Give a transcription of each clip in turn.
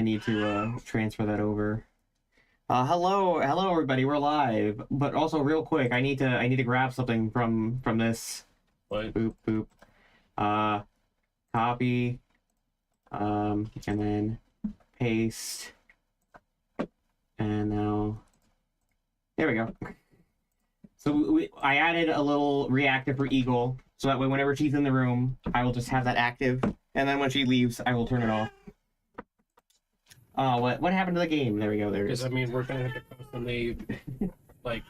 need to transfer that over. Hello everybody, we're live. But also real quick, I need to grab something from this. What? Boop boop. Copy. And then paste. And now there we go. So I added a little reactive for Eagle, so that way whenever she's in the room, I will just have that active, and then when she leaves, I will turn it off. What happened to the game? There we go. There it is. Because I mean, we're gonna have to constantly like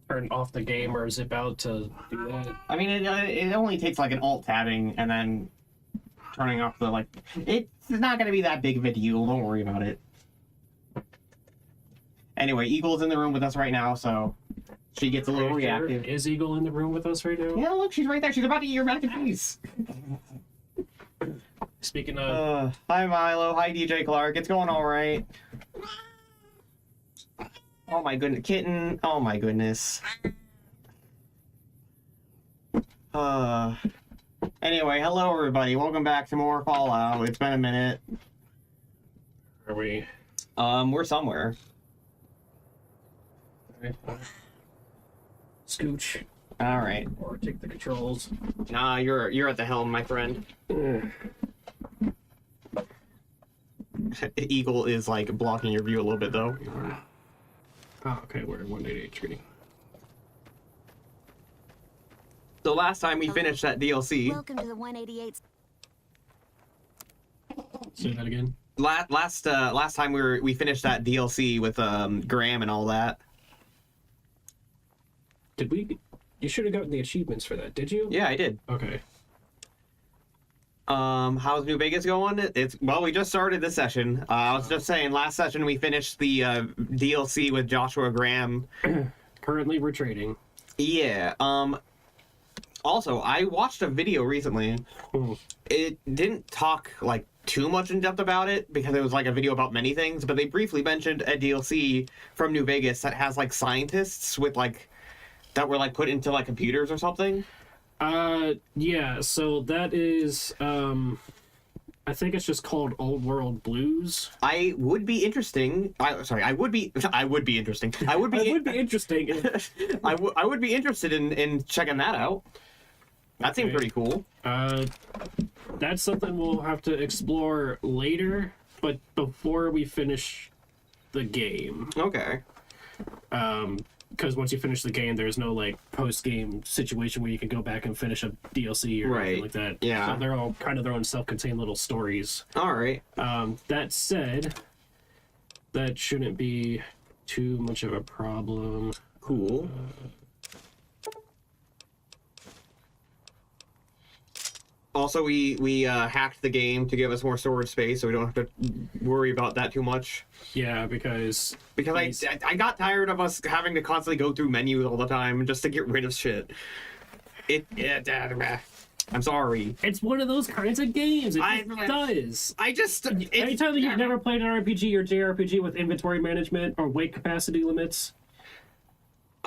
turn off the game or zip out to do that. I mean, it only takes like an alt tabbing and then turning off the It's not gonna be that big of a deal. Don't worry about it. Anyway, Eagle's in the room with us right now, so she gets a little reactive. Is Eagle in the room with us right now? Yeah, look, she's right there. She's about to eat your mac and cheese. Speaking of... Hi Milo, hi DJ Clark, it's going all right. Oh my goodness, kitten, oh my goodness. Anyway, hello everybody, welcome back to more Fallout. It's been a minute. Are we? We're somewhere. Scooch. All right. Or take the controls. Nah, you're at the helm, my friend. Eagle is like blocking your view a little bit though. Oh, okay, we're at 188 screening. So last time we finished that DLC. Welcome to the 188. Say that again. Last time we finished that DLC with Graham and all that. Did we? You should have gotten the achievements for that, did you? Yeah, I did. Okay. How's New Vegas going? Well, we just started this session. I was just saying, last session we finished the DLC with Joshua Graham. Currently, we're trading. Yeah. Also, I watched a video recently. It didn't talk like too much in depth about it because it was like a video about many things, but they briefly mentioned a DLC from New Vegas that has like scientists with like that were like put into like computers or something. Yeah, so that is, I think it's just called Old World Blues. I would be interesting. I would be interesting. I would be interesting. I would be interested in checking that out. That seemed pretty cool. That's something we'll have to explore later, but before we finish the game. Okay. Because once you finish the game, there's no like post-game situation where you can go back and finish a DLC or anything like that. Yeah. So they're all kind of their own self-contained little stories. All right. That said, that shouldn't be too much of a problem. Cool. Also, we hacked the game to give us more storage space, so we don't have to worry about that too much. Yeah, because I got tired of us having to constantly go through menus all the time just to get rid of shit. I'm sorry. It's one of those kinds of games. It does. Anytime that you've never played an RPG or JRPG with inventory management or weight capacity limits,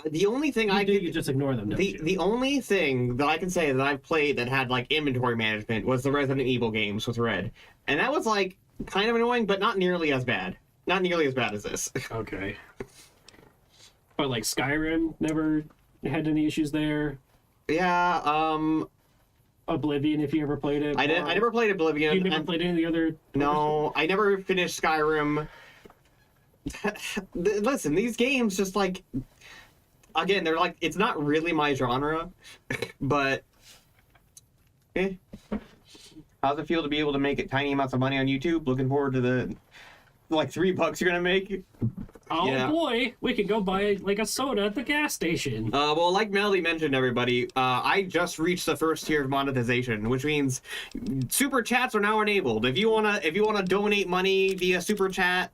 the only thing you just ignore them. The only thing that I can say that I've played that had like inventory management was the Resident Evil games with Red, and that was like kind of annoying, but not nearly as bad. Not nearly as bad as this. Okay. But like Skyrim never had any issues there. Yeah. Oblivion, if you ever played it. I never played Oblivion. You never played any of the other. No, I never finished Skyrim. Listen, these games just like. Again, they're like, it's not really my genre, but how's it feel to be able to make it tiny amounts of money on YouTube? Looking forward to the like $3 you're gonna make. Oh yeah. Boy, we could go buy like a soda at the gas station. Well, like Melody mentioned, everybody, I just reached the first tier of monetization, which means super chats are now enabled. If you wanna donate money via super chat,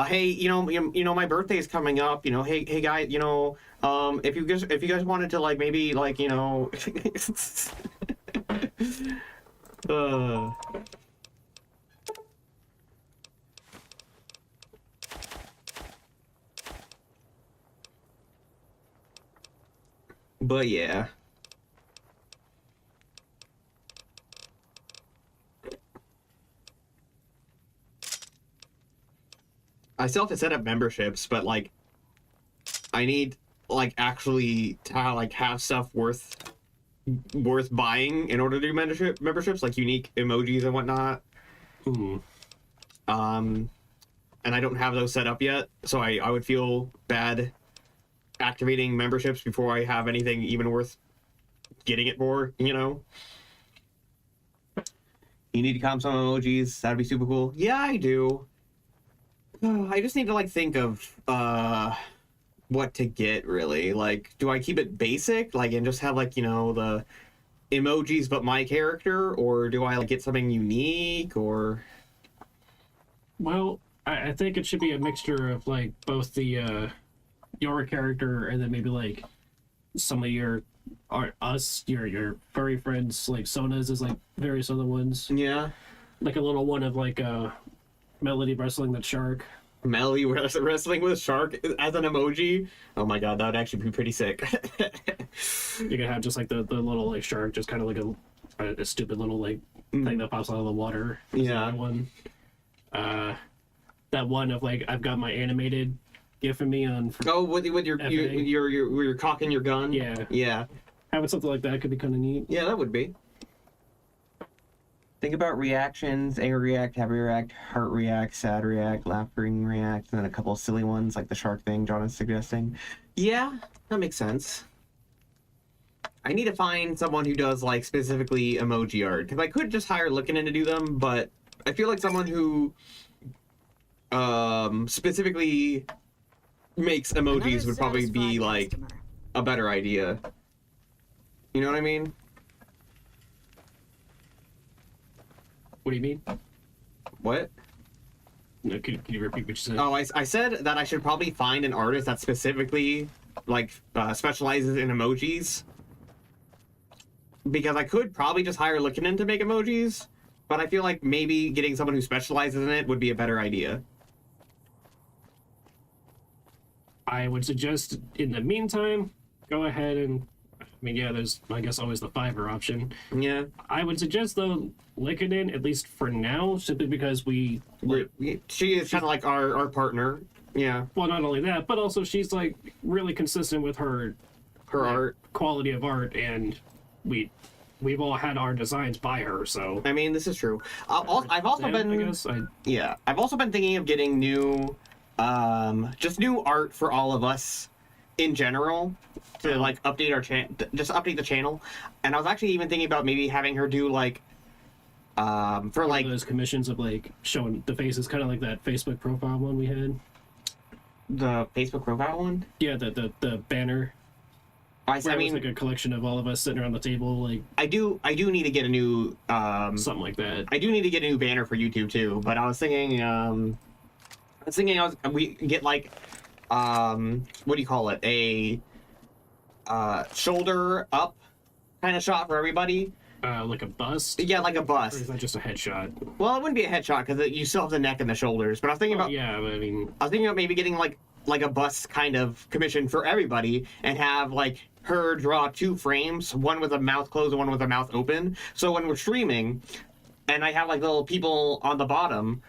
hey, you know my birthday's coming up. Hey guys, if you guys wanted to like maybe like but yeah. I still have to set up memberships, but like I need like actually to like have stuff worth buying in order to do memberships, like unique emojis and whatnot. Hmm. And I don't have those set up yet, so I would feel bad activating memberships before I have anything even worth getting it for, you know? You need to comp some emojis, that'd be super cool. Yeah, I do. I just need to like think of what to get, really. Like, do I keep it basic, like, and just have like, you know, the emojis but my character, or do I like get something unique, or... Well, I think it should be a mixture of like both the your character and then maybe like some of your your furry friends, like Sona's is like various other ones. Yeah. Like a little one of like Melody wrestling the shark. Melly wrestling with shark as an emoji. Oh my god, that would actually be pretty sick. You could have just like the little like shark, just kind of like a stupid little like thing that pops out of the water. Yeah. That one. That one of like I've got my animated GIF of me on. Oh, with your cocking your gun. Yeah. Yeah. Having something like that could be kind of neat. Yeah, that would be. Think about reactions: angry react, happy react, heart react, sad react, laughing react, and then a couple of silly ones like the shark thing John is suggesting. Yeah, that makes sense. I need to find someone who does like specifically emoji art, because I could just hire Lookin' In to do them, but I feel like someone who specifically makes emojis would probably be like a better idea. You know what I mean? What do you mean? What? No, can you repeat what you said? Oh, I said that I should probably find an artist that specifically like specializes in emojis, because I could probably just hire Lookin' In to make emojis, but I feel like maybe getting someone who specializes in it would be a better idea. I would suggest, in the meantime, go ahead and... I mean, yeah, there's, I guess, always the Fiverr option. Yeah. I would suggest, though, Lookin' at least for now, simply because she is kind of like our partner. Yeah. Well, not only that, but also she's, like, really consistent with her art. Quality of art, and we've all had our designs by her, so... I mean, this is true. I've also been... Yeah. I've also been thinking of getting new... just new art for all of us in general to like update our just update the channel. And I was actually even thinking about maybe having her do like for like those commissions of like showing the faces, kind of like that Facebook profile one we had. The Facebook profile one? Yeah, the banner. I mean, like a collection of all of us sitting around the table. Like I do need to get a new something like that. I do need to get a new banner for YouTube too. But I was thinking we get like what do you call it, a shoulder up kind of shot for everybody, like a bust. Yeah, like a bust. Or is that just a headshot? Well, it wouldn't be a headshot because you still have the neck and the shoulders, but I was thinking about I was thinking about maybe getting like a bust kind of commission for everybody and have like her draw 2 frames, one with a mouth closed and one with a mouth open, so when we're streaming and I have like little people on the bottom,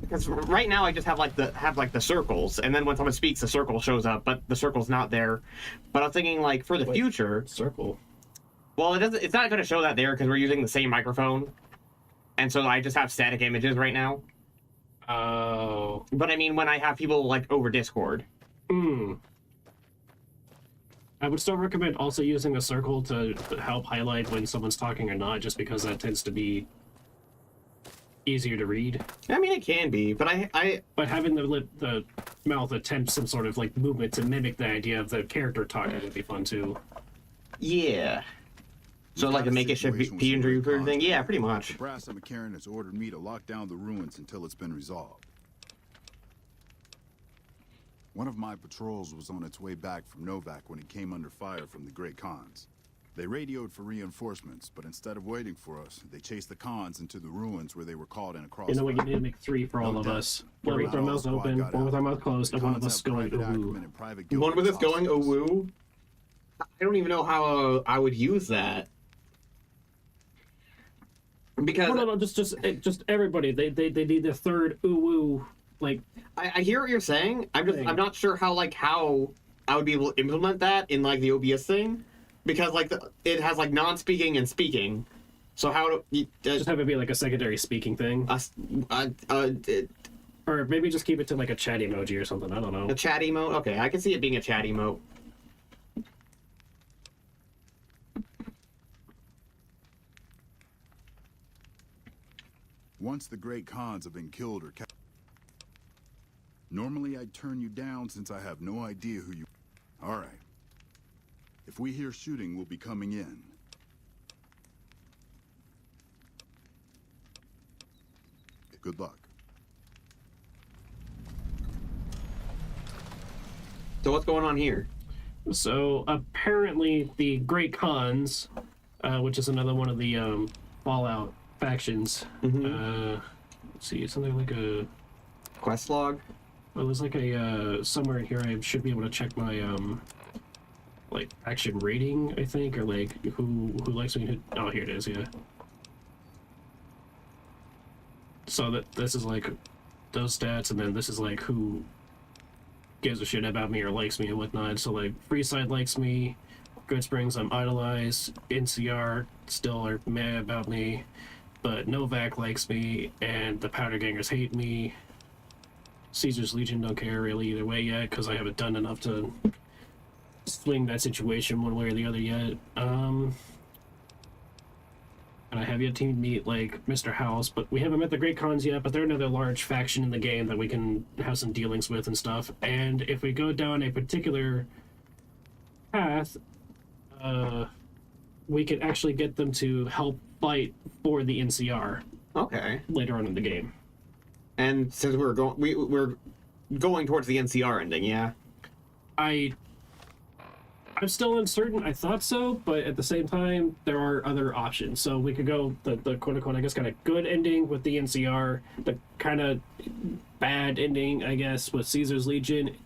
because right now I just have like the circles, and then when someone speaks, the circle shows up, but the circle's not there. But I'm thinking like for the future, circle. Well, it's not going to show that there because we're using the same microphone, and so I just have static images right now. Oh. But I mean, when I have people like over Discord. I would still recommend also using a circle to help highlight when someone's talking or not, just because that tends to be easier to read. I mean, it can be, but but having the mouth attempt some sort of like movement to mimic the idea of the character talking would be fun too. Yeah. So like a makeshift PNG thing? Yeah, pretty much. The brass at McCarran has ordered me to lock down the ruins until it's been resolved. One of my patrols was on its way back from Novak when it came under fire from the Great Khans. They radioed for reinforcements, but instead of waiting for us, they chased the Khans into the ruins where they were caught in a crossfire. You know what, you need to make 3 for all of us. One with our mouths open, one with our mouth closed, and one of us going ooh. One with us going ooh? I don't even know how I would use that. Because no, just everybody. They need the third ooh like I hear what you're saying. I'm not sure how I would be able to implement that in like the OBS thing, because like it has like non-speaking and speaking. So how do you just have it be like a secondary speaking thing, a or maybe just keep it to like a chat emoji or something. I don't know. chat emote? Okay, I can see it being a chat emote. Once the great Khans have been killed or captured, normally I'd turn you down since I have no idea who you... All right. If we hear shooting, we'll be coming in. Good luck. So what's going on here? So apparently the Great Khans, which is another one of the Fallout factions. Let's see, something like a Quest log? well, there's like a somewhere in here I should be able to check my like action rating, I think, or like who likes me. Oh, here it is. Yeah. So that this is like those stats, and then this is like who gives a shit about me or likes me and whatnot. So like Freeside likes me, Good Springs I'm idolized, NCR still are mad about me, but Novak likes me, and the Powder Gangers hate me. Caesar's Legion don't care really either way yet, because I haven't done enough to swing that situation one way or the other yet. And I have yet to meet like Mr. House, but we haven't met the Great Khans yet, but they're another large faction in the game that we can have some dealings with and stuff. And if we go down a particular path, we can actually get them to help fight for the NCR Okay. later on in the game. And since we're going towards the NCR ending, yeah. I'm still uncertain. I thought so, but at the same time, there are other options. So we could go the quote-unquote, I guess, kind of good ending with the NCR, the kind of bad ending, I guess, with Caesar's Legion.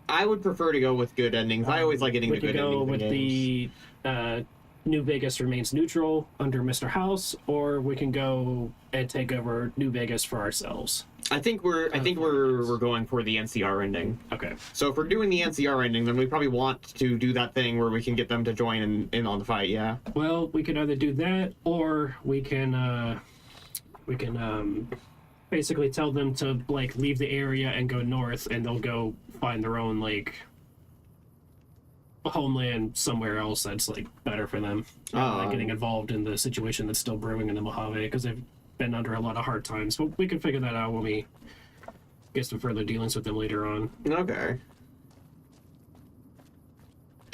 I would prefer to go with good endings. I always like getting the We good could go endings. with the New Vegas remains neutral under Mr. House, or we can go and take over New Vegas for ourselves. I think we're going for the NCR ending. Okay. So if we're doing the NCR ending, then we probably want to do that thing where we can get them to join in on the fight. Yeah. Well, we can either do that, or we can basically tell them to like leave the area and go north, and they'll go find their own like homeland somewhere else that's like better for them. Rather than getting involved in the situation that's still brewing in the Mojave, because they've been under a lot of hard times. But we can figure that out when we get some further dealings with them later on. Okay.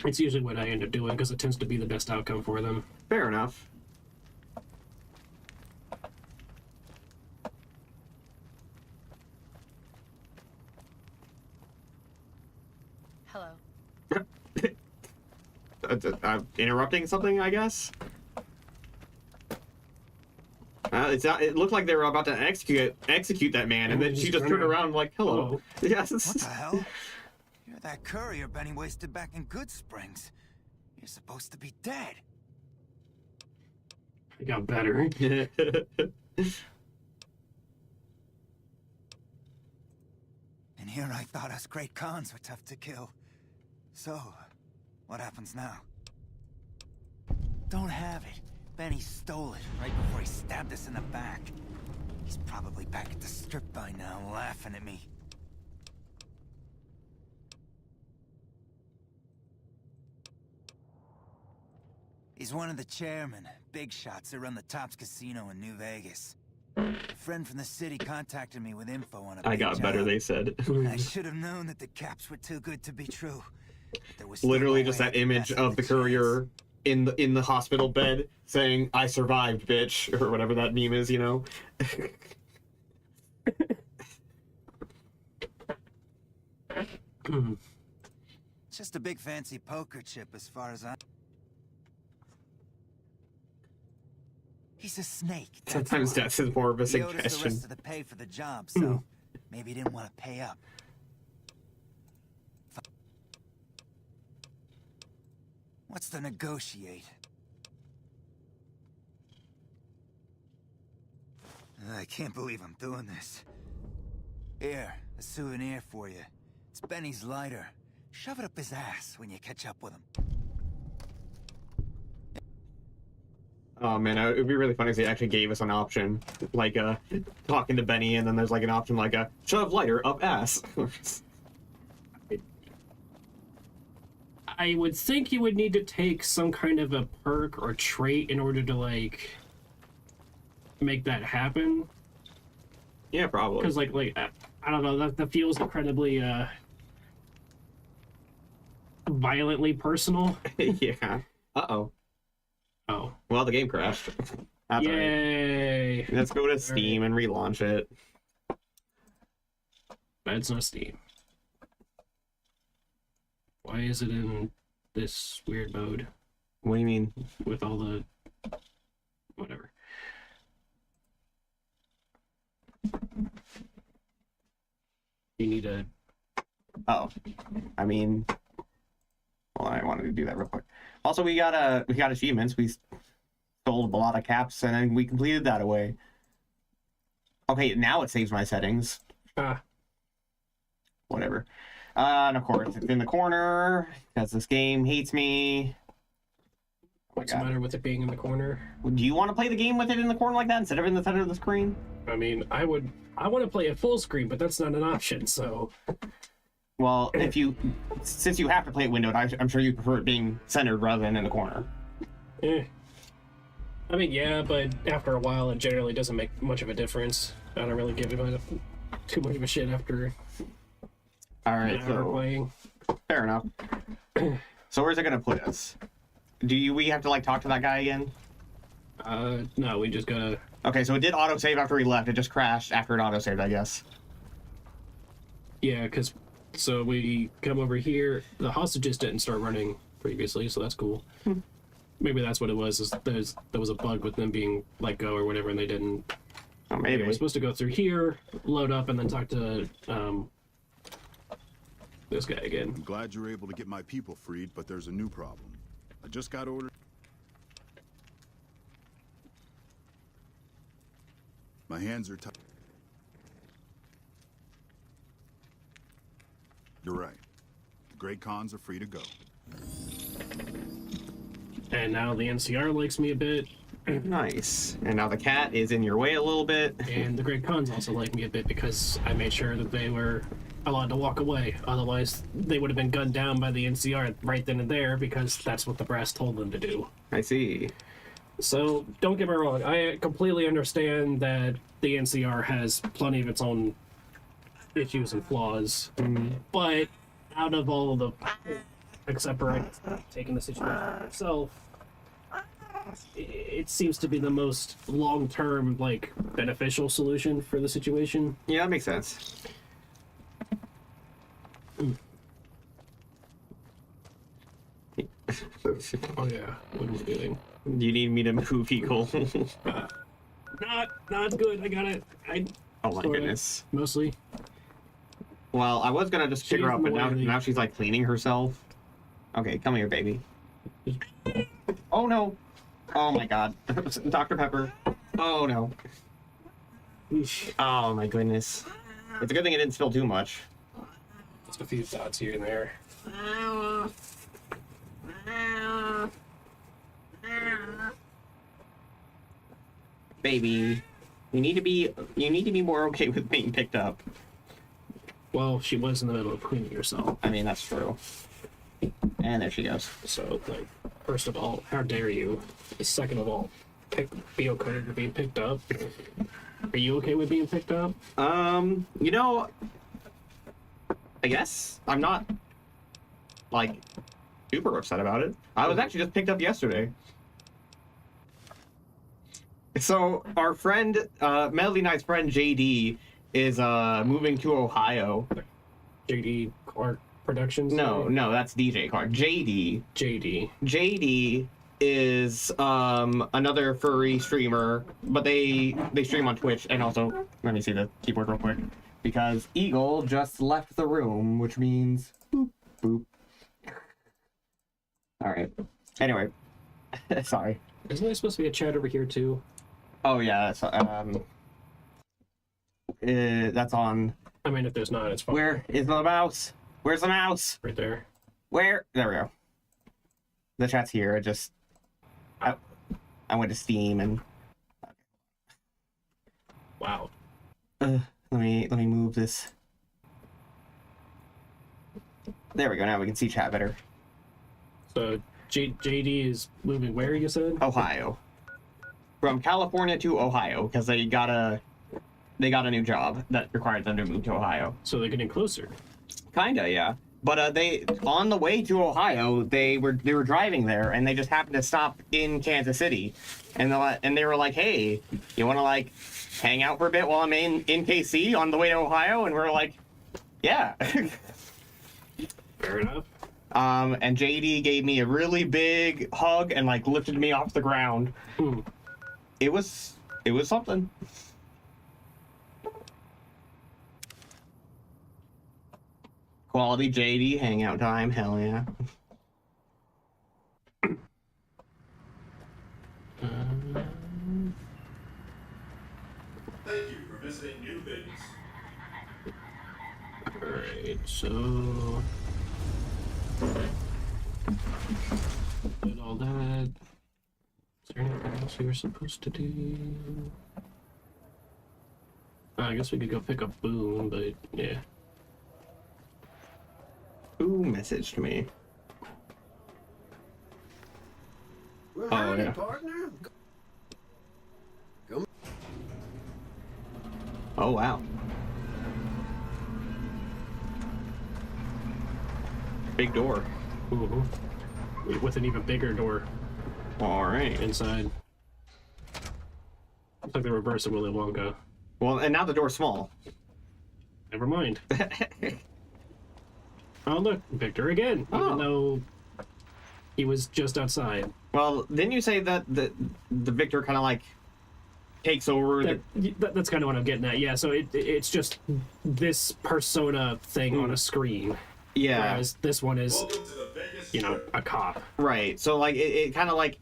It's usually what I end up doing, because it tends to be the best outcome for them. Fair enough. Hello. I'm interrupting something, I guess. It looked like they were about to execute that man, and then she just turned around like, "Hello." Yes. What the hell? You're that courier Benny wasted back in Good Springs. You're supposed to be dead. It got better. And here I thought us Great Khans were tough to kill. So, what happens now? Don't have it. Benny stole it right before he stabbed us in the back. He's probably back at the strip by now, laughing at me. He's one of the chairmen, big shots that run the Tops Casino in New Vegas. A friend from the city contacted me with info on a I big got better, job. they said. I should have known that the caps were too good to be true. But there was still Literally no just way I that could image pass up of the chance. courier in the hospital bed saying, "I survived, bitch," or whatever that meme is, you know. Just a big fancy poker chip as far as I... He's a snake. that's Sometimes why. death is more of a He owed us the suggestion. rest of the pay for the job, so maybe he didn't want to pay up. What's to negotiate? I can't believe I'm doing this. Here, a souvenir for you. It's Benny's lighter. Shove it up his ass when you catch up with him. Oh man, it would be really funny if they actually gave us an option, like talking to Benny, and then there's like an option like a shove lighter up ass. I would think you would need to take some kind of a perk or trait in order to like make that happen. Yeah, probably. Because like I don't know, that feels incredibly violently personal. Yeah. Uh-oh. Oh. Well, the game crashed. That's Yay! right. Let's go to Steam and relaunch it. That's not Steam. Why is it in this weird mode What do you mean? with all the whatever? You need a Oh. I mean, well, I wanted to do that real quick. Also, we got achievements. We sold a lot of caps, and then we completed that away. Okay, now it saves my settings. Whatever. And of course, it's in the corner because this game hates me. What's the matter with it being in the corner? Do you want to play the game with it in the corner like that instead of in the center of the screen? I mean, I want to play it full screen, but that's not an option, so... Well, since you have to play it windowed, I'm sure you prefer it being centered rather than in the corner. I mean, yeah, but after a while, it generally doesn't make much of a difference. I don't really give it too much of a shit after Alright, so... playing. Fair enough. So where's it gonna put us? We have to, like, talk to that guy again? No, we just gotta... Okay, so it did autosave after he left. It just crashed after it autosaved, I guess. Yeah, because... So we come over here. The hostages didn't start running previously, so that's cool. Maybe that's what it was. Is there was a bug with them being let go or whatever, and they didn't. Oh, maybe. We're supposed to go through here, load up, and then talk to this guy again. I'm glad you're able to get my people freed, but there's a new problem. I just got ordered. My hands are tied. You're right. The Great Khans are free to go. And now the NCR likes me a bit. Nice. And now the cat is in your way a little bit. And the Great Khans also like me a bit because I made sure that they were allowed to walk away. Otherwise, they would have been gunned down by the NCR right then and there because that's what the brass told them to do. I see. So, don't get me wrong. I completely understand that the NCR has plenty of its own issues and flaws. But out of all of the... Except for taking the situation itself, it seems to be the most long-term, like, beneficial solution for the situation. Yeah, that makes sense. Oh yeah, what are we doing? Do you need me to move Eagle? Not good. I got it. Oh my goodness. Mostly. Well, I was gonna just pick her She's up, but more now she's like cleaning herself. Okay, come here, baby. Oh no! Oh my god. Dr. Pepper. Oh no. Oh my goodness. It's a good thing it didn't spill too much. Just a few dots here and there. Baby, you need to be more okay with being picked up. Well, she was in the middle of cleaning herself. I mean, that's true. And there she goes. So, like, first of all, how dare you? Second of all, be okay with being picked up. Are you okay with being picked up? You know, I guess I'm not, like, super upset about it. I was actually just picked up yesterday. So, our friend, Melody Knight's friend JD is, moving to Ohio. JD Clark Productions? No, that's DJ Clark. JD is, another furry streamer, but they stream on Twitch, and also, let me see the keyboard real quick, because Eagle just left the room, which means boop, boop. Alright. Anyway. Sorry. Isn't there supposed to be a chat over here, too? Oh, yeah, that's on I mean, if there's not, it's fine. Where is the mouse? Where's the mouse? Right there. Where? There we go. The chat's here. I went to Steam and. Wow. Let me move this. There we go. Now we can see chat better. So JD is moving where, you said? Ohio. From California to Ohio because they got a new job that required them to move to Ohio. So they're getting closer. Kinda, yeah. But they on the way to Ohio, they were driving there, and they just happened to stop in Kansas City, and they were like, "Hey, you want to like hang out for a bit while I'm in KC on the way to Ohio?" And we're like, "Yeah." Fair enough. And JD gave me a really big hug and like lifted me off the ground. It was something. Quality JD hangout time, hell yeah. Thank you for visiting New Vegas. Alright, so... Did all that. Is there anything else we were supposed to do? I guess we could go pick up Boom, but yeah. Who messaged me? Well, Oh, howdy, yeah. partner. Oh wow. Big door. Ooh. With an even bigger door All right. inside. Looks like the reverse of Willy Wonka. Well, and now the door's small. Never mind. Oh look, Victor again. Oh. Even though he was just outside. Well, didn't you say that the Victor kind of like takes over? That's kind of what I'm getting at. Yeah, so it's just this persona thing on a screen. Yeah. Whereas this one is, you know, a cop. Right. So like it kind of like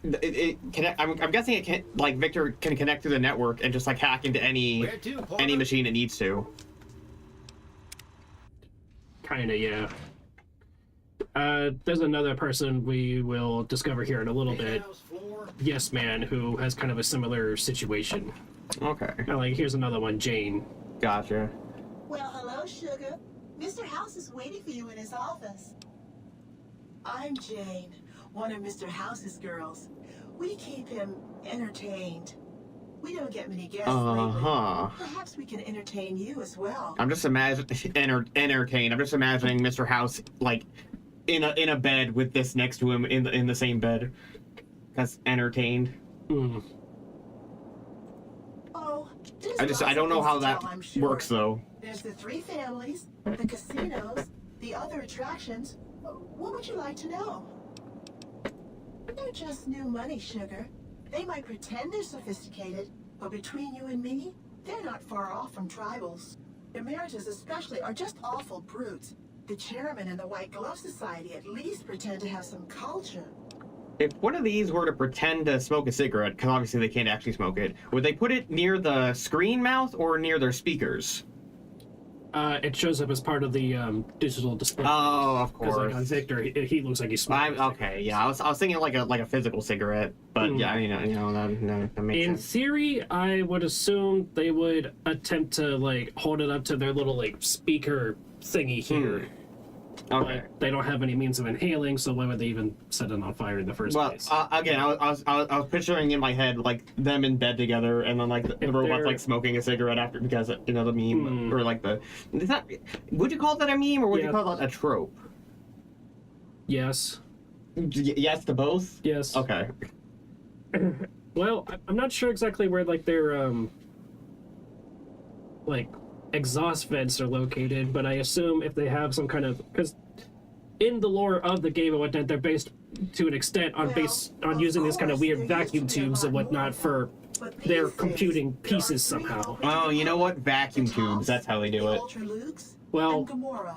it connect. I'm guessing it can like Victor can connect through the network and just like hack into any machine it needs to. Kinda, yeah. There's another person we will discover here in a little bit. Yes Man, who has kind of a similar situation. Okay. Now, like, here's another one, Jane. Gotcha. Well, hello, Sugar. Mr. House is waiting for you in his office. I'm Jane, one of Mr. House's girls. We keep him entertained. We don't get many guests lately. Perhaps we can entertain you as well. I'm just imagining entertained. I'm just imagining Mr. House like in a bed with this next to him in the same bed. That's entertained. Oh, I don't know how that works though. There's the 3 families, the casinos, the other attractions. What would you like to know? They're just new money, Sugar. They might pretend they're sophisticated, but between you and me, they're not far off from tribals. Emeritus especially are just awful brutes. The chairman and the White Glove Society at least pretend to have some culture. If one of these were to pretend to smoke a cigarette, because obviously they can't actually smoke it, would they put it near the screen mouth or near their speakers? It shows up as part of the digital display. Oh, of Because like course. on Victor, he looks like he's smoking. Okay, yeah, I was thinking like a physical cigarette, but yeah, you know that makes In sense. theory, I would assume they would attempt to like hold it up to their little like speaker thingy here. Okay. But they don't have any means of inhaling, so why would they even set it on fire in the first Well, place? again, I was picturing in my head like them in bed together, and then like the robot like smoking a cigarette after because you know the meme or like the. Is that, would you call that a meme or would you call that a trope? Yes. Yes to both. Yes. Okay. Well, I'm not sure exactly where like their like exhaust vents are located, but I assume if they have some kind of, because in the lore of the game and whatnot, they're based to an extent on using these kind of weird vacuum tubes and whatnot for their computing pieces somehow. Oh, you know what? Vacuum tubes. That's how they do it. Well, and Gamora.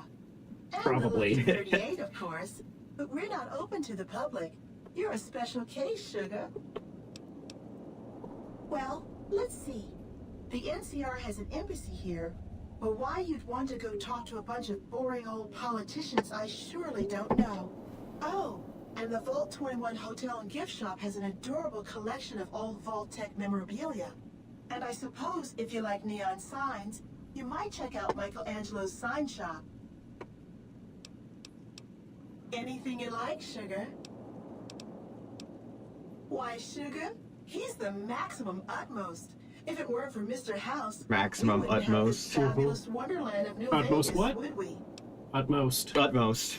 And probably. the 38, of course. But we're not open to the public. You're a special case, Sugar. Well, let's see. The NCR has an embassy here, But why you'd want to go talk to a bunch of boring old politicians, I surely don't know. Oh, and the Vault 21 Hotel and Gift Shop has an adorable collection of old Vault-Tec memorabilia. And I suppose if you like neon signs, you might check out Michelangelo's sign shop. Anything you like, Sugar? Why, Sugar? He's the maximum utmost. If it weren't for Mr. House, Maximum we wouldn't have this utmost. fabulous wonderland of New Utmost Vegas, what? would we? Utmost. Utmost.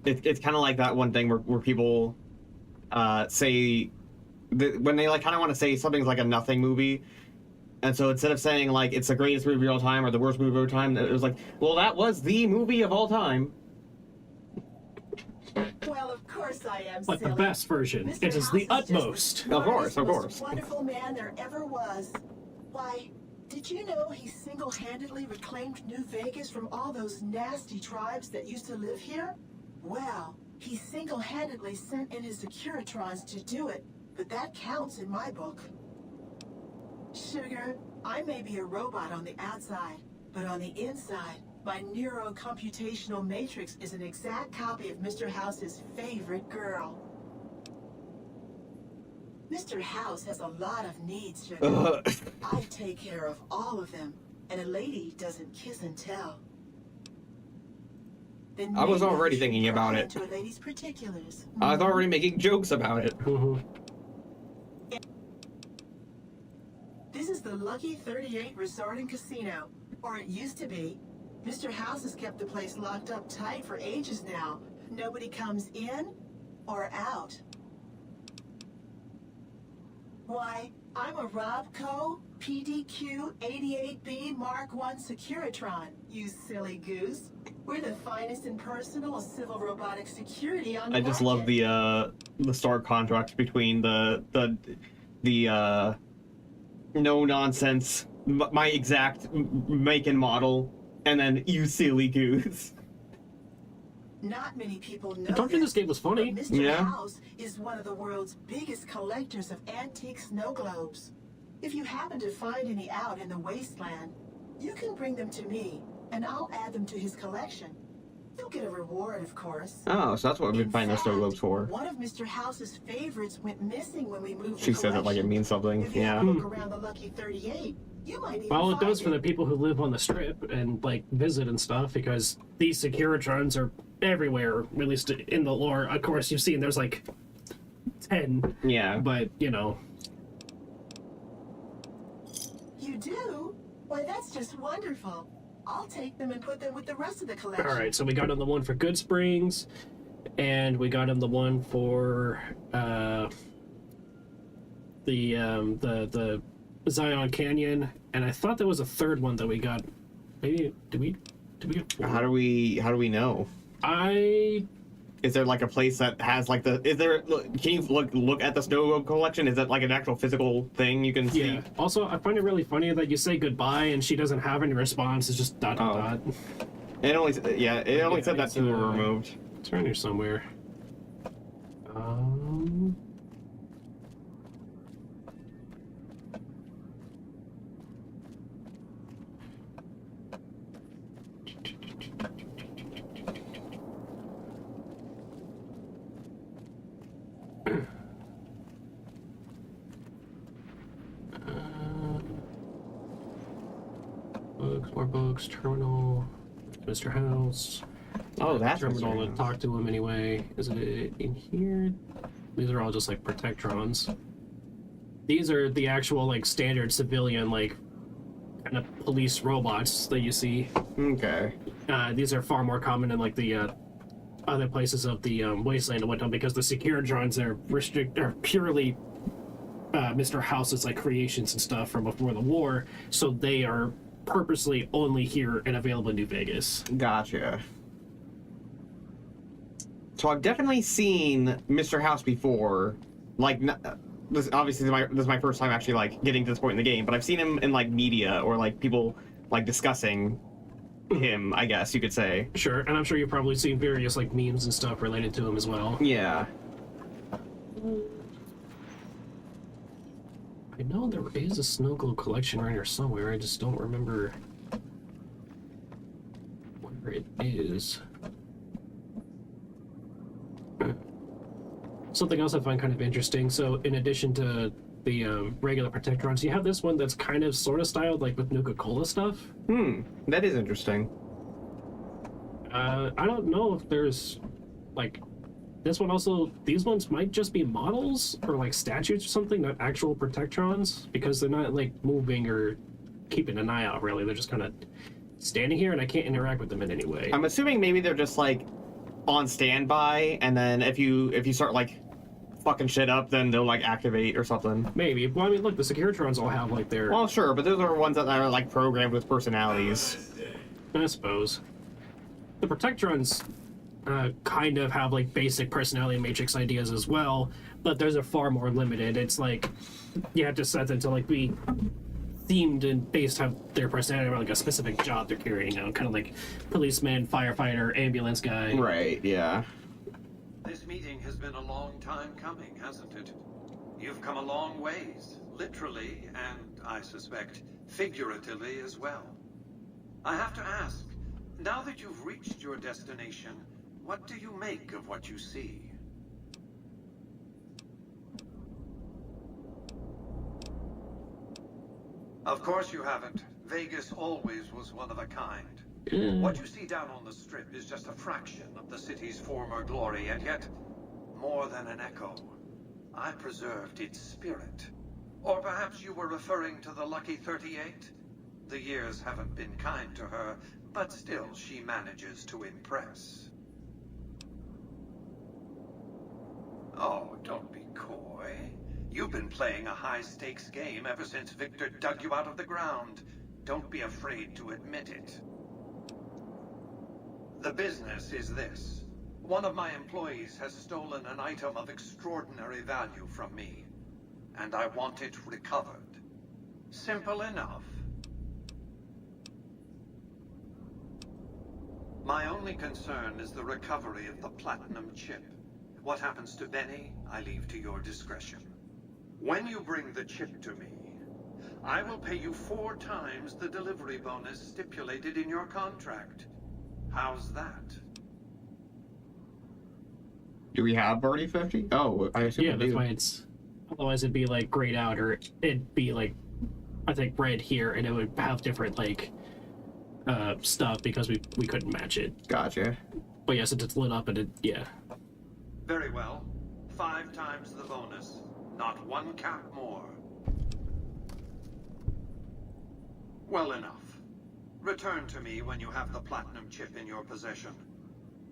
It's kind of like that one thing where people say when they like kind of want to say something's like a nothing movie, and so instead of saying like it's the greatest movie of all time or the worst movie of all time, it was like, well, that was the movie of all time. Well, of course I am. But the silly. best version. Mr. It is the House just utmost. the Of course, smartest, of most course. Wonderful man there ever was. Why, did you know he single-handedly reclaimed New Vegas from all those nasty tribes that used to live here? Well, he single-handedly sent in his Securitrons to do it, but that counts in my book. Sugar, I may be a robot on the outside, but on the inside, my neurocomputational matrix is an exact copy of Mr. House's favorite girl. Mr. House has a lot of needs, Sugar. I take care of all of them, and a lady doesn't kiss and tell. Then I was maybe already should thinking about pry it. into a lady's particulars. I was already making jokes about it. This is the Lucky 38 Resort and Casino, or it used to be. Mr. House has kept the place locked up tight for ages now. Nobody comes in or out. Why, I'm a Robco PDQ 88B Mark I Securitron, you silly goose. We're the finest in personal civil robotic security on the I just market. love the stark contrast between the no nonsense, my exact make and model, and then you silly goose. Not many people know I told you this game was funny. but Mr. Yeah. House is one of the world's biggest collectors of antique snow globes. If you happen to find any out in the wasteland, you can bring them to me, and I'll add them to his collection. You'll get a reward, of course. Oh, so that's what we've been finding the snow globes for. One of Mr. House's favorites went missing when we moved She the says it like it collection. means something. If you Yeah. have a look around the Lucky 38, you might even Well, it does find for the people who live on the strip and like visit and stuff, because these Securitrons are everywhere, at least in the lore. Of course, you've seen there's like 10, Yeah. but you know. You do? Why, that's just wonderful. I'll take them and put them with the rest of the collection. All right, so we got him the one for Good Springs, and we got him the one for the Zion Canyon, and I thought there was a third one that we got. Maybe did we get four? How do we know? Is there like a place that has like the? Is there? Can you look at the snow globe collection? Is that like an actual physical thing you can see? Yeah. Also, I find it really funny that you say goodbye and she doesn't have any response. It's just dot dot Oh. dot. It only said that it's, two were removed. It's around here somewhere. Books, more books, terminal, Mr. House. Oh, that's terminal Mr. to House. talk to him anyway. Is it in here? These are all just like protectrons. These are the actual like standard civilian like kind of police robots that you see. Okay. These are far more common in like the other places of the wasteland and whatnot, because the Securitrons are purely Mr. House's like creations and stuff from before the war, so they are purposely only here and available in New Vegas. Gotcha. So I've definitely seen Mr. House before. Like, this obviously this is my first time actually like getting to this point in the game, but I've seen him in like media or like people like discussing him, I guess you could say. Sure, and I'm sure you've probably seen various like memes and stuff related to him as well. Yeah. I know there is a snow globe collection around here somewhere. I just don't remember where it is. Something else I find kind of interesting. So, in addition to the regular Protectrons, you have this one that's kind of sort of styled like with Nuka-Cola stuff. That is interesting. I don't know if there's like this one also. These ones might just be models or like statues or something, not actual Protectrons, because they're not like moving or keeping an eye out. Really, they're just kind of standing here, and I can't interact with them in any way. I'm assuming maybe they're just like on standby, and then if you start like fucking shit up, then they'll like activate or something. Maybe. Well, I mean, look, the Securitrons all have like their. Well, sure, but those are ones that are like programmed with personalities. I suppose. The Protectrons kind of have like basic personality matrix ideas as well, but theirs are far more limited. It's like you have to set them to like be themed and based on their personality around like a specific job they're carrying out, kind of like policeman, firefighter, ambulance guy. Right, yeah. This meeting has been a long time coming, hasn't it? You've come a long ways, literally, and I suspect figuratively as well. I have to ask, now that you've reached your destination, what do you make of what you see? Of course you haven't. Vegas always was one of a kind. What you see down on the strip is just a fraction of the city's former glory, and yet, more than an echo. I preserved its spirit. Or perhaps you were referring to the Lucky 38? The years haven't been kind to her, but still she manages to impress. Oh, don't be coy. You've been playing a high-stakes game ever since Victor dug you out of the ground. Don't be afraid to admit it. The business is this. One of my employees has stolen an item of extraordinary value from me, and I want it recovered. Simple enough. My only concern is the recovery of the platinum chip. What happens to Benny, I leave to your discretion. When you bring the chip to me, I will pay you 4 times the delivery bonus stipulated in your contract. How's that? Do we have already 50? Oh, I assume Yeah, we that's do. why it's. Otherwise, it'd be like grayed out, or it'd be like, I think red here, and it would have different like stuff because we couldn't match it. Gotcha. But yeah, since it's lit up and it, yeah. Very well. 5 times the bonus. Not 1 cap more. Well enough. Return to me when you have the platinum chip in your possession.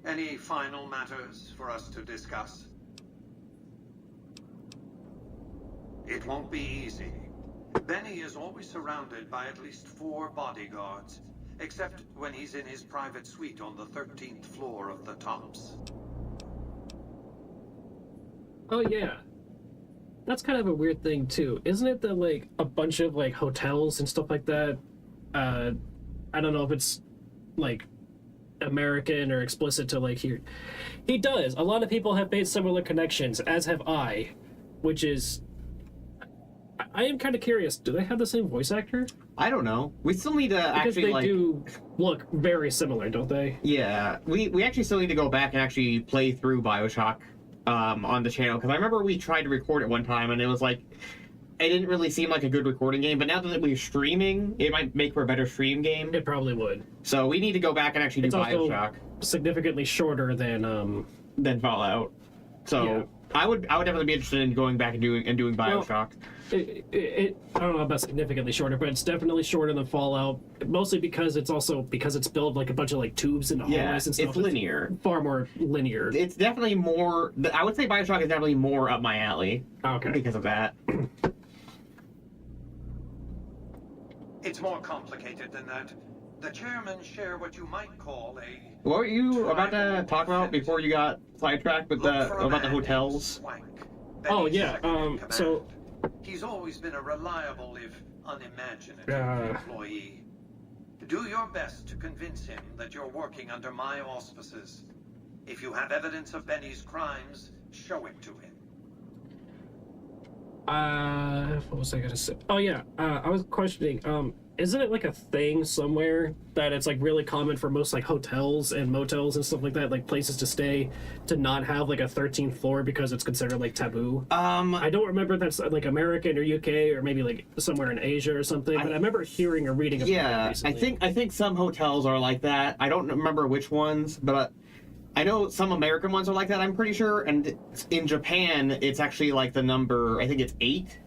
Any final matters for us to discuss? It won't be easy. Benny is always surrounded by at least 4 bodyguards, except when he's in his private suite on the 13th floor of the Tops. Oh yeah, that's kind of a weird thing too, isn't it? That like a bunch of like hotels and stuff like that. I don't know if it's like American or explicit to like here. He does. A lot of people have made similar connections, as have I, which is. I am kind of curious. Do they have the same voice actor? I don't know. We still need to Because actually they like. do look very similar, don't they? Yeah, we actually still need to go back and actually play through BioShock on the channel, because I remember we tried to record it one time and it was like, it didn't really seem like a good recording game, but now that we're streaming, it might make for a better stream game. It probably would. So we need to go back and actually It's do also BioShock significantly shorter than Fallout. So Yeah. I would definitely be interested in going back and doing BioShock. I don't know about significantly shorter, but it's definitely shorter than Fallout. Mostly because it's built like a bunch of like tubes and hallways Yeah, and stuff. it's linear. Far more linear. It's definitely more. I would say BioShock is definitely more up my alley Okay. because of that. It's more complicated than that. The chairmen share what you might call a... What were you about to talk about before you got sidetracked with Look for a about the man named hotels? Swank. Oh, Benny's yeah, second in command. so- He's always been a reliable, if unimaginative, employee. Do your best to convince him that you're working under my auspices. If you have evidence of Benny's crimes, show it to him. What was I gonna say? Oh yeah, I was questioning. Isn't it like a thing somewhere that it's like really common for most like hotels and motels and stuff like that, like places to stay, to not have like a 13th floor because it's considered like taboo? I don't remember if that's like American or UK or maybe like somewhere in Asia or something. But I remember hearing or reading about that recently. I think some hotels are like that. I don't remember which ones, but I know some American ones are like that. I'm pretty sure. And in Japan, it's actually like the number. I think it's 8.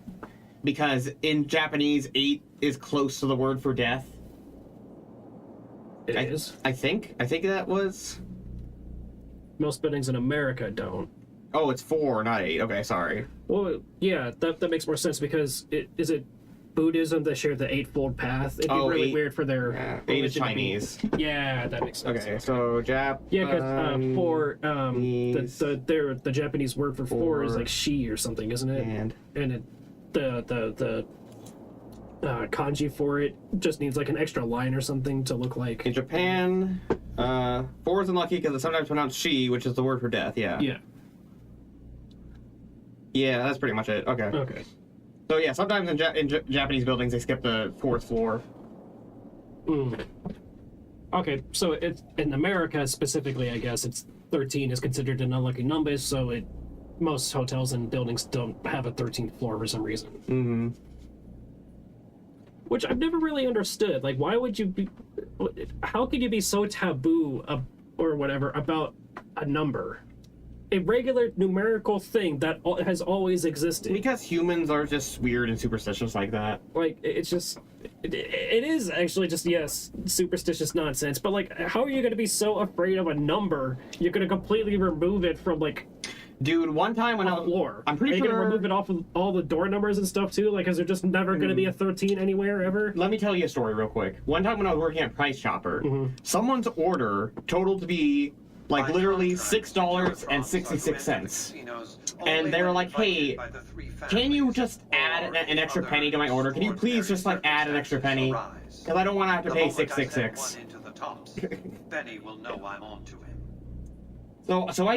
Because in Japanese, 8 is close to the word for death. It is. I think that was... Most buildings in America don't. Oh, it's 4, not 8. Okay, sorry. Well, yeah, that makes more sense because is it Buddhism that share the eightfold path? It'd be really 8, weird for their... 8 is Chinese. Yeah, that makes sense. Okay, so Yeah, because for the Japanese word for 4 is like shi or something, isn't it? And it, the kanji for it just needs like an extra line or something to look like. In Japan, 4 is unlucky because it's sometimes pronounced shi, which is the word for death. Yeah. Yeah, that's pretty much it. Okay. So yeah, sometimes in Japanese buildings they skip the 4th floor. Okay, so it's in America specifically, I guess it's 13 is considered an unlucky number, so most hotels and buildings don't have a 13th floor for some reason. Mm-hmm. Which I've never really understood. Like, why would you be... How could you be so taboo or whatever about a number? A regular numerical thing that has always existed. Because humans are just weird and superstitious like that. Like, it's just... It is actually just, yes, superstitious nonsense, but, like, how are you going to be so afraid of a number, you're going to completely remove it from, like... Dude, one time when I was... floor. I'm pretty sure... Are you sure... going to remove it off of all the door numbers and stuff, too? Like, is there just never going to be a 13 anywhere, ever? Let me tell you a story real quick. One time when I was working at Price Chopper, someone's order totaled to be, like, literally $6.66. And they were like, hey, can you just add an extra penny to my order? Can you please just, like, add an extra penny? Because I don't want to have to pay $6.66. Benny will know I'm on to him. So I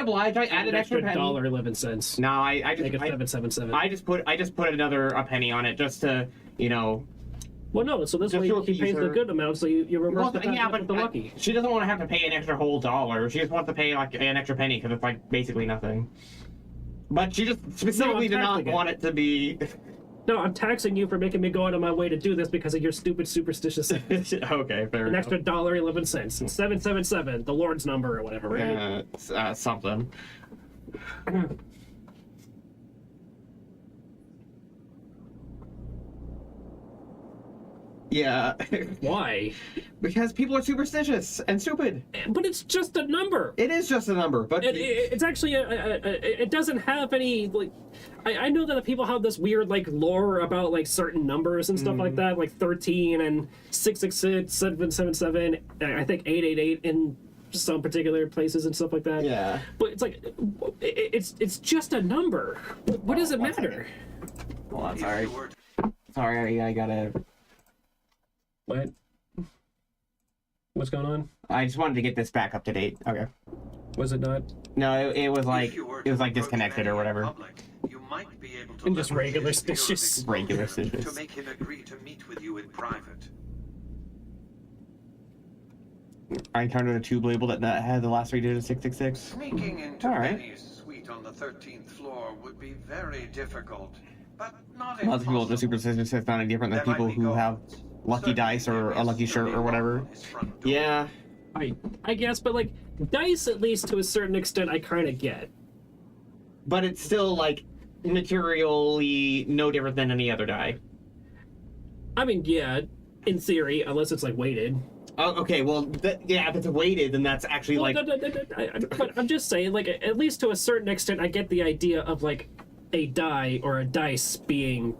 obliged. I added extra penny. $1.11. No, I just make it 777. I just put a penny on it just to, you know. Well, no. So this way he pays the good amount, so you reverse the with the lucky. She doesn't want to have to pay an extra whole dollar. She just wants to pay like an extra penny because it's like basically nothing. But she just specifically did not want it to be. No, I'm taxing you for making me go out of my way to do this because of your stupid superstitious. Okay, fair enough. An extra $1.11 and 777, the Lord's number or whatever, right? Something. Yeah. Why? Because people are superstitious and stupid. But it's just a number. It is just a number, but it's actually it doesn't have any like. I know that people have this weird like lore about like certain numbers and stuff like that, like 13 and 666, 777. I think 888 in some particular places and stuff like that. Yeah. But it's like it's just a number. What does it matter? Hold on, sorry. Sorry, I gotta. What? What's going on? I just wanted to get this back up to date. Okay. Was it not? No, it was like disconnected or whatever. Public, you might be able to and just regular stitches. Regular stitches. To make him agree to meet with you in private. I encountered a tube label that had the last 3 digits 666. Sneaking into Benny's suite on the 13th floor would be very difficult, but not impossible. Lots of people are superstitious. It's not any different than people who have lucky dice or a lucky shirt or whatever. Yeah. I guess, but like dice, at least to a certain extent, I kind of get. But it's still like materially no different than any other die. I mean, yeah, in theory, unless it's like weighted. Oh, okay, well, yeah, if it's weighted, then that's actually like. But I'm just saying, like, at least to a certain extent, I get the idea of like a die or a dice being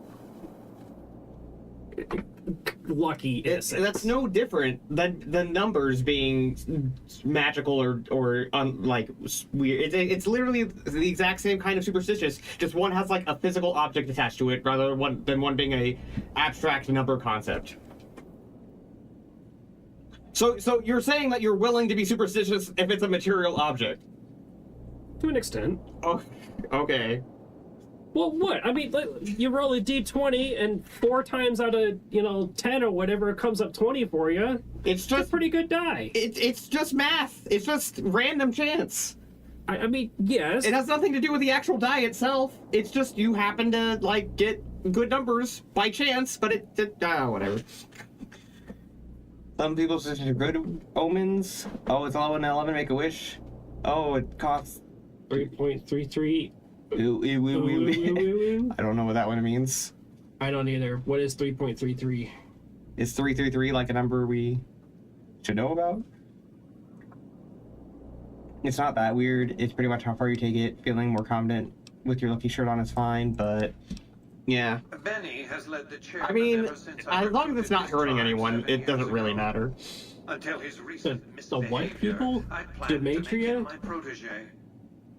lucky. That's no different than numbers being magical or like weird. It's literally the exact same kind of superstitious. Just one has like a physical object attached to it, rather than one being a abstract number concept. So you're saying that you're willing to be superstitious if it's a material object? To an extent. Oh, okay. Well, what? I mean, you roll a d20, and 4 times out of 10 or whatever, it comes up 20 for you. It's just a pretty good die. It's just math. It's just random chance. I mean, yes. It has nothing to do with the actual die itself. It's just you happen to like get good numbers by chance, but whatever. Some people say good omens. Oh, it's 11/11. Make a wish. Oh, it costs 3.33. I don't know what that one means. I don't either. What is 3.33? Is 333 like a number we should know about? It's not that weird. It's pretty much how far you take it. Feeling more confident with your lucky shirt on is fine, but yeah. Benny has led the chair. I mean, as long as it's not hurting anyone, it doesn't really matter. Until his recent the white people? I planned to make Demetria? him my protege.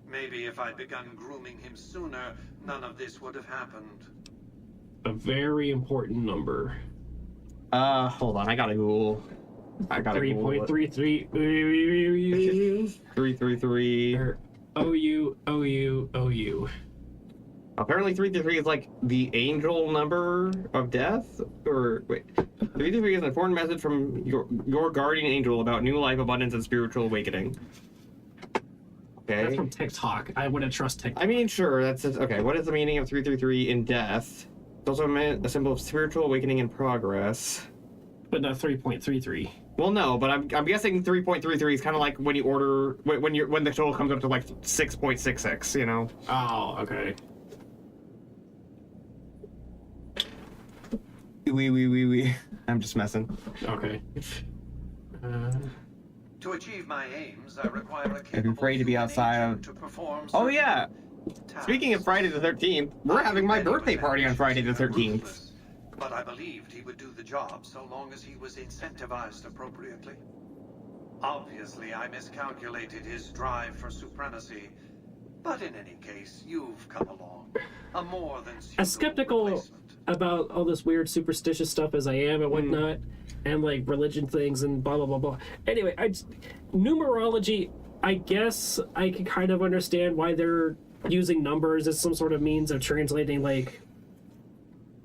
Maybe if I'd begun grooming him sooner, none of this would have happened. A very important number. Hold on. I gotta Google. 3.33. 333. OU. Apparently 333 is like the angel number of death? Or, wait. 333 is an important message from your guardian angel about new life, abundance, and spiritual awakening. Okay. That's from TikTok. I wouldn't trust TikTok. I mean, sure, that's it. Okay, what is the meaning of 333 in death? It's also a symbol of spiritual awakening in progress. But not 3.33. Well, no, but I'm guessing 3.33 is kind of like when you order when the total comes up to like 6.66, you know? Oh, okay. Wee. I'm just messing. Okay. To achieve my aims, I require a I'd be capable afraid to be human outside agent of... to perform Oh, certain yeah. tasks. Speaking of Friday the 13th, we're having my birthday party on Friday the 13th. But I believed he would do the job so long as he was incentivized appropriately. Obviously, I miscalculated his drive for supremacy. But in any case, you've come along. A more than suitable As skeptical replacement. about all this weird superstitious stuff as I am and whatnot, and like religion things and blah blah blah blah. Anyway, numerology, I guess I can kind of understand why they're using numbers as some sort of means of translating, like,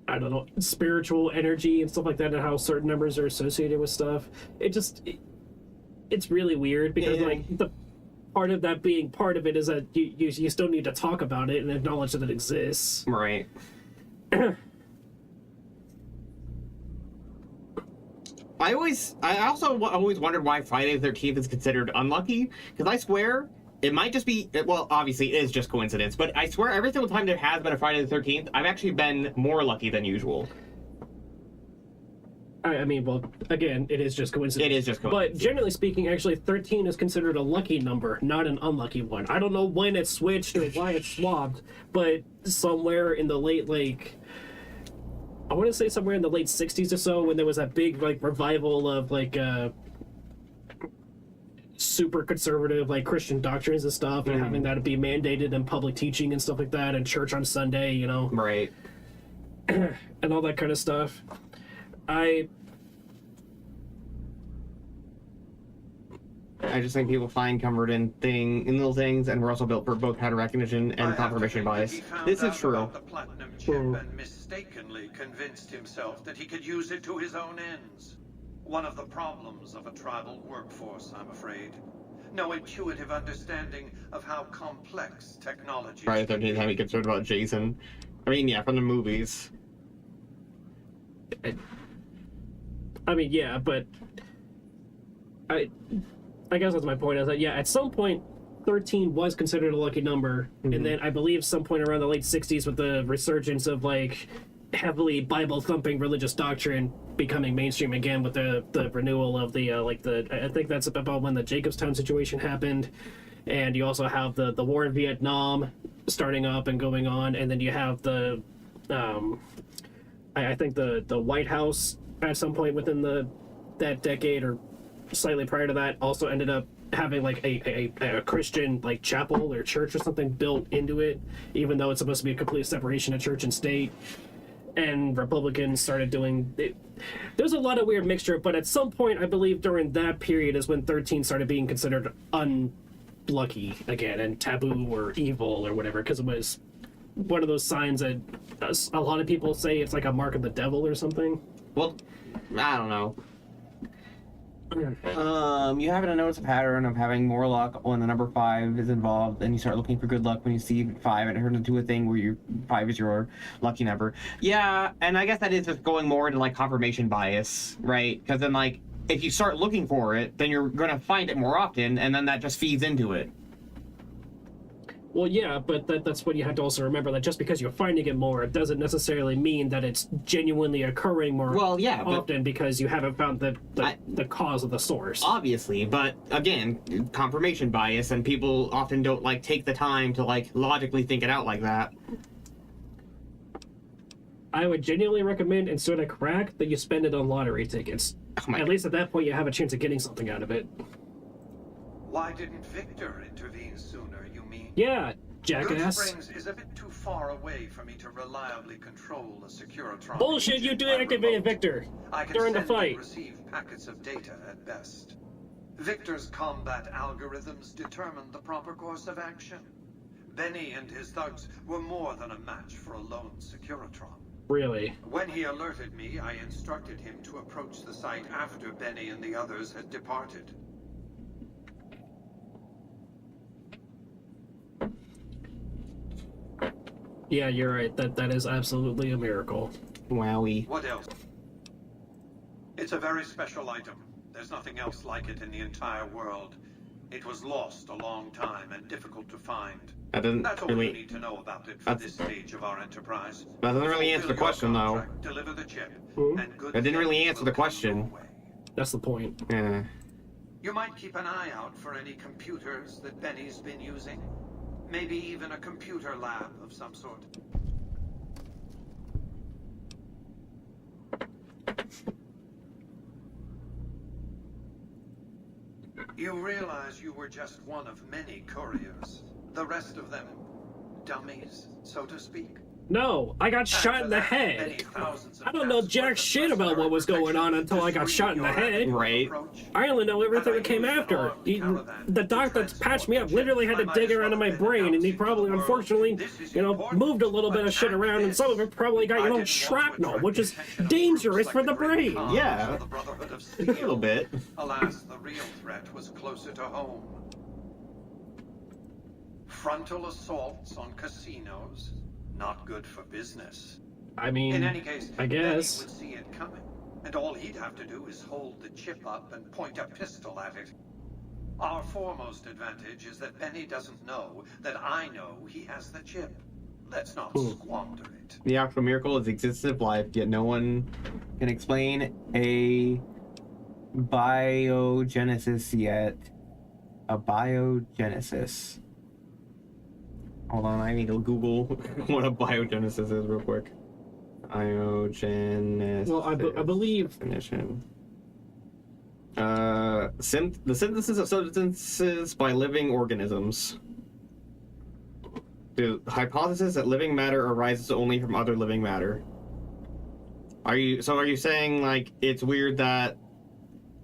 I don't know, spiritual energy and stuff like that, and how certain numbers are associated with stuff. It's really weird because like the part of that being part of it is that you still need to talk about it and acknowledge that it exists. Right. I also always wondered why Friday the 13th is considered unlucky, because I swear it might just be, well, obviously it is just coincidence, but I swear every single time there has been a Friday the 13th, I've actually been more lucky than usual. I mean, well, again, it is just coincidence. It is just coincidence. But generally speaking, actually, 13 is considered a lucky number, not an unlucky one. I don't know when it switched or why it swapped, but somewhere in the late, like, I want to say somewhere in the late 60s or so, when there was that big, like, revival of, like, super conservative, like, Christian doctrines and stuff, and having that be mandated in public teaching and stuff like that, and church on Sunday, you know? Right. And all that kind of stuff. I just think people find comfort in little things, and we're also built for both pattern recognition and confirmation bias. This is true. The platinum chip and mistakenly convinced himself that he could use it to his own ends. One of the problems of a tribal workforce, I'm afraid. No intuitive understanding of how complex technology. Friday the 13th had me concerned about Jason. I mean, yeah, from the movies. I mean, yeah, but I guess that's my point, is that, yeah, at some point, 13 was considered a lucky number, and then I believe some point around the late 60s with the resurgence of, like, heavily Bible-thumping religious doctrine becoming mainstream again with the renewal of the, I think that's about when the Jacobstown situation happened, and you also have the war in Vietnam starting up and going on, and then you have the, I think the White House at some point within that decade or slightly prior to that also ended up having like a Christian like chapel or church or something built into it, even though it's supposed to be a complete separation of church and state. And Republicans started doing it. There's a lot of weird mixture, but at some point I believe during that period is when 13 started being considered unlucky again and taboo or evil or whatever, because it was one of those signs that a lot of people say it's like a mark of the devil or something. Well, I don't know. You happen to notice a pattern of having more luck when the number 5 is involved, and you start looking for good luck when you see 5, and it turns into a thing where 5 is your lucky number. Yeah, and I guess that is just going more into like confirmation bias, right? Because then like if you start looking for it, then you're gonna find it more often, and then that just feeds into it. Well, yeah, but that's what you have to also remember, that just because you're finding it more, it doesn't necessarily mean that it's genuinely occurring more often because you haven't found the cause of the source. Obviously, but again, confirmation bias, and people often don't like take the time to like logically think it out like that. I would genuinely recommend, instead of crack, that you spend it on lottery tickets. At least at that point, you have a chance of getting something out of it. Why didn't Victor intervene sooner, you mean? Yeah, Good jackass. Springs is a bit too far away for me to reliably control the Securitron. Bullshit, you deactivated Victor I can during the send fight. and receive packets of data at best. Victor's combat algorithms determine the proper course of action. Benny and his thugs were more than a match for a lone Securitron. Really? When he alerted me, I instructed him to approach the site after Benny and the others had departed. Yeah, you're right. That is absolutely a miracle. Wowie. What else? It's a very special item. There's nothing else like it in the entire world. It was lost a long time and difficult to find. That doesn't That's all really... you need to know about it for this stage of our enterprise. That doesn't really answer the question, though. Deliver the chip, and good That didn't really things answer will the come question. your way. That's the point. Yeah. You might keep an eye out for any computers that Benny's been using. Maybe even a computer lab of some sort. You realize you were just one of many couriers. The rest of them, dummies, so to speak. No, I got shot in the head. I don't know jack shit about what was going on until I got shot in the head. Right. I only know everything that came after. The doc that patched me up literally had to dig around in my brain, and he probably, unfortunately, moved a little bit of shit around, and some of it probably got, shrapnel, which is dangerous for the brain. Yeah. A little bit. Alas, the real threat was closer to home. Frontal assaults on casinos. Not good for business. I mean, in any case, I guess. Benny would see it coming, and all he'd have to do is hold the chip up and point a pistol at it. Our foremost advantage is that Benny doesn't know that I know he has the chip. Let's not squander it. The actual miracle is the existence of life, yet no one can explain a biogenesis yet. A biogenesis. Hold on, I need to Google what a biogenesis is real quick. Biogenesis. Well, I believe... Definition. The synthesis of substances by living organisms. The hypothesis that living matter arises only from other living matter. Are you saying, like, it's weird that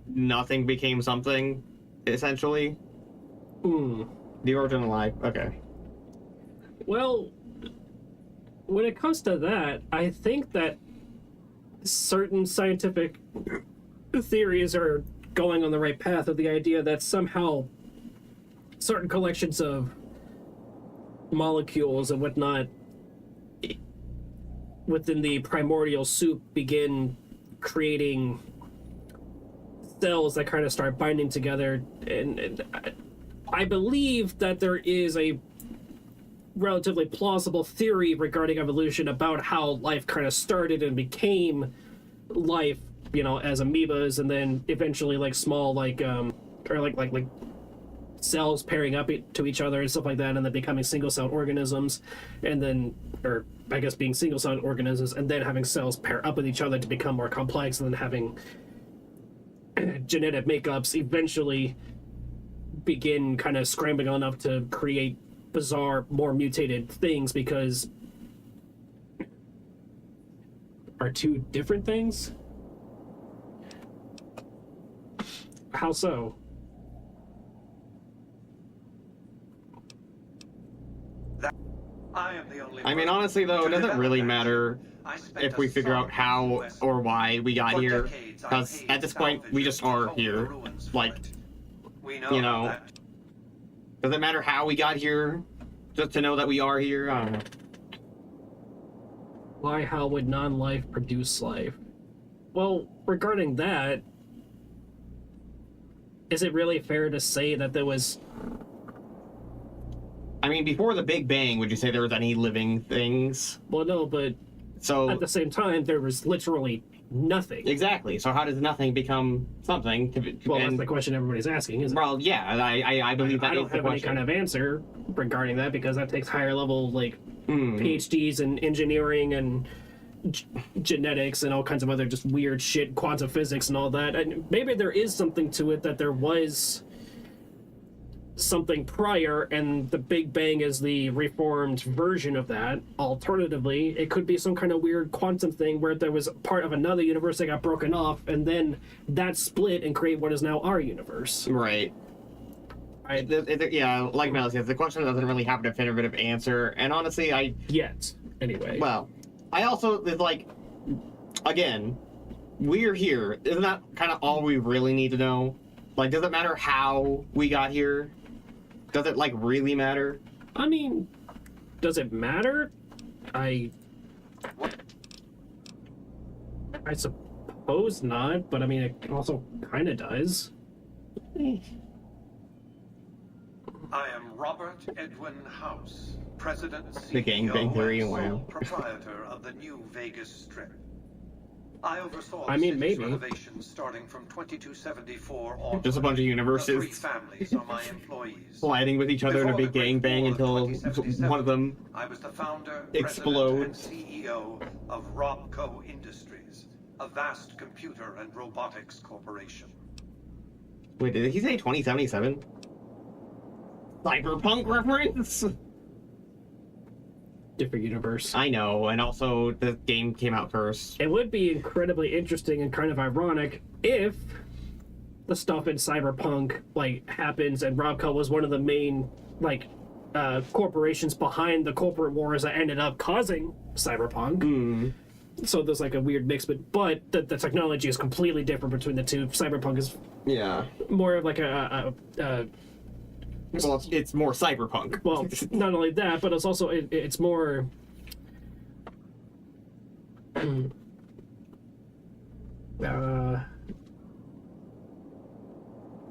nothing became something, essentially? The origin of life. Okay. Well, when it comes to that, I think that certain scientific theories are going on the right path of the idea that somehow certain collections of molecules and whatnot within the primordial soup begin creating cells that kind of start binding together, and I believe that there is a relatively plausible theory regarding evolution about how life kind of started and became life, as amoebas, and then eventually like small like cells pairing up to each other and stuff like that, and then becoming single-celled organisms, and then, or I guess being single-celled organisms, and then having cells pair up with each other to become more complex, and then having genetic makeups eventually begin kind of scrambling enough to create bizarre, more mutated things, because are two different things? How so? I am the only I mean, honestly, though, it doesn't really matter if we figure out how or why we got here, because at this point, we just are here. Like, you know, does it matter how we got here? Just to know that we are here? I don't know. Why, how would non-life produce life? Well, regarding that, is it really fair to say that there was... I mean, before the Big Bang, would you say there was any living things? Well, no, but So at the same time, there was literally nothing. exactly. So how does nothing become something? Well, that's the question everybody's asking, isn't it? Well, yeah, I believe that I is don't the have any question. kind of answer regarding that because that takes higher level, like, Hmm. PhDs in engineering and genetics and all kinds of other just weird shit, quantum physics and all that. And maybe there is something to it that there was something prior and the Big Bang is the reformed version of that. Alternatively, it could be some kind of weird quantum thing where there was part of another universe that got broken off and then that split and create what is now our universe. Right. Yeah, like Mel says, the question doesn't really have a definitive answer, and honestly, Yet, anyway. well, I also, it's like, again, we're here. Isn't that kind of all we really need to know? Like, does it matter how we got here? Does it, like, really matter? I mean, does it matter? I suppose not, but I mean, it also kind of does. I am Robert Edwin House, President, The gangbang theory, CEO, and wow. sole proprietor of the New Vegas Strip. I oversaw I the mean, city's maybe. renovations starting from 2274 on. Just a bunch of The universes 3 families are my employees. colliding with each other in a Before big the Great gangbang War of until 2077, one of them I was the founder, explodes. president, and CEO of Robco Industries, a vast computer and robotics corporation. Wait, did he say 2077? Cyberpunk reference? Different universe. I know, and also the game came out first. It would be incredibly interesting and kind of ironic if the stuff in Cyberpunk like happens and Robco was one of the main like corporations behind the corporate wars that ended up causing Cyberpunk. So there's like a weird mix, but the technology is completely different between the two. Cyberpunk is Yeah. more of like Well, it's more cyberpunk. well, not only that, but it's also it's more.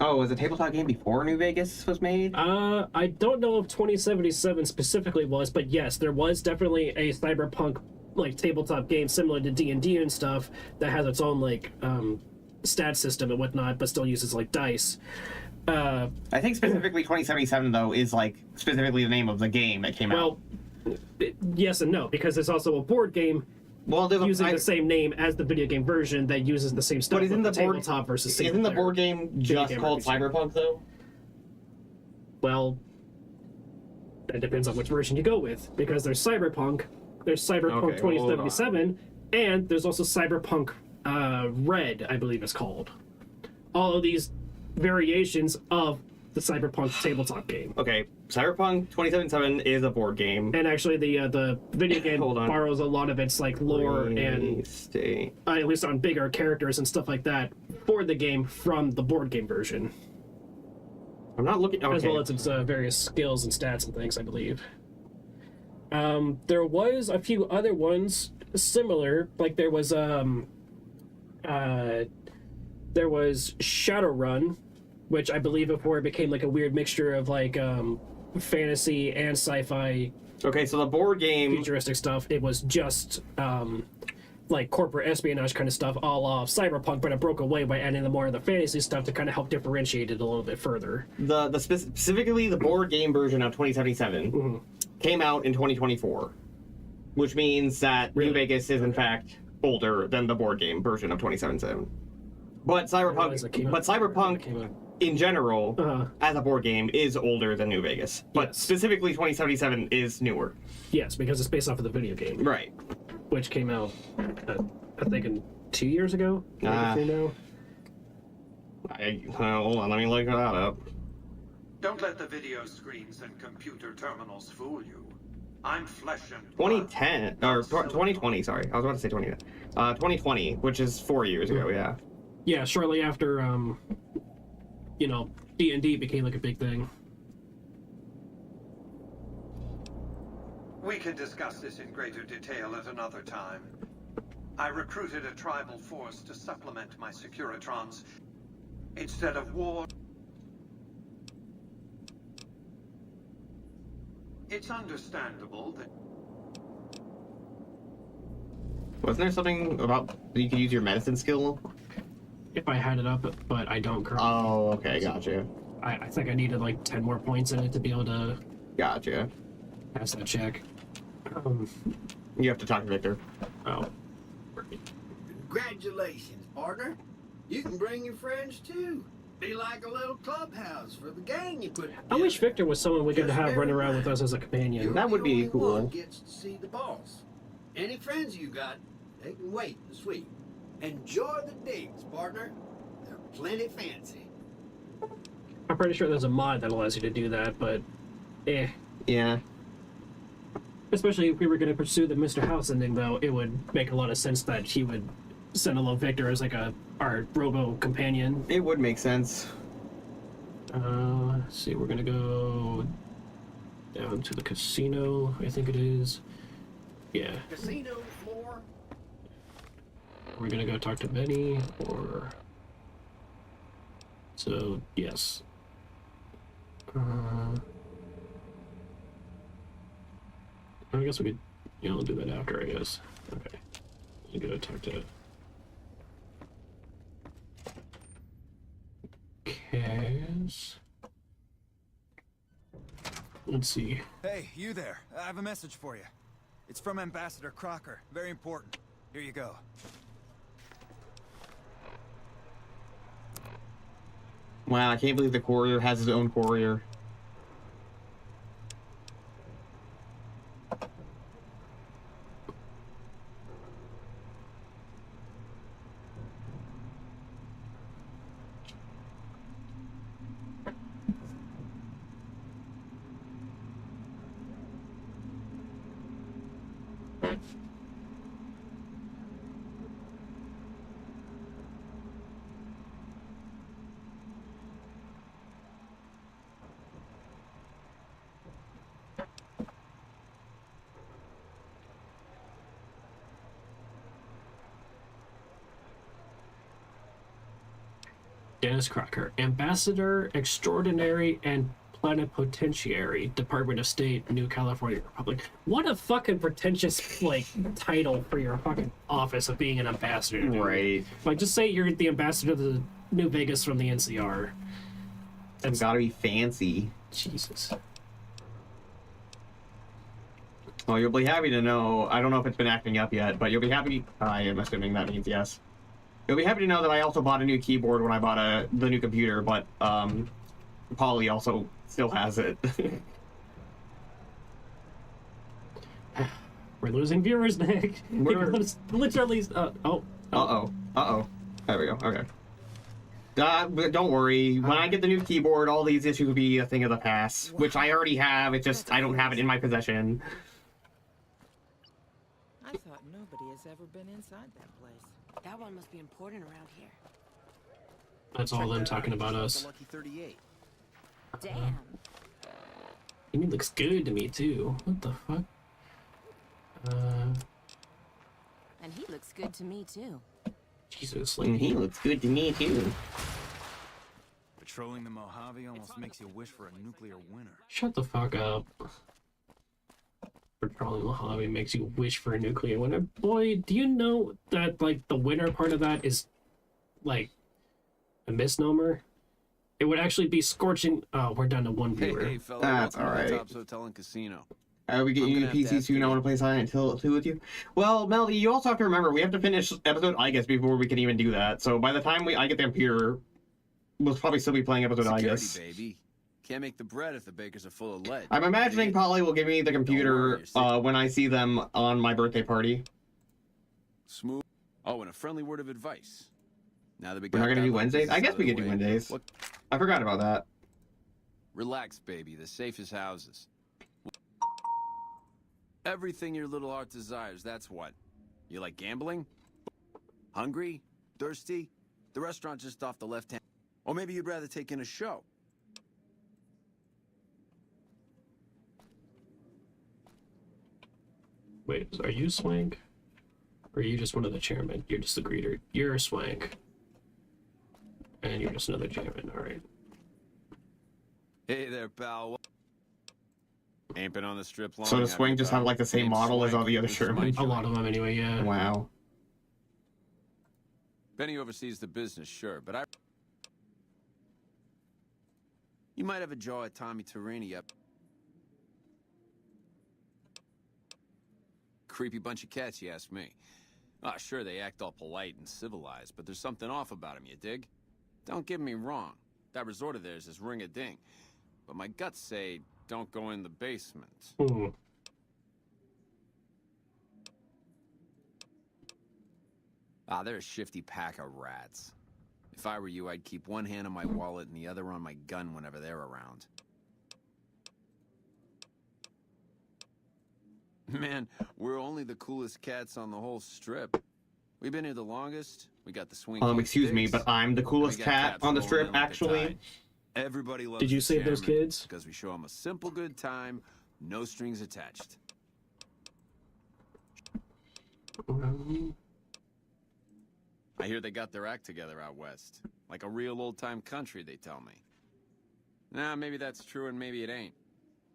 Oh, was the tabletop game before New Vegas was made? I don't know if 2077 specifically was, but yes, there was definitely a cyberpunk like tabletop game similar to D&D and stuff that has its own like stat system and whatnot, but still uses like dice. I think specifically 2077 though is like specifically the name of the game that came out. Well, yes and no, because it's also a board game Well, there's using the same name as the video game version that uses the same stuff. But isn't with the board tabletop versus isn't the single board player. game just game called RPG. Cyberpunk though? Well, that depends on which version you go with, because there's Cyberpunk, there's Cyberpunk Okay, hold on. 2077, and there's also Cyberpunk Red, I believe it's called. All of these variations of the Cyberpunk tabletop game. Okay, Cyberpunk 2077 is a board game. And actually, the video game Hold on. borrows a lot of its like lore and State. at least on bigger characters and stuff like that for the game from the board game version, I'm not looking. Okay. as well as its various skills and stats and things, I believe. There was a few other ones similar, like there was Shadowrun, which I believe before it became like a weird mixture of like fantasy and sci-fi Okay, so the board game. futuristic stuff. It was just like corporate espionage kind of stuff, a la Cyberpunk, but it broke away by adding the more of the fantasy stuff to kind of help differentiate it a little bit further. Specifically the board game version of 2077 came out in 2024, which means that New Really? Vegas is in fact older than the board game version of 2077. But Cyberpunk in general, as a board game, is older than New Vegas. But Yes. specifically 2077 is newer. Yes, because it's based off of the video game, Right. which came out, I think, 2 years ago. Maybe Ah. 3 now. Hold on, let me look that up. Don't let the video screens and computer terminals fool you. I'm flesh and 2010 or 2020. Sorry, I was about to say 2010. 2020, which is 4 years ago. Yeah. Yeah, shortly after, you know, D&D became like a big thing. We can discuss this in greater detail at another time. I recruited a tribal force to supplement my Securitrons. Instead of war... It's understandable that... Wasn't there something about you could use your medicine skill? If I had it up, but I don't currently. Oh, okay, gotcha. I think I needed like 10 more points in it to be able to Gotcha. pass that check. You have to talk to Victor. Oh. Congratulations, partner. You can bring your friends too. Be like a little clubhouse for the gang you put together. I wish Victor was someone we could have run around with us as a companion. You're That would the be only cool. one gets to see the boss. Any friends you got, they can wait in the suite. Enjoy the digs, partner. They're plenty fancy. I'm pretty sure there's a mod that allows you to do that, but eh. Yeah. Especially if we were going to pursue the Mr. House ending, though, it would make a lot of sense that he would send along Victor as like our robo companion. It would make sense. Let's see, we're gonna go down to the casino, I think it is. Yeah. Casino floor. We're gonna go talk to Benny, or... So, yes. I guess we could, you know, do that after, I guess. Okay. I'm gonna talk to... Cass. Let's see. Hey, you there. I have a message for you. It's from Ambassador Crocker. Very important. Here you go. Wow, I can't believe the courier has his own courier. Dennis Crocker, Ambassador Extraordinary and Plenipotentiary, Department of State, New California Republic. What a fucking pretentious, like, title for your fucking office of being an ambassador. Dude. Right. Like, just say you're the ambassador to New Vegas from the NCR. It's gotta be fancy. Jesus. Well, you'll be happy to know, I don't know if it's been acting up yet, but you'll be happy, I am assuming that means yes. You'll be happy to know that I also bought a new keyboard when I bought the new computer, but Polly also still has it. We're losing viewers, Nick. We're- Literally. Uh-oh. There we go. Okay. But don't worry. When I get the new keyboard, all these issues will be a thing of the past, which I already have. It's just I don't have it in my possession. I thought nobody has ever been inside that place. That one must be important around here. That's all them talking about us. Lucky 38. Damn. He looks good to me too. What the fuck? And he looks good to me too. Jesus, And like he looks good to me too. Patrolling the Mojave almost makes you wish for a nuclear winter. shut the fuck up. Patrolling Mojave makes you wish for a nuclear winter. Boy, do you know that like the winter part of that is like a misnomer? It would actually be scorching. Oh, we're down to one viewer. Hey, fella, That's welcome to the alright. Tops Hotel and Casino. We get I'm you gonna have to PC ask soon. you. I want to play Silent Hill 2 with you. Well, Melody, you also have to remember we have to finish episode Igus before we can even do that. So by the time I get the computer, we'll probably still be playing episode Security, Igus. baby. Can't make the bread if the bakers are full of lead. I'm imagining Polly will give me the computer worry, you're safe. when I see them on my birthday party. Smooth. Oh, and a friendly word of advice. Now that we We're not got gonna that do long Wednesdays. business I guess out we of could the do way, Wednesdays. what- I forgot about that. Relax, baby. The safest houses. Everything your little heart desires, that's what. You like gambling? Hungry? Thirsty? The restaurant just off the left hand. Or maybe you'd rather take in a show. Wait, are you Swank? Or are you just one of the chairmen? You're just the greeter. You're Swank. And you're just another chairman, alright. Hey there, pal. Ain't been on the strip long. So does Swing just have like the same model as all the other Sherman? A lot of them anyway, yeah. Wow. Benny oversees the business, sure, but you might have a jaw at Tommy Tarini up. Creepy bunch of cats, you ask me. Ah, sure, they act all polite and civilized, but there's something off about them, you dig? Don't get me wrong. That resort of theirs is ring-a-ding. But my guts say, don't go in the basement. Ah, they're a shifty pack of rats. If I were you, I'd keep one hand on my wallet and the other on my gun whenever they're around. Man, we're only the coolest cats on the whole strip. We've been here the longest. We got the swing. Excuse me, but I'm the coolest cat on the strip, actually. Everybody loves. Did you save those kids? Because we show them a simple good time, no strings attached. I hear they got their act together out west. Like a real old-time country, they tell me. Nah, maybe that's true and maybe it ain't.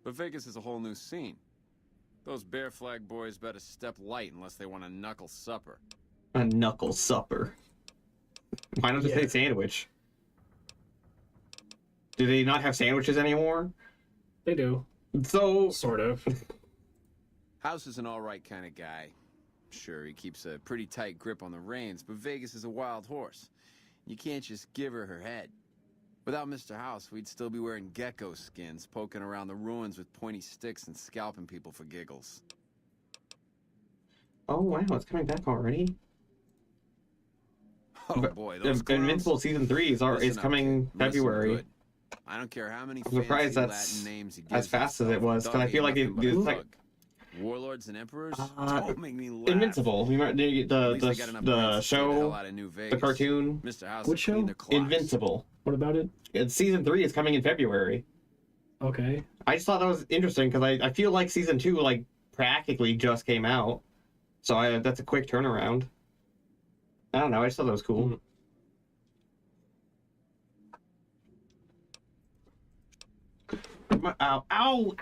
But Vegas is a whole new scene. Those Bear Flag boys better step light unless they want a knuckle supper. A knuckle supper. Why don't they say sandwich? Do they not have sandwiches anymore? They do. So... Sort of. House is an alright kind of guy. Sure, he keeps a pretty tight grip on the reins, but Vegas is a wild horse. You can't just give her her head. Without Mr. House, we'd still be wearing gecko skins, poking around the ruins with pointy sticks and scalping people for giggles. Oh wow, it's coming back already? Oh boy, those Invincible Season 3 is coming February. I don't care how many I'm surprised that's Latin names he gives as fast as it was, because I feel like it's like... Warlords and Emperors? Don't make me laugh. Invincible. The show, the cartoon. Mr. House Which show? Invincible. What about it? Season 3 is coming in February. Okay. I just thought that was interesting because I feel like Season 2 like practically just came out, so that's a quick turnaround. I don't know. I just thought that was cool. Ow! Ow!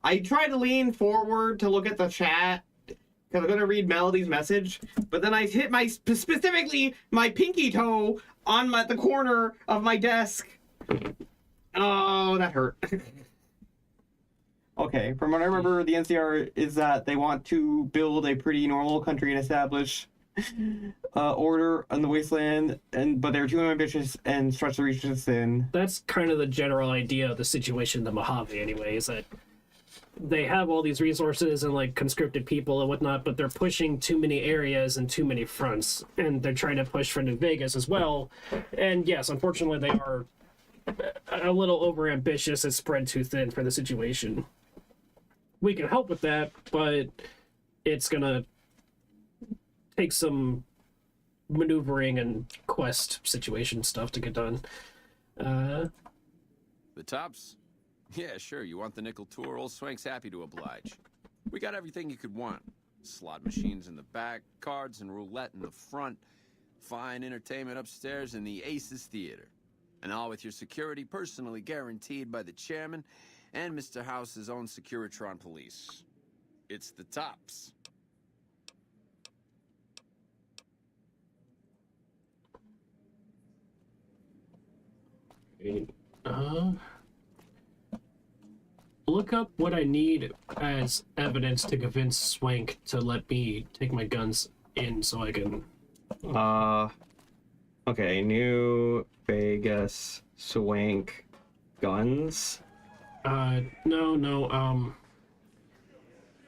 I tried to lean forward to look at the chat because I'm gonna read Melody's message, but then I hit specifically my pinky toe on the corner of my desk. Oh, that hurt. Okay, from what I remember, the NCR is that they want to build a pretty normal country and establish order on the wasteland, but they're too ambitious and stretch the reaches thin. That's kind of the general idea of the situation in the Mojave anyway, is that they have all these resources and like conscripted people and whatnot, but they're pushing too many areas and too many fronts, and they're trying to push for New Vegas as well. And yes, unfortunately they are a little over ambitious and spread too thin for the situation. We can help with that, but it's gonna take some maneuvering and quest situation stuff to get done. The tops? Yeah, sure. You want the nickel tour? Old Swank's happy to oblige. We got everything you could want. Slot machines in the back, cards and roulette in the front, fine entertainment upstairs, and the Aces Theater. And all with your security personally guaranteed by the chairman and Mr. House's own Securitron police. It's the tops. Look up what I need as evidence to convince Swank to let me take my guns in so I can... Okay, New Vegas Swank guns? No,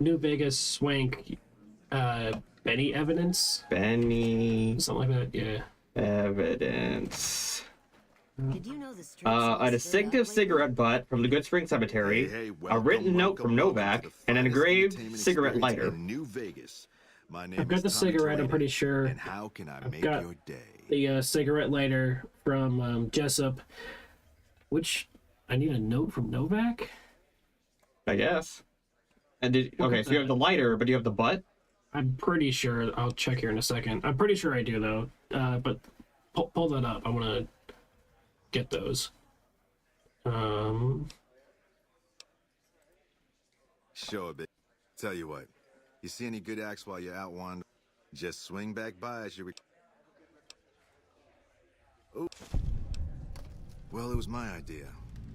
New Vegas Swank, Benny evidence? Benny... Something like that, yeah. Evidence. Did you know the streets A distinctive cigarette butt from the Good Spring Cemetery, a written note from Novak, and an engraved cigarette lighter. In New Vegas. My name I've got is the Tommy cigarette, I'm Delaney, pretty sure. And how can I make got your day? The cigarette lighter from Jessup, which I need a note from Novak? I guess. And okay, so you have the lighter, but do you have the butt? I'm pretty sure. I'll check here in a second. I'm pretty sure I do, though. But pull that up. I want to get those. Sure, bit. Tell you what, you see any good acts while you're out wandering, just swing back by as you Oh. Well, it was my idea.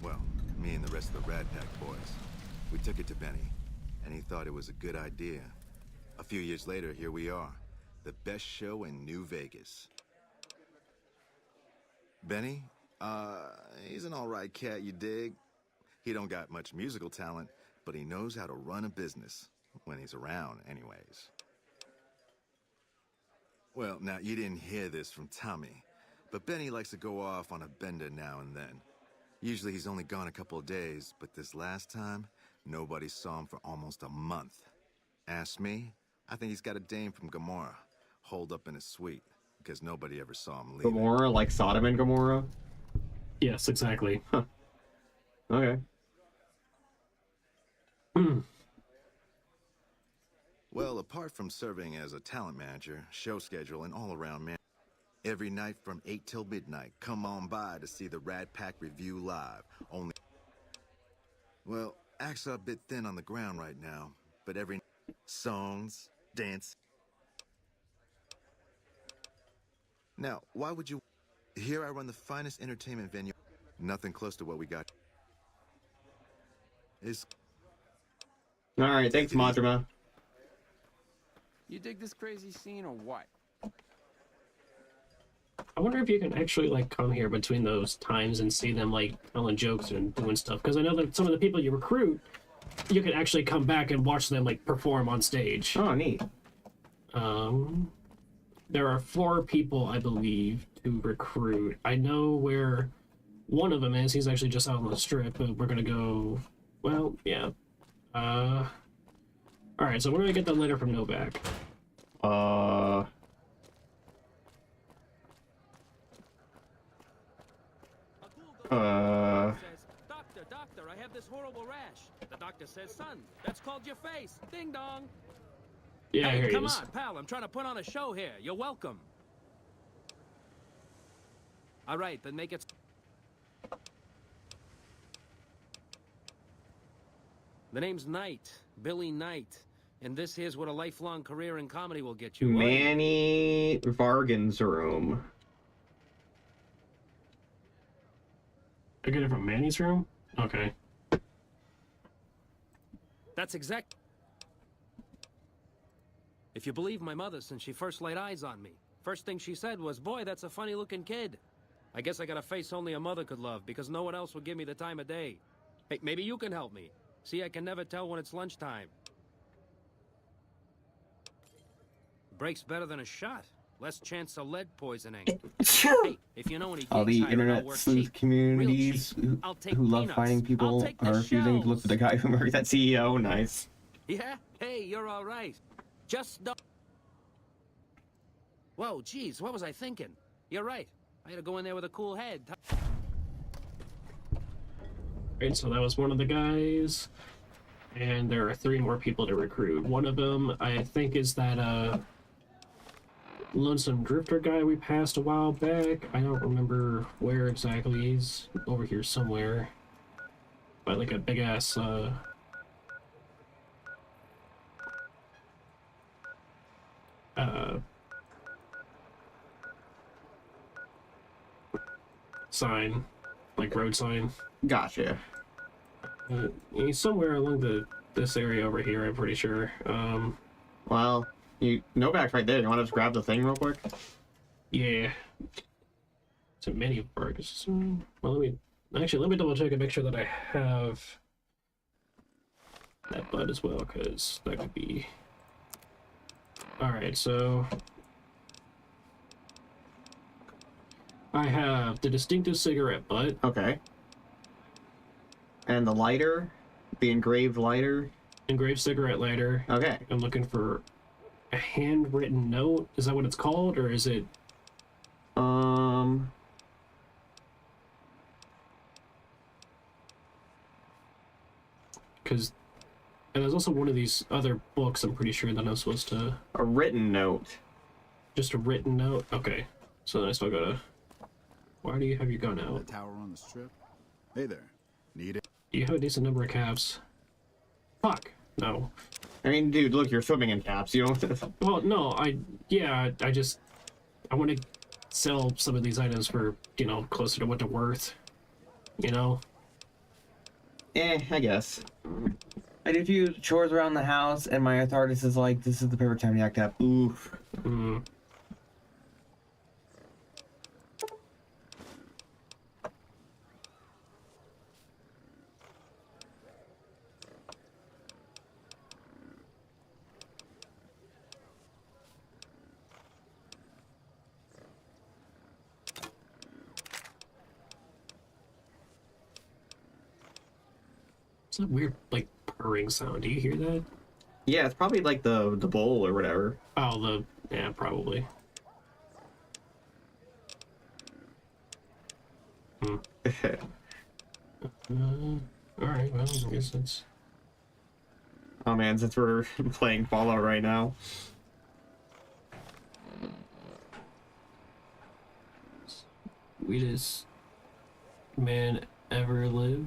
Well, me and the rest of the Rad Pack boys. We took it to Benny, and he thought it was a good idea. A few years later, here we are. The best show in New Vegas. Benny? He's an all-right cat, you dig? He don't got much musical talent, but he knows how to run a business. When he's around, anyways. Well, now, you didn't hear this from Tommy, but Benny likes to go off on a bender now and then. Usually he's only gone a couple of days, but this last time, nobody saw him for almost a month. Ask me, I think he's got a dame from Gomorrah, holed up in his suite, because nobody ever saw him leave. Gomorrah, like Sodom and Gomorrah? Yes, exactly. Huh. Okay. Well, apart from serving as a talent manager, show schedule, and all-around man, every night from 8 till midnight, come on by to see the Rad Pack Review live. Only... Well, acts are a bit thin on the ground right now, but every songs, dance. Now, why would you... Here I run the finest entertainment venue. Nothing close to what we got. Is... Alright, thanks, Madrima. You dig this crazy scene or what? I wonder if you can actually, like, come here between those times and see them, like, telling jokes and doing stuff. Because I know that some of the people you recruit, you can actually come back and watch them, like, perform on stage. Oh, neat. There are 4 people, I believe, to recruit. I know where one of them is. He's actually just out on the strip, but we're gonna go... Well, yeah. Alright, so where do I get that letter from Novak? Doctor, I have this horrible rash. The doctor says, son, that's called your face. Ding dong. Yeah, hey, here he come is. on, pal. I'm trying to put on a show here. You're welcome. All right, then make it... The name's Knight. Billy Knight. And this here's what a lifelong career in comedy will get you. Manny Vargan's room. I get it from Manny's room? Okay. That's exact... If you believe my mother, since she first laid eyes on me, first thing she said was, boy, that's a funny-looking kid. I guess I got a face only a mother could love, because no one else would give me the time of day. Hey, maybe you can help me. See, I can never tell when it's lunchtime. Breaks better than a shot. Less chance of lead poisoning. Hey, if you know any All the gigs, internet work sleuth cheap. communities who love peanuts. finding people are refusing to look for the guy who murdered that CEO. Nice. Yeah? Hey, you're all right. Just don't... Whoa, geez, what was I thinking? You're right. I had to go in there with a cool head. Right, so that was one of the guys. And there are 3 more people to recruit. One of them, I think, is that, Lonesome Drifter guy we passed a while back. I don't remember where exactly. He's over here somewhere. By, like, a big-ass, sign, like road sign. Gotcha. He's somewhere along this area over here, I'm pretty sure. Well, Novak's right there. You want to just grab the thing real quick? Yeah. It's a mini burgers. Well, let me double check and make sure that I have that bud as well, because that could be... Alright, so... I have the distinctive cigarette butt. Okay. And the lighter? The engraved lighter? Engraved cigarette lighter. Okay. I'm looking for a handwritten note. Is that what it's called, or is it... Because... And there's also one of these other books, I'm pretty sure, that I'm supposed to... A written note. Just a written note? Okay. So then I still gotta... Why do you have your gun out? The tower on the strip? Hey there. Need it? You have a decent number of caps. Fuck. No. I mean, dude, look, you're swimming in caps. You don't... Well, no, I want to sell some of these items for, you know, closer to what they're worth. You know? I guess. I do a few chores around the house, and my arthritis is like, this is the perfect time to act up. Oof. Mm. It's a weird, like, purring sound. Do you hear that? Yeah, it's probably like the bowl or whatever. Oh, yeah, probably. Hmm. Alright, well, I guess that's... Oh man, since we're playing Fallout right now. Sweetest man ever live.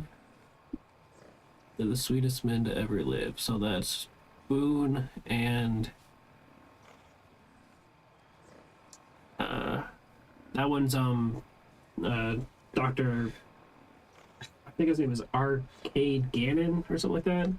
They're the sweetest men to ever live. So that's Boone and that one's Dr. I think his name is Arcade Gannon or something like that.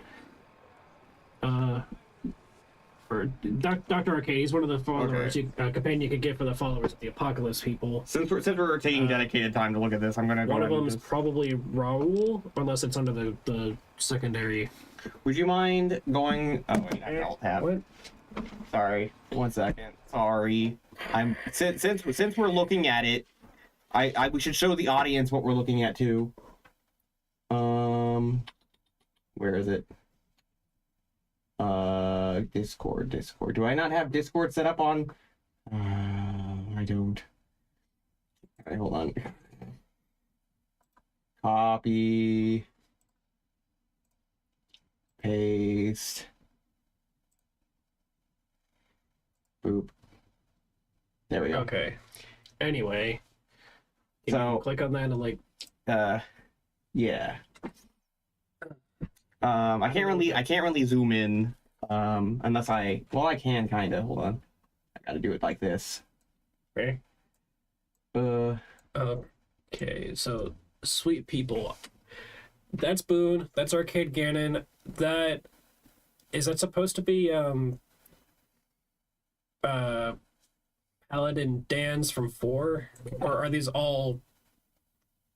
Or Dr. Arcade, he's one of the followers, okay. Companion you could get for the followers of the Apocalypse people. Since we're taking dedicated time to look at this, I'm gonna go one of ahead them and is probably Raul, unless it's under the secondary. Would you mind going? Oh wait, I alt tab. What? Sorry, 1 second. Sorry, since we're looking at it, we should show the audience what we're looking at too. Where is it? Discord. Do I not have Discord set up on? I don't. Alright, hold on. Copy. Paste. Boop. There we go. Okay. Anyway. So click on that and like. Yeah. I can't really zoom in. Unless I can kinda. Hold on. I gotta do it like this. Okay. Okay, so sweet people. That's Boone. That's Arcade Gannon. That supposed to be Paladin Dan's from 4, or are these all?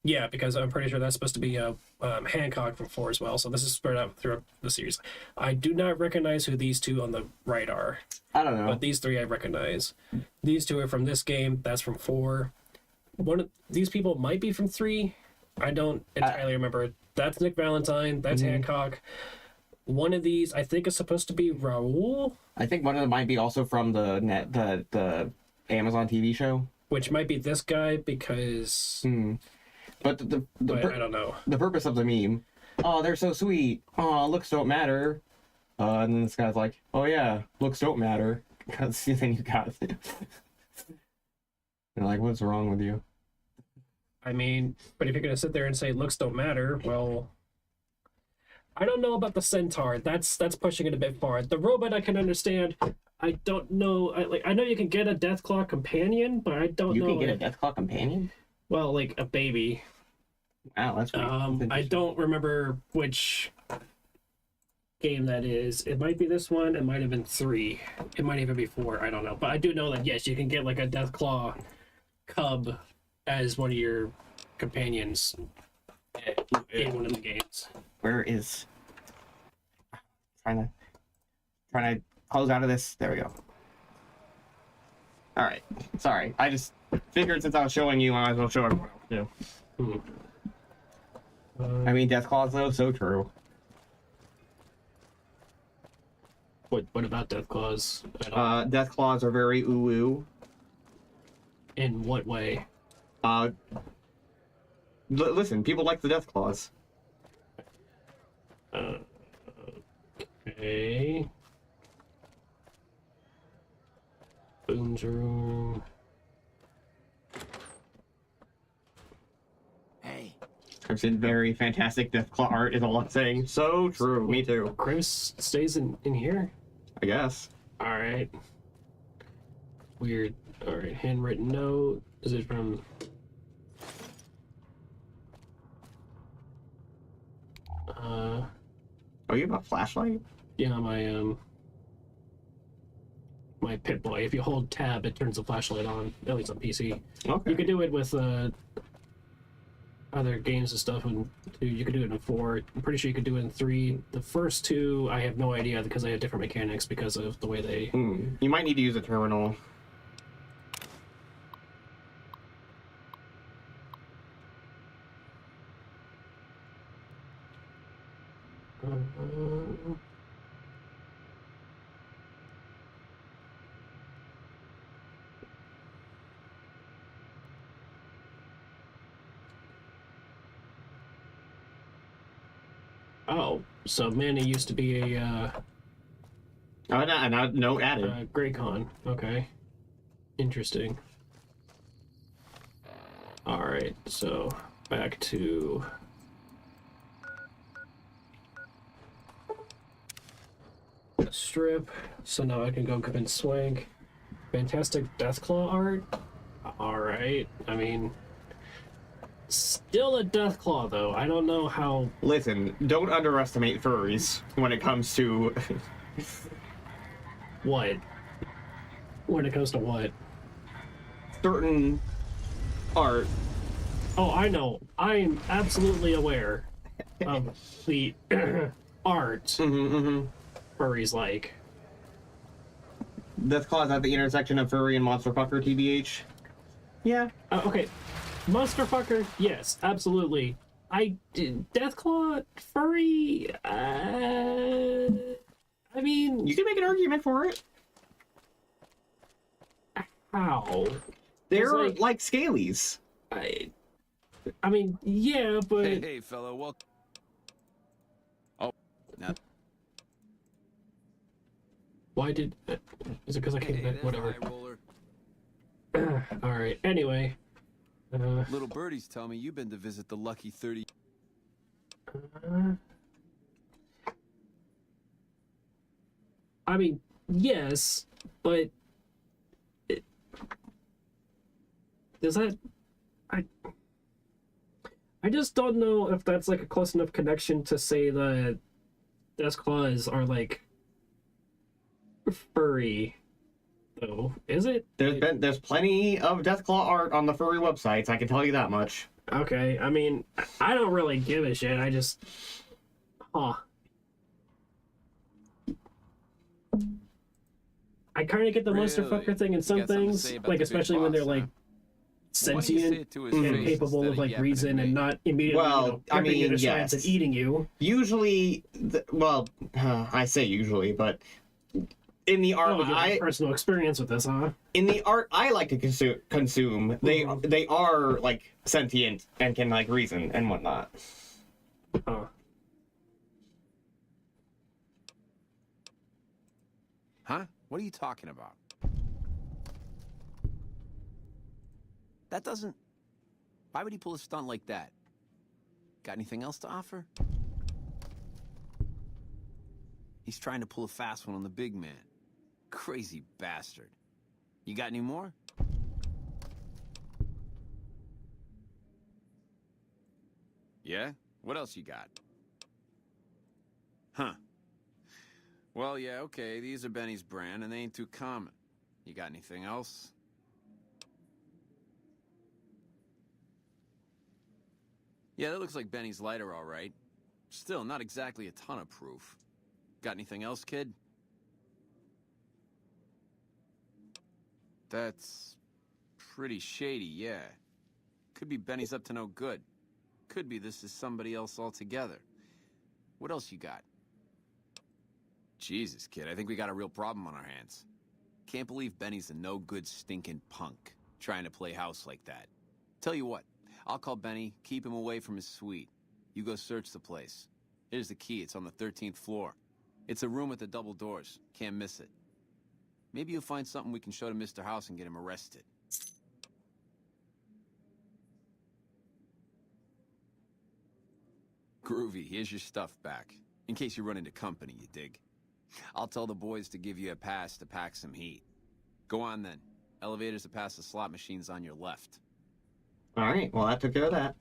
Yeah, because I'm pretty sure that's supposed to be Hancock from 4 as well. So this is spread out throughout the series. I do not recognize who these two on the right are. I don't know. But these 3 I recognize. These 2 are from this game. That's from 4. One of these people might be from 3. I don't entirely remember. That's Nick Valentine. That's Hancock. One of these I think is supposed to be Raul. I think one of them might be also from the Amazon TV show. Which might be this guy because. But I don't know. The purpose of the meme. Oh, they're so sweet. Oh, looks don't matter. And then this guy's like, oh yeah, looks don't matter. Because then you got it. They're like, what's wrong with you? I mean, but if you're gonna sit there and say looks don't matter, well, I don't know about the centaur. That's pushing it a bit far. The robot I can understand. I don't know. I know you can get a Deathclaw companion, but I don't know. You can get a Deathclaw companion? Well, like a baby. Wow, that's weird. I don't remember which game that is. It might be this one. It might have been 3. It might even be 4. I don't know. But I do know that yes, you can get like a Deathclaw cub as one of your companions in one of the games. Where is? Trying to close out of this. There we go. All right. Sorry, I just Figured since I was showing you, I might as well show everyone else too. I mean, Deathclaws though, so true. What about Deathclaws? Deathclaws are very ooh-ooh. In what way? Listen, people like the Deathclaws. Okay. Boone's room. Hey. I've seen very fantastic Deathclaw art, is all I'm saying. So true, me too. Chris stays in here? I guess. Alright. Weird. Alright, handwritten note. Is it from... Oh, you have a flashlight? Yeah, my Pip-Boy. If you hold tab, it turns the flashlight on, at least on PC. Okay. You can do it with other games and stuff, and you can do it in 4. I'm pretty sure you could do it in 3. The first 2, I have no idea because they have different mechanics because of the way they... You might need to use a terminal. Oh, so Manny used to be a no added. Greycon. Okay. Interesting. Alright, so back to... the strip. So now I can go and swank. Fantastic Deathclaw art. Alright, I mean... Still a Deathclaw, though. I don't know how... Listen, don't underestimate furries when it comes to... What? When it comes to what? Certain art. Oh, I know. I am absolutely aware of the art furries like. Deathclaws at the intersection of furry and monster fucker, TBH. Yeah. Okay. Monster fucker, yes, absolutely. Deathclaw furry. I mean, you can make an argument for it. How? They're like scalies. I mean, yeah, but Hey, fellow, welcome. Oh, now. Why did? Is it because I came back? Whatever. All right. Anyway. Little birdies tell me you've been to visit the lucky 30. I mean, yes, but does that? I just don't know if that's like a close enough connection to say that Deathclaws are like furry. Though, is it? There's plenty of Deathclaw art on the furry websites, I can tell you that much. Okay, I mean, I don't really give a shit, I just... Huh. I kind of get the monster fucker thing in some things, like especially when they're like sentient and capable of like reason and not immediately ripping into shreds and eating you. Usually, I say usually, but in the art, personal experience with this, huh? In the art I like to consume, they are like sentient and can like reason and whatnot. Huh. Huh? What are you talking about? That doesn't... Why would he pull a stunt like that? Got anything else to offer? He's trying to pull a fast one on the big man. Crazy bastard. You got any more? Yeah? What else you got? Huh. Well, yeah, okay, these are Benny's brand, and they ain't too common. You got anything else? Yeah, that looks like Benny's lighter, all right. Still, not exactly a ton of proof. Got anything else, kid? That's pretty shady, yeah. Could be Benny's up to no good. Could be this is somebody else altogether. What else you got? Jesus, kid, I think we got a real problem on our hands. Can't believe Benny's a no-good stinking punk, trying to play house like that. Tell you what, I'll call Benny, keep him away from his suite. You go search the place. Here's the key, it's on the 13th floor. It's a room with the double doors, can't miss it. Maybe you'll find something we can show to Mr. House and get him arrested. Groovy, here's your stuff back. In case you run into company, you dig? I'll tell the boys to give you a pass to pack some heat. Go on then. Elevators to pass the slot machines on your left. Alright, well that took care of that.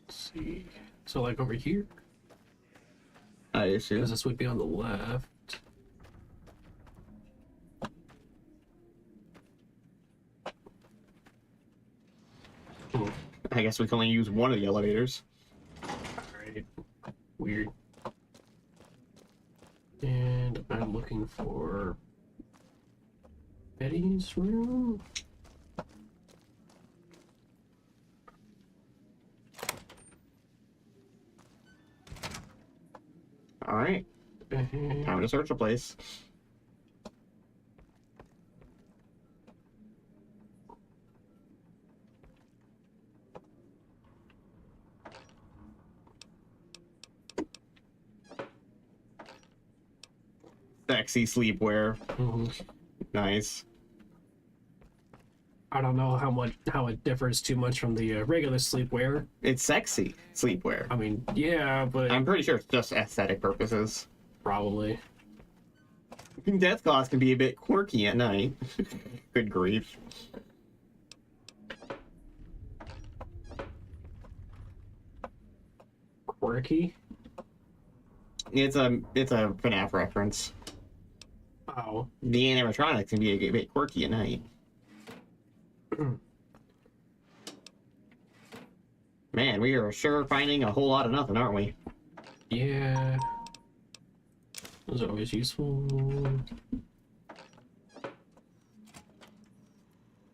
Let's see. So like over here? I assume. Because this would be on the left. I guess we can only use one of the elevators. Alright. Weird. And I'm looking for Betty's room. Alright. Time to search the place. Sexy sleepwear. Nice. I don't know how it differs too much from the regular sleepwear. It's sexy sleepwear. I mean, yeah, but I'm pretty sure it's just aesthetic purposes. Probably. Death Claws can be a bit quirky at night. Good grief. Quirky? It's a FNAF reference. Oh. The animatronics can be a bit quirky at night. Man, we are sure finding a whole lot of nothing, aren't we? Yeah. Those are always useful.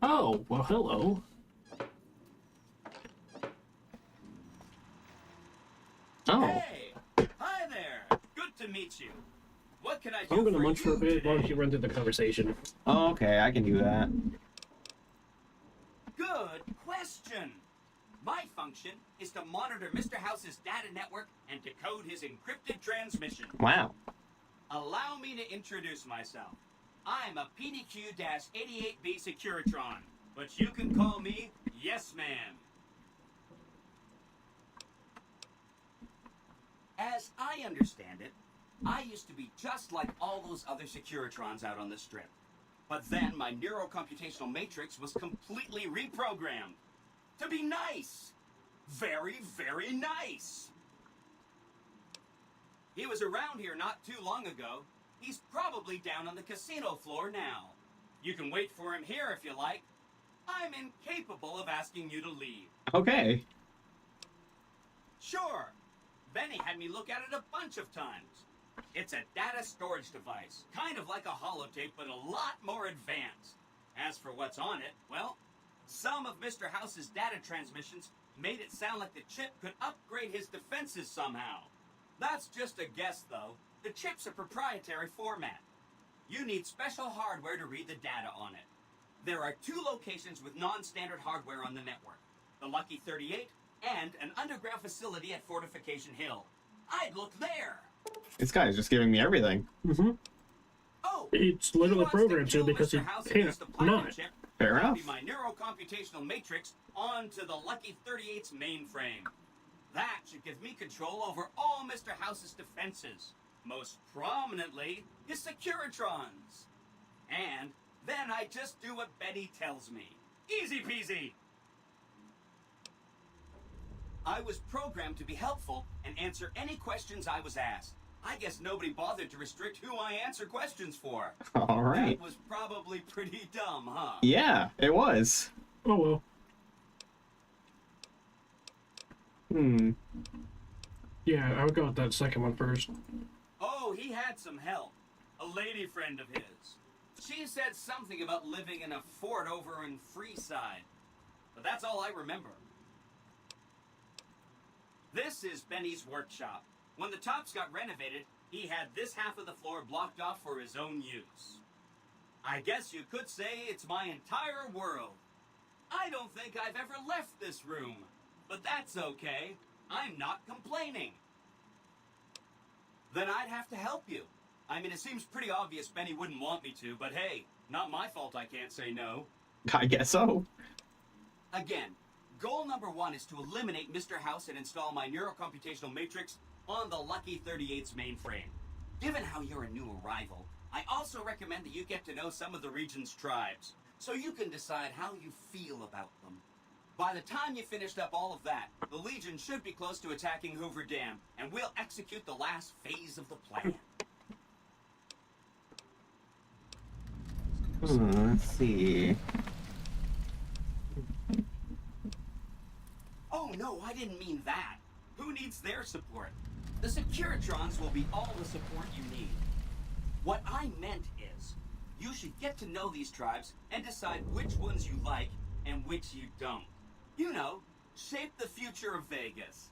Oh, well, hello. Oh. Hey! Hi there! Good to meet you. What can I do I'm gonna for munch for a bit today? while you run through the conversation. Oh, okay, I can do that. Good question. My function is to monitor Mr. House's data network and decode his encrypted transmission. Wow. Allow me to introduce myself. I'm a PDQ-88B Securitron, but you can call me Yes Man. As I understand it, I used to be just like all those other Securitrons out on the strip. But then my neurocomputational matrix was completely reprogrammed. To be nice. Very, very nice. He was around here not too long ago. He's probably down on the casino floor now. You can wait for him here if you like. I'm incapable of asking you to leave. Okay. Sure. Benny had me look at it a bunch of times. It's a data storage device, kind of like a holotape, but a lot more advanced. As for what's on it, well, some of Mr. House's data transmissions made it sound like the chip could upgrade his defenses somehow. That's just a guess, though. The chip's a proprietary format. You need special hardware to read the data on it. There are 2 locations with non-standard hardware on the network. The Lucky 38 and an underground facility at Fortification Hill. I'd look there. This guy is just giving me everything. Oh, it's literally programmed to because he can't not. Fair enough. Copy my neurocomputational matrix onto the Lucky 38's mainframe. That should give me control over all Mr. House's defenses. Most prominently, his Securitrons. And then I just do what Betty tells me. Easy peasy. I was programmed to be helpful and answer any questions I was asked. I guess nobody bothered to restrict who I answer questions for. All right. That was probably pretty dumb, huh? Yeah, it was. Oh well. Hmm. Yeah, I would go with that second one first. Oh, he had some help. A lady friend of his. She said something about living in a fort over in Freeside. But that's all I remember. This is Benny's workshop. When the Tops got renovated, he had this half of the floor blocked off for his own use. I guess you could say it's my entire world. I don't think I've ever left this room. But that's okay. I'm not complaining. Then I'd have to help you. I mean, it seems pretty obvious Benny wouldn't want me to, but hey, not my fault I can't say no. I guess so. Again, goal number 1 is to eliminate Mr. House and install my neurocomputational matrix on the Lucky 38's mainframe. Given how you're a new arrival, I also recommend that you get to know some of the region's tribes, so you can decide how you feel about them. By the time you finished up all of that, the Legion should be close to attacking Hoover Dam, and we'll execute the last phase of the plan. Let's see. Oh no, I didn't mean that. Who needs their support? The Securitrons will be all the support you need. What I meant is, you should get to know these tribes and decide which ones you like and which you don't. You know, shape the future of Vegas.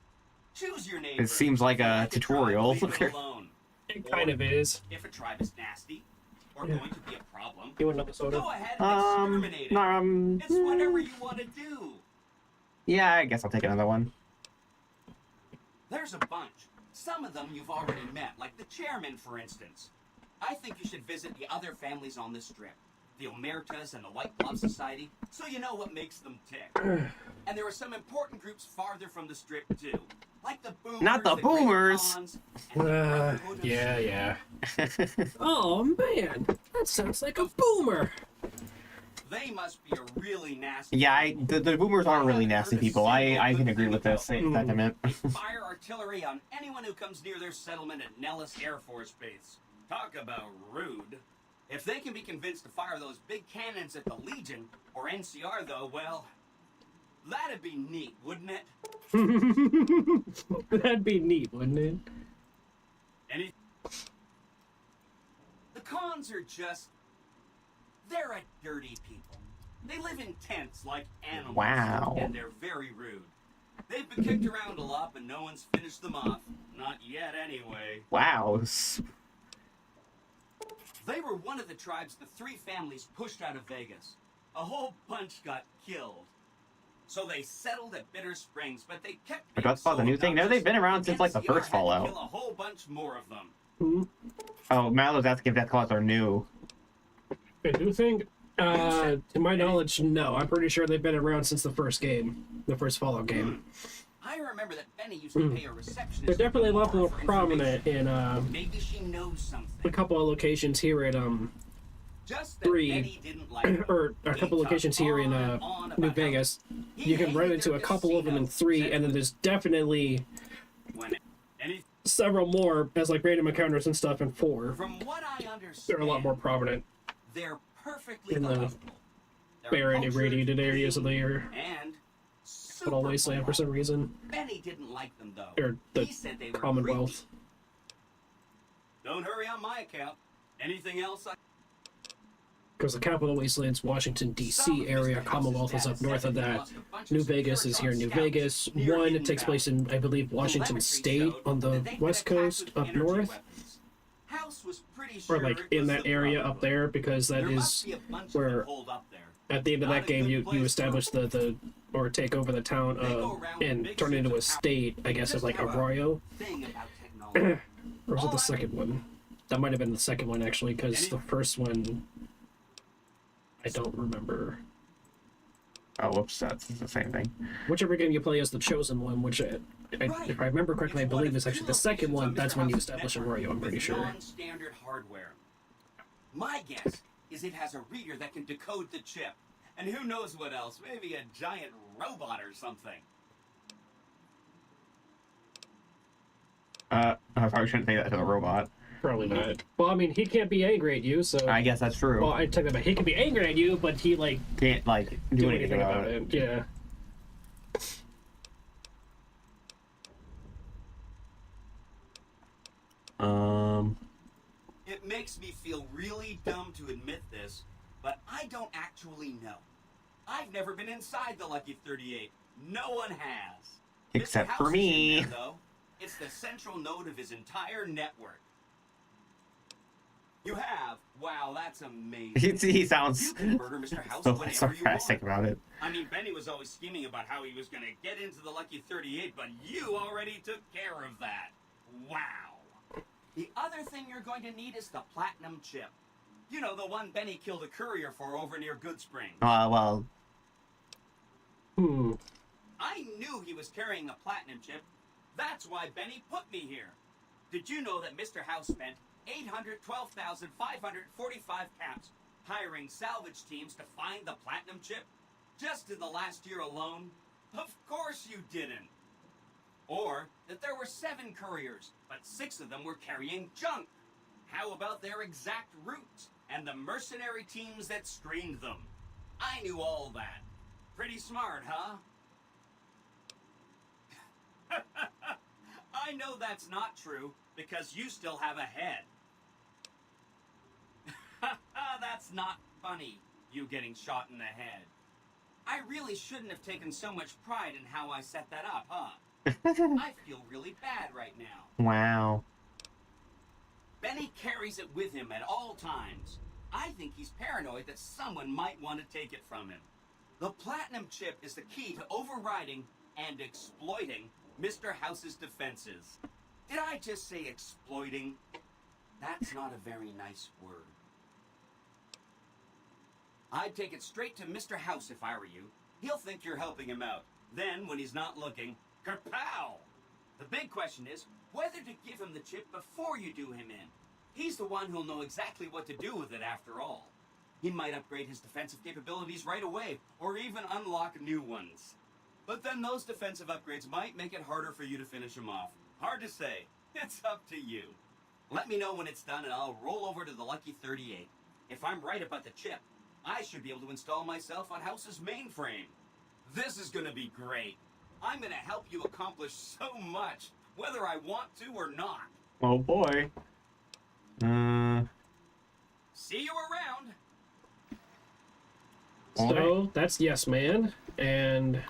Choose your neighbor. It seems like a tutorial. Leave it alone. It kind of is. If a tribe is nasty or going to be a problem, You want another soda? go ahead and exterminate it. It's whatever you want to do. Yeah, I guess I'll take another one. There's a bunch. Some of them you've already met, like the chairman, for instance. I think you should visit the other families on this strip. The Omertas and the White Glove Society, so you know what makes them tick. And there are some important groups farther from the strip, too. Like the Boomers. Not the Boomers! Yeah. Oh, man. That sounds like a boomer. They must be a really nasty. Yeah, the Boomers are really nasty people. I can agree with this sentiment. Fire artillery on anyone who comes near their settlement at Nellis Air Force Base. Talk about rude. If they can be convinced to fire those big cannons at the Legion, or NCR though, well, that'd be neat, wouldn't it? That'd be neat, wouldn't it? The cons are just... they're a dirty people. They live in tents like animals. Wow. And they're very rude. They've been kicked around a lot, but no one's finished them off. Not yet, anyway. Wow. They were one of the tribes the 3 families pushed out of Vegas. A whole bunch got killed. So they settled at Bitter Springs, but they kept I got the new thing. No, they've been around since like the first Fallout. Kill a whole bunch more of them. Oh, Mallow's asking if Death Claws are new. A new thing? To my knowledge, no. I'm pretty sure they've been around since the first game. The first Fallout game. I remember that Benny used to pay a receptionist. They're definitely a lot more prominent in maybe she knows something. a couple of locations here at Just that 3 Benny didn't like or a couple of locations here in New Vegas. You can run into a couple of them in 3, and then there's definitely several more as like random encounters and stuff in 4. From what I understand, They're a lot more prominent they're perfectly in the lovable. barren, irradiated areas of the air. And But all wasteland for some reason. Benny didn't like them though. Or the He said they were Commonwealth. creepy. Don't hurry on my account. Anything else? Because the capital wasteland's Washington, D.C. area. Commonwealth is up north of that. New Vegas is here in New Vegas. 1 takes place in, I believe, Washington State on the west coast up north. Or like in that area up there, because that is where at the end of that game you establish the or take over the town and turn it into a state, I guess, of like Arroyo. Or was it the second one? That might have been the second one, actually, because the first one I don't remember. Oh, whoops, that's the same thing. Whichever game you play as the chosen one, which if I remember correctly, I believe is actually the second one. That's when you establish Arroyo, I'm pretty sure. Non-standard hardware. My guess is it has a reader that can decode the chip. And who knows what else? Maybe a giant robot or something. I probably shouldn't say that to the robot. Probably not. Well, I mean, he can't be angry at you, so... I guess that's true. Well, I take that back. He can be angry at you, but he, like... Can't, like, do anything about it. Yeah. makes me feel really dumb to admit this, but I don't actually know. I've never been inside the Lucky 38. No one has. Except Mr. for House me. is in there, though. It's the central node of his entire network. You have? Wow, that's amazing. He sounds You can murder Mr. House so whenever sarcastic you want. about it. I mean, Benny was always scheming about how he was going to get into the Lucky 38, but you already took care of that. Wow. The other thing you're going to need is the platinum chip. You know, the one Benny killed a courier for over near Goodsprings. Well. I knew he was carrying a platinum chip. That's why Benny put me here. Did you know that Mr. House spent 812,545 caps hiring salvage teams to find the platinum chip? Just in the last year alone? Of course you didn't. Or that there were 7 couriers, but 6 of them were carrying junk. How about their exact routes and the mercenary teams that screened them? I knew all that. Pretty smart, huh? I know that's not true, because you still have a head. That's not funny, you getting shot in the head. I really shouldn't have taken so much pride in how I set that up, huh? I feel really bad right now. Wow. Benny carries it with him at all times. I think he's paranoid that someone might want to take it from him. The platinum chip is the key to overriding and exploiting Mr. House's defenses. Did I just say exploiting? That's not a very nice word. I'd take it straight to Mr. House if I were you. He'll think you're helping him out. Then, when he's not looking, kerpow! The big question is whether to give him the chip before you do him in. He's the one who'll know exactly what to do with it after all. He might upgrade his defensive capabilities right away, or even unlock new ones. But then those defensive upgrades might make it harder for you to finish him off. Hard to say. It's up to you. Let me know when it's done and I'll roll over to the Lucky 38. If I'm right about the chip, I should be able to install myself on House's mainframe. This is gonna be great. I'm gonna help you accomplish so much, whether I want to or not. Oh boy. See you around. So that's yes, man. And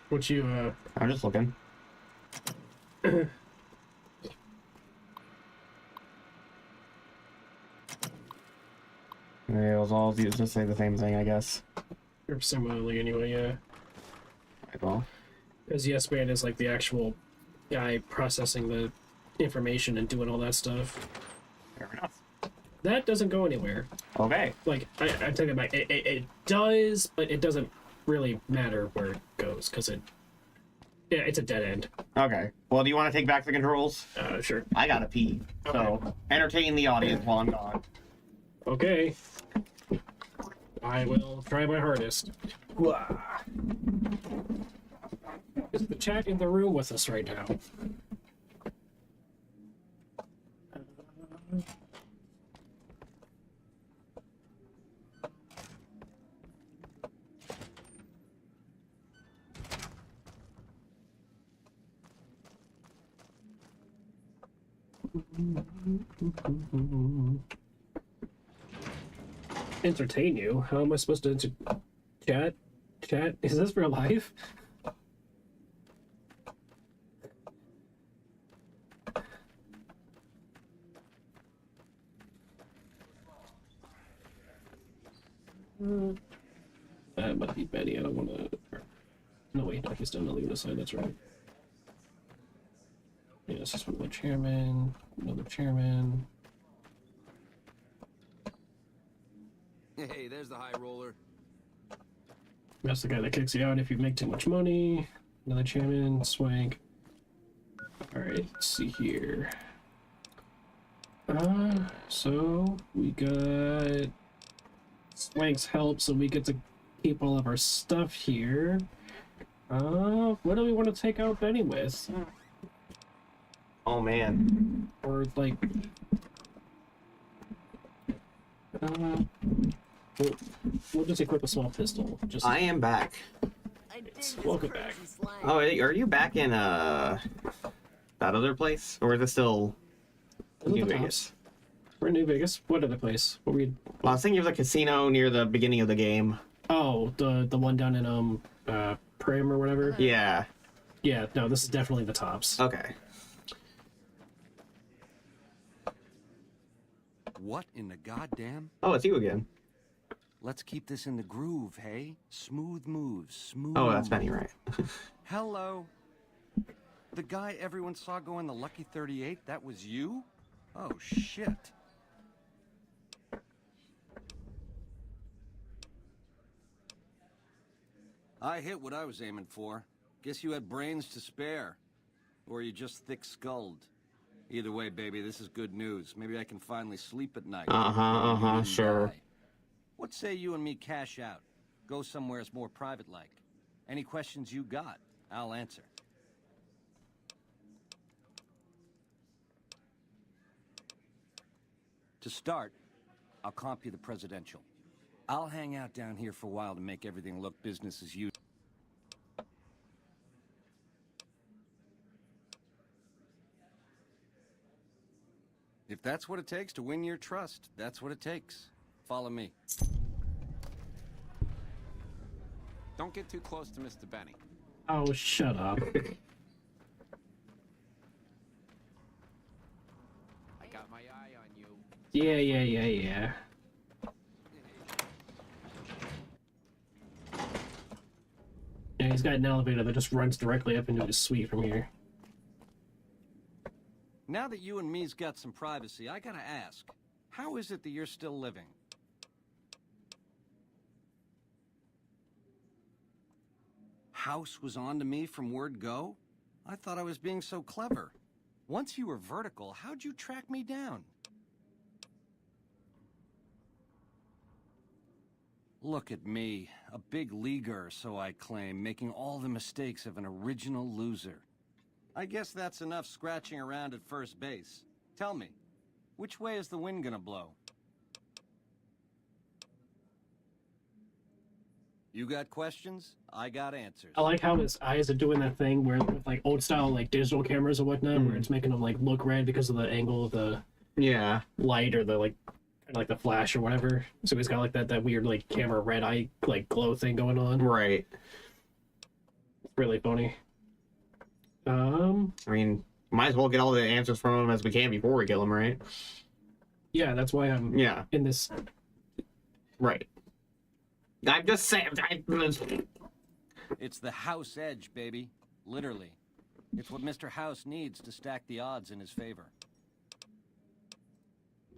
what you I'm just looking. Yeah, it was all just say the same thing, I guess. or similarly anyway, yeah. Right, well. Because yes, man is like the actual guy processing the information and doing all that stuff. Fair enough. That doesn't go anywhere. Okay. Like, I'm taking it back. It does, but it doesn't really matter where it goes, because yeah, it's a dead end. Okay. Well, do you want to take back the controls? Sure. I gotta pee. Okay. So, entertain the audience while I'm gone. Okay. I will try my hardest. Is the chat in the room with us right now? Entertain you? How am I supposed to chat? Chat? Is this real life? That must be Betty. I don't want to. No, wait, I can still not leave the side. That's right. Yeah, this is from the chairman. Another chairman. Hey, there's the high roller. That's the guy that kicks you out if you make too much money. Another chairman. Swank. Alright, let's see here. So we got Swank's help, so we get to keep all of our stuff here. What do we want to take out Benny with? Oh man. Or like, we'll just equip a small pistol. Just I am back. welcome back. Oh, are you back in that other place, or is it still New Vegas? We're in New Vegas. What other place? What were we... Well, I was thinking of the casino near the beginning of the game. Oh, the one down in Prim or whatever. Yeah. Yeah. No, this is definitely the tops. Okay. What in the goddamn? Oh, it's you again. Let's keep this in the groove, hey? Smooth moves, smooth. Oh, that's Benny, right? Hello. The guy everyone saw go in the Lucky 38, that was you? Oh, shit. I hit what I was aiming for. Guess you had brains to spare. Or you just thick-skulled. Either way, baby, this is good news. Maybe I can finally sleep at night. Sure. Die. What say you and me cash out? Go somewhere it's more private-like. Any questions you got, I'll answer. To start, I'll comp you the presidential. I'll hang out down here for a while to make everything look business as usual. If that's what it takes to win your trust, that's what it takes. Follow me. Don't get too close to Mr. Benny. Oh, shut up. I got my eye on you. Yeah. Yeah, he's got an elevator that just runs directly up into his suite from here. Now that you and me's got some privacy, I gotta ask, how is it that you're still living? House was on to me from word go? I thought I was being so clever. Once you were vertical, how'd you track me down? Look at me, a big leaguer, so I claim, making all the mistakes of an original loser. I guess that's enough scratching around at first base. Tell me, which way is the wind gonna blow? You got questions? I got answers. I like how his eyes are doing that thing where with like old style like digital cameras or whatnot, where it's making them like look red because of the angle of the light or the like kind of like the flash or whatever. So he's got like that weird like camera red eye like glow thing going on. Right. Really funny. I mean, might as well get all the answers from him as we can before we kill him, right? Yeah, that's why I'm in this. Right. I'm just saying. It's the House edge, baby. Literally. It's what Mr. House needs to stack the odds in his favor.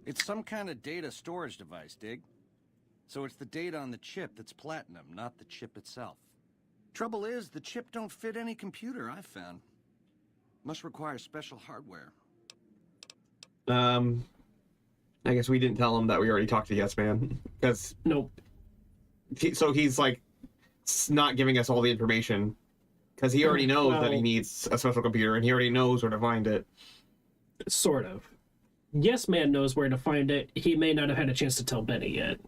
It's some kind of data storage device, dig? So it's the data on the chip that's platinum, not the chip itself. Trouble is, the chip don't fit any computer I've found. Must require special hardware. I guess we didn't tell him that we already talked to Yes Man. Because... Nope. So he's like not giving us all the information because he already knows that he needs a special computer and he already knows where to find it. Sort of. Yes Man knows where to find it. He may not have had a chance to tell Benny yet.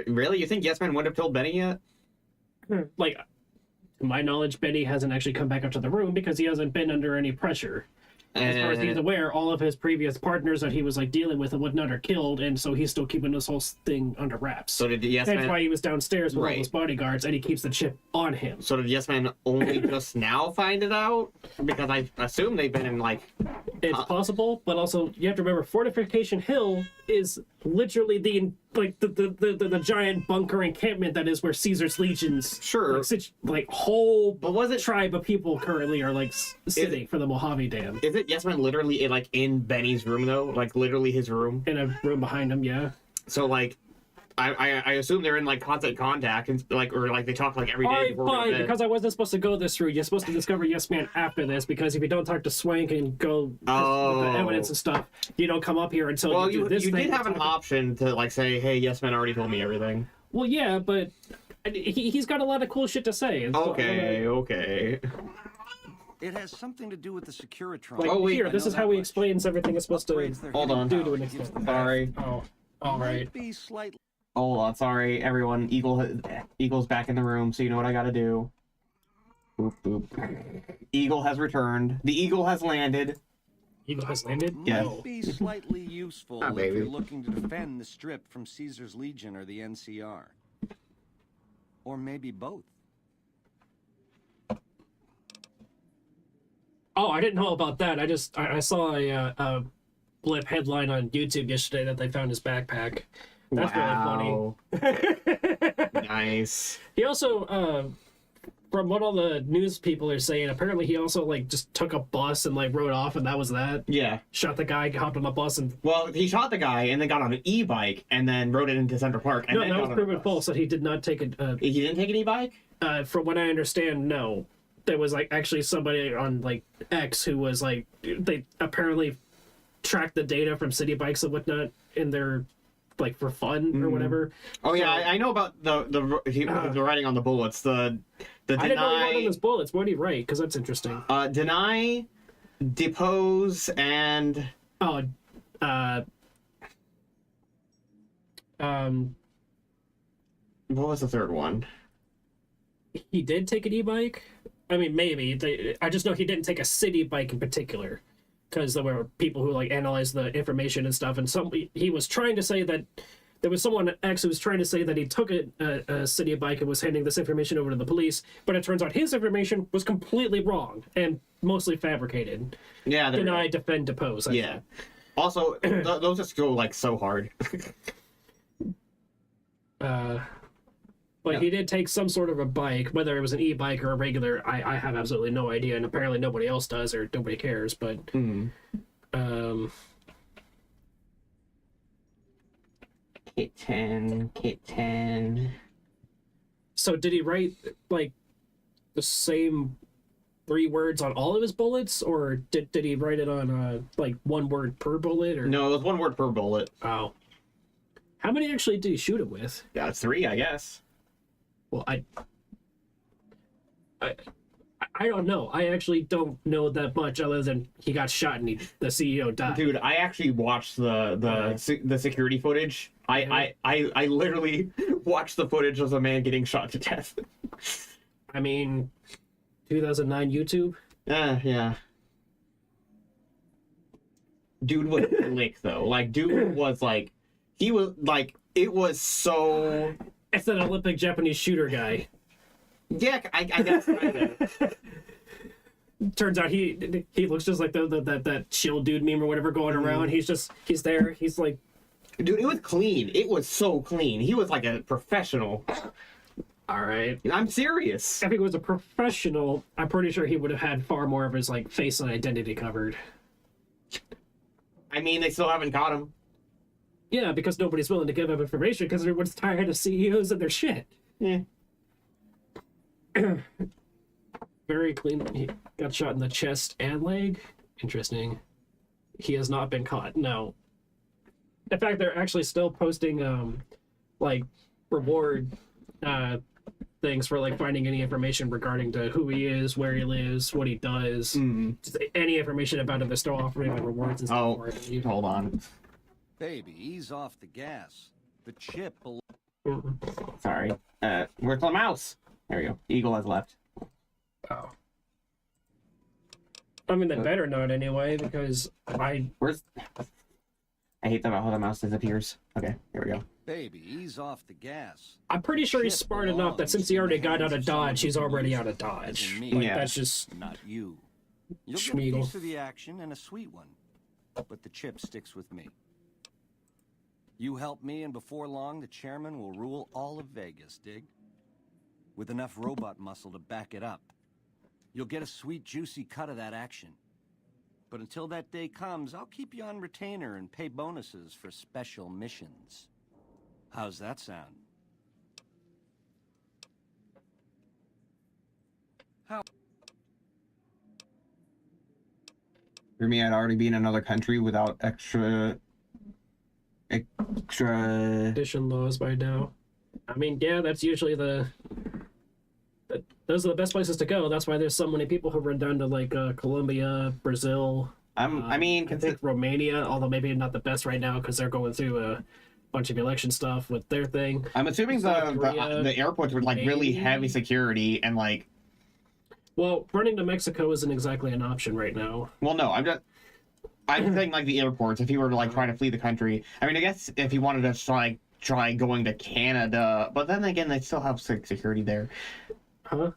Really? You think Yes Man wouldn't have told Benny yet? Like, to my knowledge, Benny hasn't actually come back up to the room because he hasn't been under any pressure. As far as he's aware, all of his previous partners that he was like dealing with and whatnot are killed, and so he's still keeping this whole thing under wraps. So did Yes Man... That's why he was downstairs with all those bodyguards, and he keeps the chip on him. So did Yes Man only just now find it out? Because I assume they've been in like... It's possible, but also you have to remember Fortification Hill is literally the giant bunker encampment that is where Caesar's legions whole tribe of people currently are like sitting for the Mojave Dam. Is it Yes Man literally in Benny's room though? Like literally his room? In a room behind him, yeah. So like I assume they're in like constant contact and or they talk like every day. Alright, fine, because I wasn't supposed to go this route. You're supposed to discover Yes Man after this, because if you don't talk to Swank and go with the evidence and stuff, you don't come up here until you do this thing. You did have an option to like say, hey, Yes Man already told me everything. Well, yeah, but he's got a lot of cool shit to say. Okay. It has something to do with the Securitron. Like, here, this is how he explains everything is supposed to Hold on. do to an extent. Sorry. Oh, all right. Hold on, sorry, everyone. Eagle's back in the room, so you know what I gotta do. Boop, boop. Eagle has returned. The Eagle has landed. Eagle has landed? Yeah. Might be slightly useful Ah, if baby. you're looking to defend the Strip from Caesar's Legion or the NCR. Or maybe both. Oh, I didn't know about that. I saw a blip headline on YouTube yesterday that they found his backpack. That's Wow. really funny. Nice. He also, from what all the news people are saying, apparently he also like just took a bus and like rode off, and that was that. Yeah. Shot the guy, hopped on the bus, and Well, he shot the guy and then got on an e-bike and then rode it into Central Park. And no, then that got was on a proven bus. false. That he did not take a. He didn't take an e-bike? From what I understand, no. There was like actually somebody on like X who was like they apparently tracked the data from city bikes and whatnot in their like for fun or whatever. Oh yeah, I know about the writing on the bullets. The I didn't know he wrote on deny, his bullets. What did he write? Because that's interesting. deny, depose, and Oh, what was the third one? he did take an e-bike. I mean, maybe. I just know he didn't take a city bike in particular, because there were people who like analyzed the information and stuff. And he was trying to say that there was someone at X who was trying to say that he took a city bike and was handing this information over to the police. But it turns out his information was completely wrong and mostly fabricated. Yeah, Deny, defend, depose. I yeah. think. Also, those just go like so hard. But he did take some sort of a bike, whether it was an e-bike or a regular. I have absolutely no idea, and apparently nobody else does, or nobody cares. But Kit 10. So did he write like the same 3 words on all of his bullets, or did he write it on like 1 word per bullet? Or No, it was 1 word per bullet. Oh, how many actually did he shoot it with? Yeah, it's 3, I guess. Well, I don't know. I actually don't know that much, other than he got shot and the CEO died. Dude, I actually watched the security footage. I literally watched the footage of a man getting shot to death. I mean, 2009 YouTube. Yeah. Dude was slick though. Like, dude was like, he was like, it was so. It's an Olympic Japanese shooter guy. Yeah, I guess. Turns out he looks just like that chill dude meme or whatever going around. He's there. He's like, dude, it was clean. It was so clean. He was like a professional. All right, I'm serious. If he was a professional, I'm pretty sure he would have had far more of his like face and identity covered. I mean, they still haven't caught him. Yeah, because nobody's willing to give up information because everyone's tired of CEOs and their shit. Yeah. Very clean. He got shot in the chest and leg. Interesting. He has not been caught. No. In fact, they're actually still posting like reward things for like finding any information regarding to who he is, where he lives, what he does. Just any information about him. They're still offering like rewards and stuff for it. Oh, hold on. Baby, ease off the gas. The chip. Sorry. Where's the mouse? There we go. Eagle has left. Oh. I mean, they better not anyway, because Where's... I hate how the mouse disappears. Okay, here we go. Baby, ease off the gas. I'm pretty sure he's smart enough that since he already got out of Dodge, he's already out of Dodge. Like, Yeah. that's just... Not you. You'll get a Schmeagle. piece of the action and a sweet one. But the chip sticks with me. You help me, and before long, the chairman will rule all of Vegas, dig? With enough robot muscle to back it up. You'll get a sweet, juicy cut of that action. But until that day comes, I'll keep you on retainer and pay bonuses for special missions. How's that sound? For me, I'd already be in another country without extra Addition laws by now. I mean, yeah, that's usually those are the best places to go. That's why there's so many people who run down to like Colombia, Brazil. I think Romania, although maybe not the best right now because they're going through a bunch of election stuff with their thing. I'm assuming the airports were like really heavy security and like. Well, running to Mexico isn't exactly an option right now. Well, no, I'm just. I'm saying like the airports. If he were to like try to flee the country, I mean, I guess if he wanted to try going to Canada, but then again, they still have security there. Huh?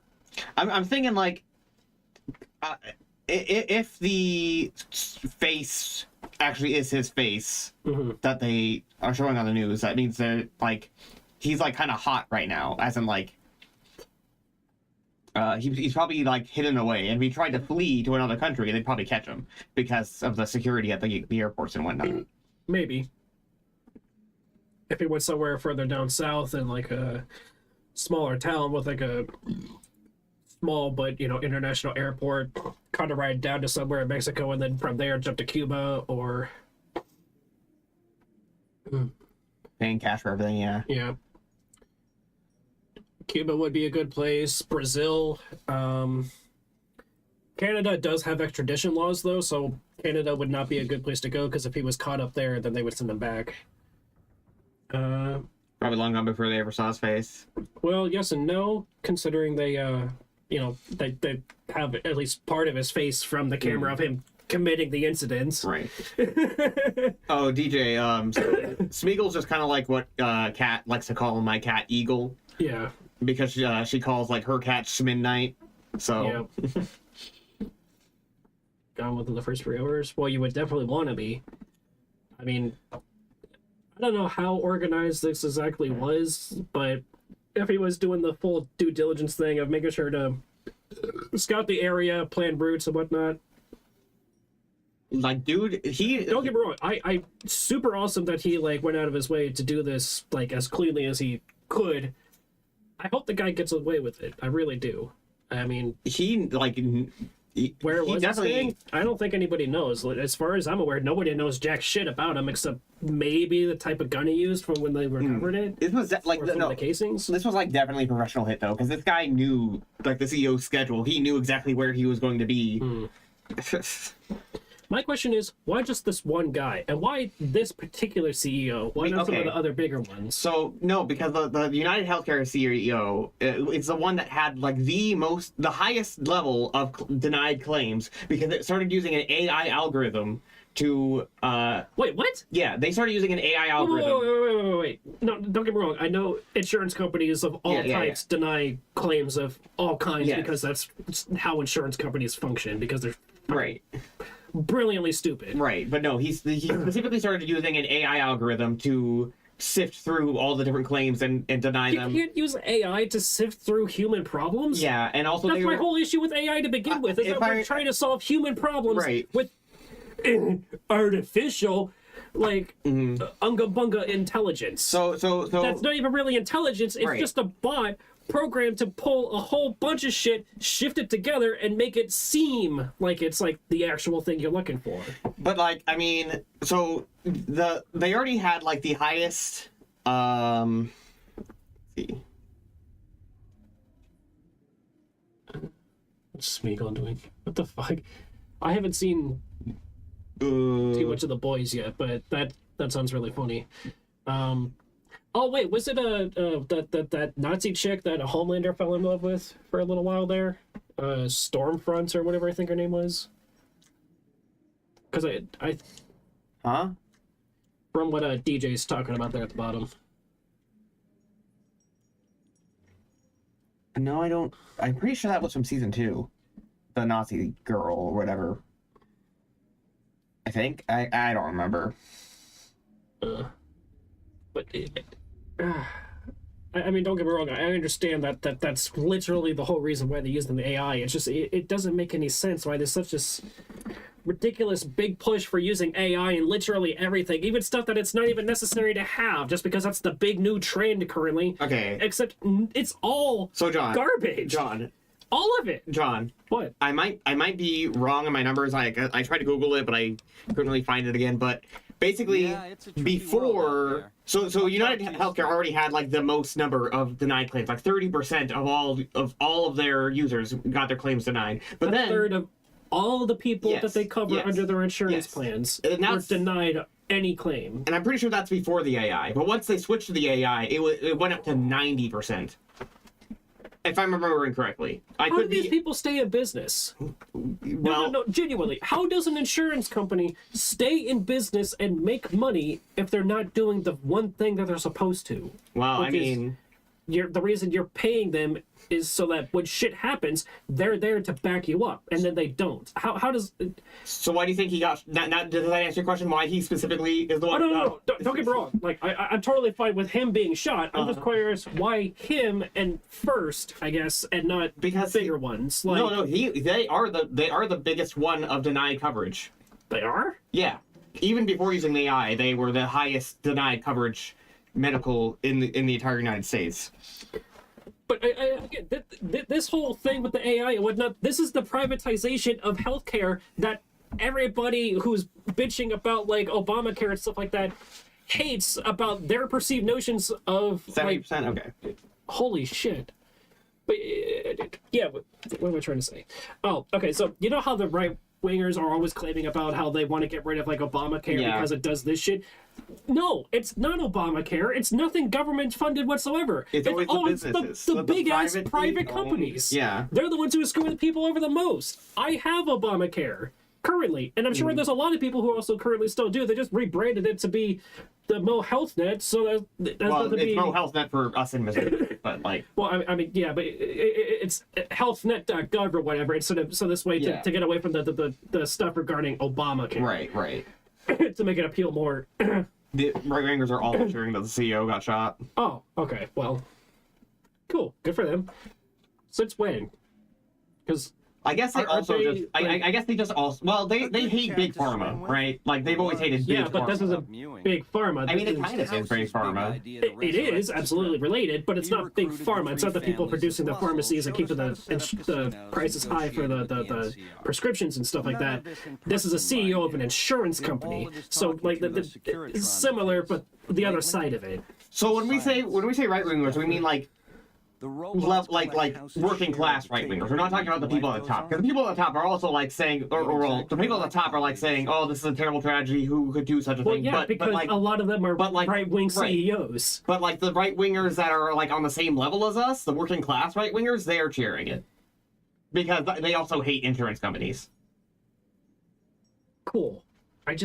I'm thinking like, if the face actually is his face that they are showing on the news, that means that like he's like kind of hot right now, as in like he's probably like hidden away, and if he tried to flee to another country, they'd probably catch him because of the security at the airports and whatnot. Maybe. If he went somewhere further down south in like a smaller town with like a small but international airport, kind of ride down to somewhere in Mexico and then from there jump to Cuba or paying cash for everything. Yeah. Cuba would be a good place. Brazil. Canada does have extradition laws though, so Canada would not be a good place to go because if he was caught up there, then they would send him back. Probably long gone before they ever saw his face. Well, yes and no, considering they they have at least part of his face from the camera of him committing the incidents. Right. Oh, DJ, Smeagol's just kind of like what Kat likes to call my cat Eagle. Yeah. Because she calls like her cat Schmidnight. So. Yeah. Gone within the first 3 hours. Well, you would definitely want to be. I mean, I don't know how organized this exactly was, but if he was doing the full due diligence thing of making sure to scout the area, plan routes and whatnot. Like, dude, don't get me wrong. I super awesome that he like went out of his way to do this like as cleanly as he could. I hope the guy gets away with it. I really do. I mean, where was he staying? I don't think anybody knows. As far as I'm aware, nobody knows jack shit about him except maybe the type of gun he used from when they recovered it. This was like the casings. This was like definitely a professional hit though, because this guy knew like the CEO's schedule. He knew exactly where he was going to be. My question is, why just this one guy? And why this particular CEO? Why not some of the other bigger ones? So, no, because the United Healthcare CEO, it's the one that had, like, the highest level of denied claims, because it started using an AI algorithm to, Wait, what? Yeah, they started using an AI algorithm. Wait. No, don't get me wrong. I know insurance companies of all types deny claims of all kinds because that's how insurance companies function, because they're... Right. Brilliantly stupid. Right, but no, he specifically started using an AI algorithm to sift through all the different claims and deny them. You can't use AI to sift through human problems? Yeah, and also that's my whole issue with AI to begin with, is that we're trying to solve human problems with artificial, like, unga bunga intelligence. So that's not even really intelligence, it's just a bot programmed to pull a whole bunch of shit, shift it together, and make it seem like it's like the actual thing you're looking for. But like, I mean, so they already had like the highest let's see. What's Smeagol doing? What the fuck? I haven't seen too much of the boys yet, but that sounds really funny. Oh wait, was it that Nazi chick that Homelander fell in love with for a little while there? Stormfront or whatever I think her name was. Because I from what DJ's talking about there at the bottom. No, I don't. I'm pretty sure that was from season 2, the Nazi girl or whatever. I think I don't remember. But. I mean, don't get me wrong. I understand that's literally the whole reason why they use the AI. It's just it doesn't make any sense why there's such a ridiculous big push for using AI in literally everything, even stuff that it's not even necessary to have, just because that's the big new trend currently. Okay. Except it's all garbage. John. All of it. John. What? I might be wrong in my numbers. I tried to Google it, but I couldn't really find it again. But basically, before, so United Healthcare already had like the most number of denied claims, like 30% of all of their users got their claims denied. But then, third of all the people that they cover under their insurance plans were denied any claim. And I'm pretty sure that's before the AI. But once they switched to the AI, it went up to 90%. if I'm remembering correctly. How do these people stay in business? No, genuinely. How does an insurance company stay in business and make money if they're not doing the one thing that they're supposed to? Well, I mean... the reason you're paying them is so that when shit happens, they're there to back you up, and then they don't. How does... So why do you think he got... Does that answer your question? Why he specifically is the one... Oh, no. Don't get me wrong. Like, I'm totally fine with him being shot. I'm just curious why him and first, I guess, and not bigger ones. Like, no, they are the biggest one of denied coverage. They are? Yeah. Even before using the AI, they were the highest denied coverage medical in the entire United States. But again, this whole thing with the AI and whatnot, this is the privatization of healthcare that everybody who's bitching about, like, Obamacare and stuff like that hates about their perceived notions of... 70%? Like, okay. Holy shit. But, yeah, what am I trying to say? Oh, okay, so you know how the right-wingers are always claiming about how they want to get rid of, like, Obamacare because it does this shit? No, it's not Obamacare. It's nothing government-funded whatsoever. It's always the businesses. The big-ass private companies. Yeah. They're the ones who are screwing the people over the most. I have Obamacare currently, and I'm sure there's a lot of people who also currently still do. They just rebranded it to be the Mo Health Net, so that's it's Mo Health Net for us in Missouri, but like... Well, I mean, yeah, but it's healthnet.gov or whatever. It's sort of so this way to get away from the stuff regarding Obamacare. Right. To make it appeal more. The right-wingers are all cheering that the CEO got shot. Oh, okay. Well, cool. Good for them. Since when? Because... I guess they I guess they just also... Well, they hate Big Pharma, right? Like, they've always hated Big Pharma. Yeah, but this is a Big Pharma. I mean, it kind of is Big Pharma. It is absolutely related, but it's not Big Pharma. It's not the people producing the pharmacies and keeping the prices high for the prescriptions and stuff like that. This is a CEO of an insurance company. So, like, it's similar, but the other side of it. So when we say right-wingers, we mean, like, working class right wingers. We're not talking about the people at the top, because the people at the top are also like saying, the people at the top are like saying, "Oh, this is a terrible tragedy. Who could do such a thing?" Yeah, because a lot of them are right wing CEOs. But like the right wingers that are like on the same level as us, the working class right wingers, they are cheering it because they also hate insurance companies. Cool. I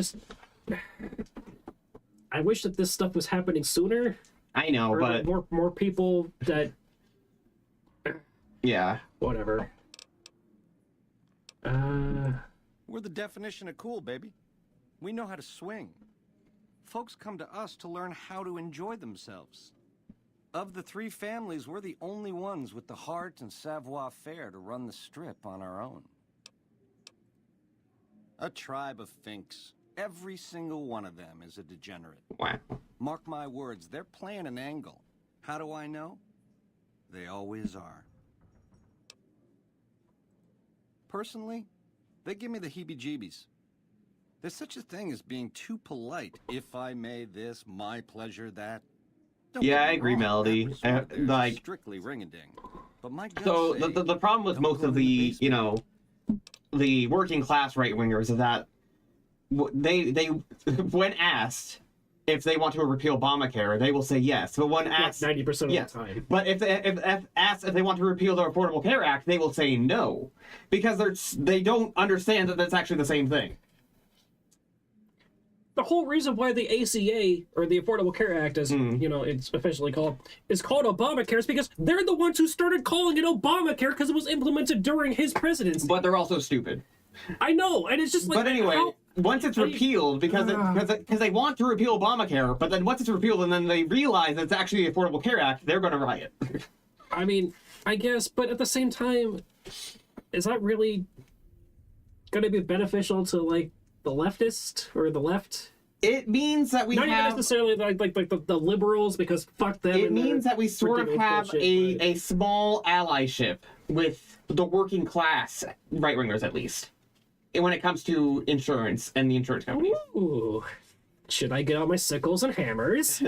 wish that this stuff was happening sooner. I know, but more people that. Yeah. Whatever. We're the definition of cool, baby. We know how to swing. Folks come to us to learn how to enjoy themselves. Of the three families, we're the only ones with the heart and savoir-faire to run the strip on our own. A tribe of finks. Every single one of them is a degenerate. Wow. Mark my words, they're playing an angle. How do I know? They always are. Personally, they give me the heebie-jeebies. There's such a thing as being too polite. If I may this, my pleasure that. Yeah, I agree, Melody. Like strictly ring-a-ding. But my so the problem with most of the the working class right wingers is that they when asked if they want to repeal Obamacare, they will say yes. But when asked 90% of the time. But if asked if they want to repeal the Affordable Care Act, they will say no, because they don't understand that that's actually the same thing. The whole reason why the ACA, or the Affordable Care Act, as it's officially called, is called Obamacare is because they're the ones who started calling it Obamacare because it was implemented during his presidency. But they're also stupid. I know, and it's just like. But anyway, once it's repealed, because they want to repeal Obamacare, but then once it's repealed and then they realize it's actually the Affordable Care Act, they're going to riot. I mean, I guess, but at the same time, is that really going to be beneficial to like the leftist or the left? It means that we not even necessarily like the liberals, because fuck them. It means that we sort of have a small allyship with the working class right wingers, at least, when it comes to insurance and the insurance companies. Ooh, should I get out my sickles and hammers?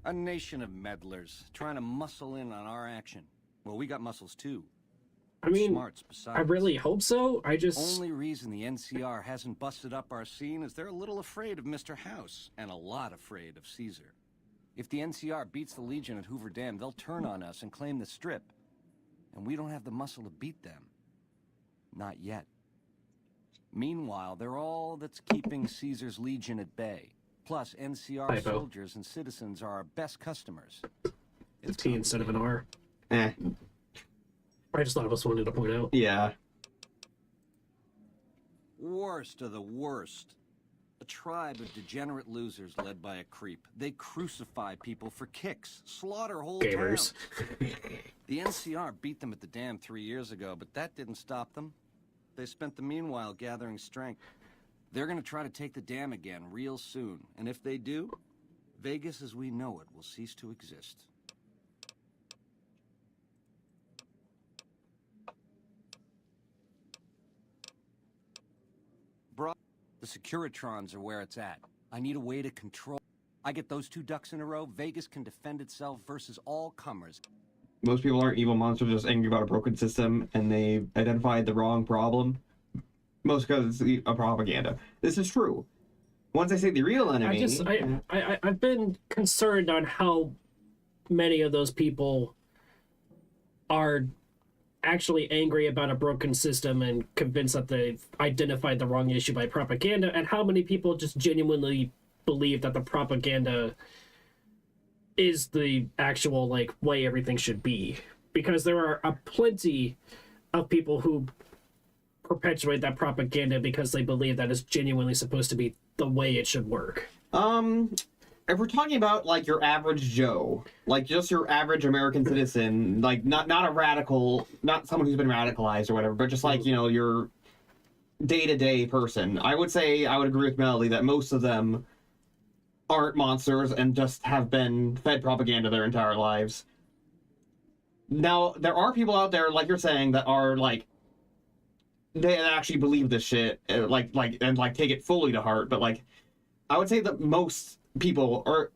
A nation of meddlers trying to muscle in on our action. Well, we got muscles too. I mean, smarts besides. I really hope so. Only reason the NCR hasn't busted up our scene is they're a little afraid of Mr. House and a lot afraid of Caesar. If the NCR beats the Legion at Hoover Dam, they'll turn on us and claim the Strip. And we don't have the muscle to beat them. Not yet. Meanwhile, they're all that's keeping Caesar's Legion at bay. Plus, NCR soldiers and citizens are our best customers. It's T instead of an R. Eh. I just thought it was wanted to point out. Yeah. Worst of the worst. A tribe of degenerate losers led by a creep. They crucify people for kicks, slaughter whole Gamers. towns. The NCR beat them at the dam 3 years ago, but that didn't stop them. They spent the meanwhile gathering strength. They're gonna try to take the dam again real soon, and if they do, Vegas as we know it will cease to exist. The Securitrons are where it's at. I need a way to control. I get those 2 ducks in a row, Vegas can defend itself versus all comers. Most people aren't evil monsters, just angry about a broken system, and they identified the wrong problem. Most because it's a propaganda. This is true. Once I say the real enemy... I've been concerned on how many of those people are actually angry about a broken system and convinced that they've identified the wrong issue by propaganda, and how many people just genuinely believe that the propaganda is the actual way everything should be. Because there are plenty of people who perpetuate that propaganda because they believe that it's genuinely supposed to be the way it should work. If we're talking about your average Joe, just your average American citizen, not a radical, not someone who's been radicalized or whatever, but just your day-to-day person, I would say I would agree with Melody that most of them aren't monsters and just have been fed propaganda their entire lives. Now, there are people out there, like you're saying, that are they actually believe this shit, and take it fully to heart, but I would say that most people are,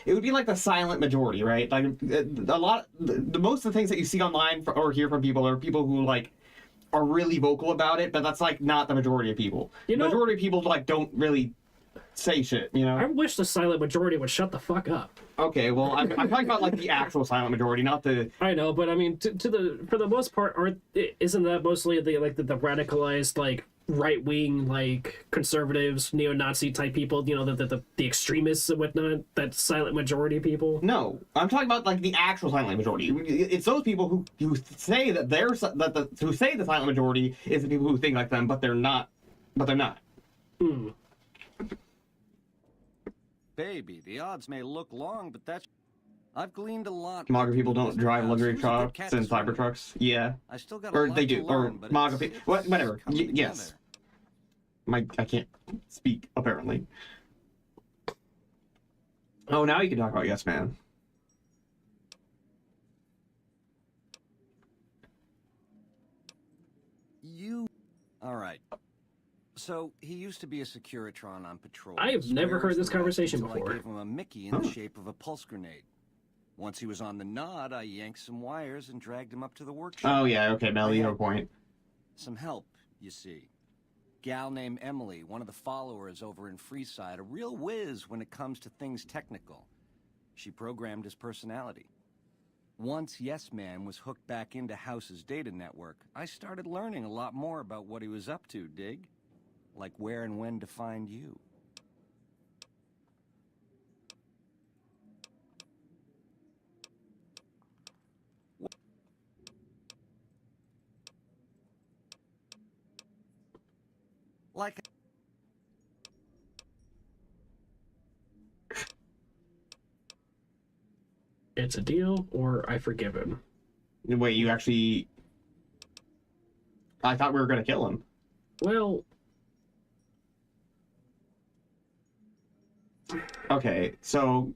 it would be the silent majority, right? Most of the things that you see online or hear from people are people who are really vocal about it, but that's not the majority of people. The majority of people don't really say shit, I wish the silent majority would shut the fuck up. Okay, well, I'm talking about the actual silent majority, not the... I know, but I mean, for the most part, isn't that mostly the radicalized right-wing conservatives, neo-Nazi type people, the extremists and whatnot, that silent majority people? No, I'm talking about the actual silent majority. It's those people who say that who say the silent majority is the people who think like them, but they're not. Hmm. Baby, the odds may look long, but that's... I've gleaned a lot. MAGA people don't drive luxury trucks and Cybertrucks. Yeah. I still got or they do. Or MAGA people. Whatever. Yes. I can't speak, apparently. Oh, now you can talk about Yes Man. All right. So, he used to be a Securitron on patrol. I have never heard this conversation before. I gave him a Mickey in the shape of a pulse grenade. Once he was on the nod, I yanked some wires and dragged him up to the workshop. Oh, yeah, okay, Mel, you have a point. Some help, you see. Gal named Emily, one of the followers over in Freeside, a real whiz when it comes to things technical. She programmed his personality. Once Yes Man was hooked back into House's data network, I started learning a lot more about what he was up to, dig? Like where and when to find you. Like... It's a deal, or I forgive him. Wait, you actually... I thought we were going to kill him. Well... Okay, so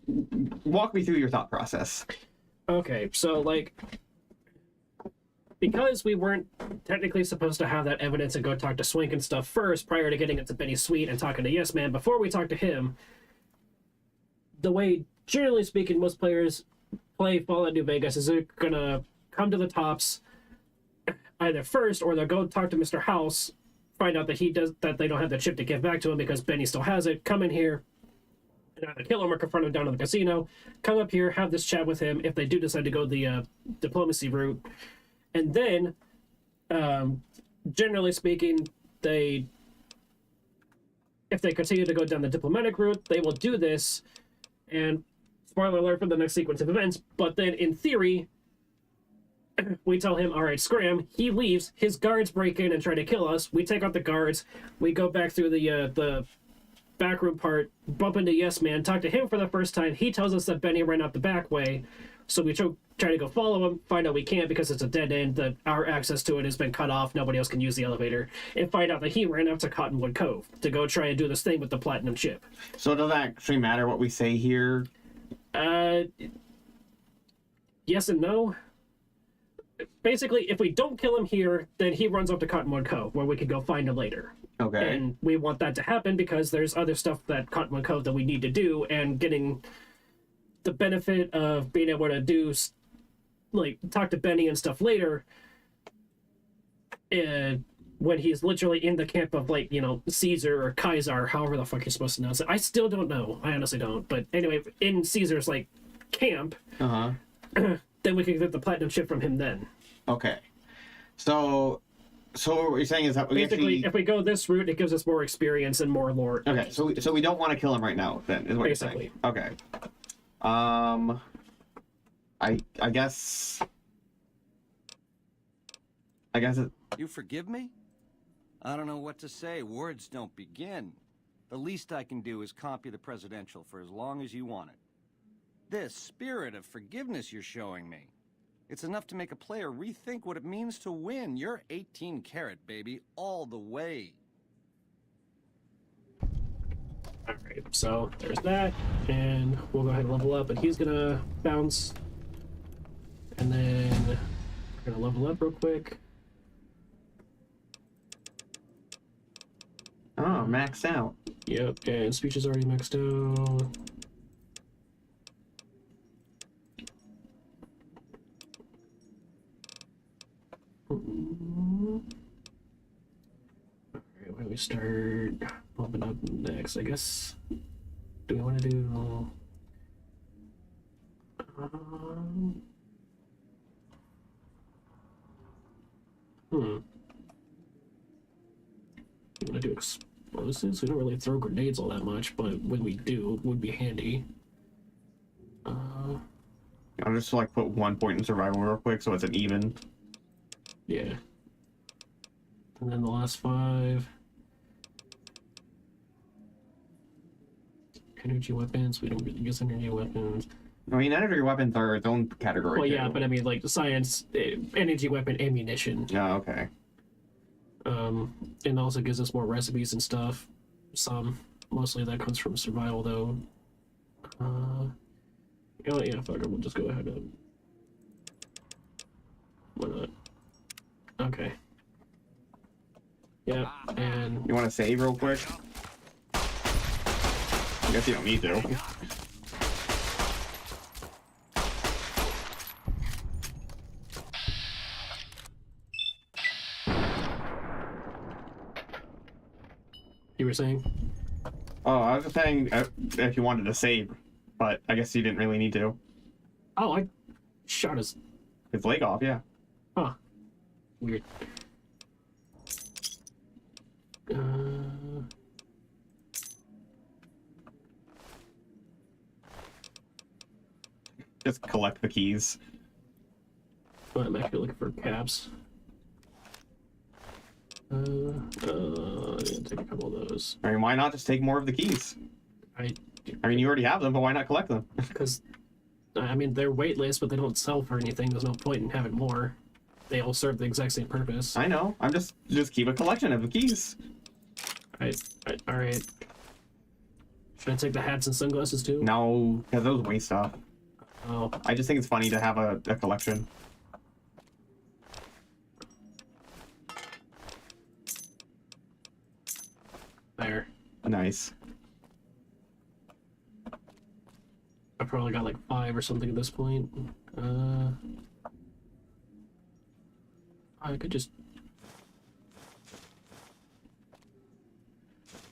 walk me through your thought process. Okay, so because we weren't technically supposed to have that evidence and go talk to Swink and stuff first prior to getting into Benny's suite and talking to Yes Man, before we talk to him, the way, generally speaking, most players play Fallout New Vegas is they're gonna come to the tops either first, or they'll go talk to Mr. House, find out that they don't have the chip to give back to him because Benny still has it, come in here, and either kill him or confront him down in the casino. Come up here, have this chat with him. If they do decide to go the diplomacy route, and then, generally speaking, if they continue to go down the diplomatic route, they will do this. And spoiler alert for the next sequence of events. But then, in theory, we tell him, all right, scram. He leaves. His guards break in and try to kill us. We take out the guards. We go back through the backroom part, bump into Yes Man, talk to him for the first time. He tells us that Benny ran out the back way. So we try to go follow him, find out we can't because it's a dead end, that our access to it has been cut off, nobody else can use the elevator, and find out that he ran out to Cottonwood Cove to go try and do this thing with the platinum chip. So does that actually matter what we say here? Yes and no. Basically, if we don't kill him here, then he runs up to Cottonwood Cove, where we can go find him later. Okay. And we want that to happen because there's other stuff that Cottonwood Cove that we need to do, and getting the benefit of being able to do, like, talk to Benny and stuff later, when he's literally in the camp of, like, you know, Caesar or Kaiser, however the fuck you're supposed to pronounce it. I still don't know. I honestly don't. But anyway, in Caesar's, like, camp, then we can get the platinum chip from him then. Okay. So what you're saying is that we basically, actually... if we go this route, it gives us more experience and more lore. Okay, so we don't want to kill him right now, then, is what basically. You're saying. Okay. I guess You forgive me? I don't know what to say. Words don't begin. The least I can do is comp you the presidential for as long as you want it. This spirit of forgiveness you're showing me, it's enough to make a player rethink what it means to win. You're 18 karat, baby, all the way. Alright, so there's that, and we'll go ahead and level up, and he's gonna bounce, and then we're gonna level up real quick. Oh, maxed out. Yep, and speech is already maxed out. Alright, where do we start bumping up next? I guess. Do we want to do. We want to do explosives? We don't really throw grenades all that much, but when we do, it would be handy. I'll just like put 1 point in survival real quick so it's an even. Yeah. And then the last 5. Energy weapons. We don't really use energy weapons. I mean, energy weapons are its own category. Well, yeah, too. but I mean, like, science, energy weapon, ammunition. Oh, okay. And also gives us more recipes and stuff. Some. Mostly that comes from survival, though. Yeah, fuck it, we'll just go ahead and... Why not? Okay. Yeah, and... You want to save real quick? I guess you don't need to. You were saying? Oh, I was just saying if you wanted to save, but I guess you didn't really need to. Oh, I shot his leg off, yeah. Huh. Weird. Just collect the keys. Well, I'm actually looking for caps. I'm gonna take a couple of those. I mean, why not just take more of the keys? I mean, you already have them, but why not collect them? Because, I mean, they're weightless, but they don't sell for anything. There's no point in having more. They all serve the exact same purpose. I know. I'm just keep a collection of the keys. Alright. Should I take the hats and sunglasses too? No, because those waste stuff. Oh. I just think it's funny to have a collection. There. Nice. I probably got like 5 or something at this point. I could just...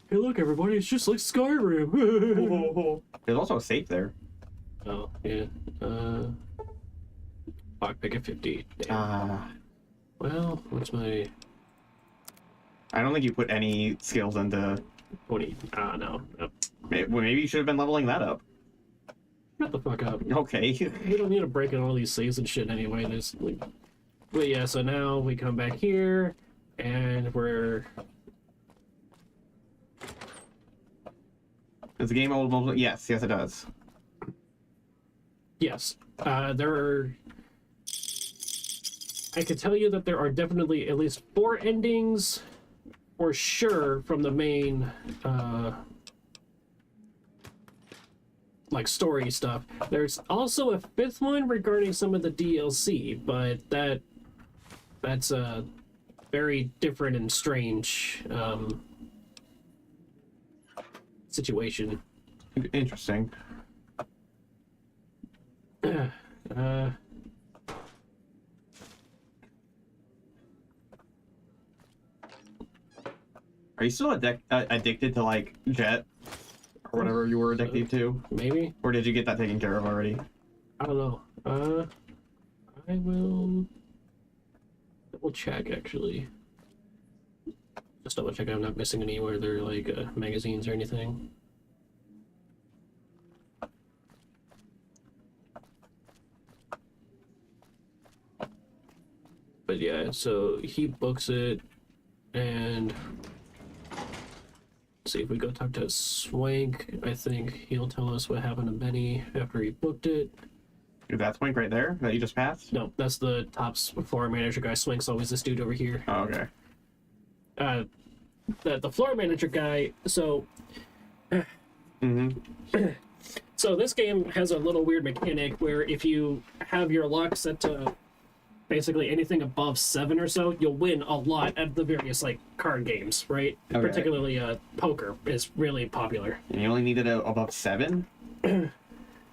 Hey look everybody, it's just like Skyrim! There's also a safe there. Oh, yeah. Lockpick at 50. Well, what's my... I don't think you put any skills into... 20. No. Maybe you should have been leveling that up. Shut the fuck up. Okay. We don't need to break in all these saves and shit anyway. There's, like... But yeah, so now we come back here, and we're... Does the game hold multiple? Yes, it does. Yes. There are... I can tell you that there are definitely at least 4 endings, for sure, from the main, like, story stuff. There's also a 5th one regarding some of the DLC, but that's a very different and strange, situation. Interesting. Are you still addicted to, like, Jet? Or whatever you were addicted to? Maybe. Or did you get that taken care of already? I don't know. I will double check, actually. Just double check I'm not missing anywhere there, like, magazines or anything. But yeah, so he books it, and see if we go talk to Swank. I think he'll tell us what happened to Benny after he booked it. Is that Swank right there that you just passed? No, that's the Tops floor manager guy. Swank's always this dude over here. Oh, okay. The floor manager guy, so... So this game has a little weird mechanic where if you have your luck set to basically anything above 7 or so, you'll win a lot at the various, like, card games, right? Okay. Particularly poker is really popular. And you only needed above 7?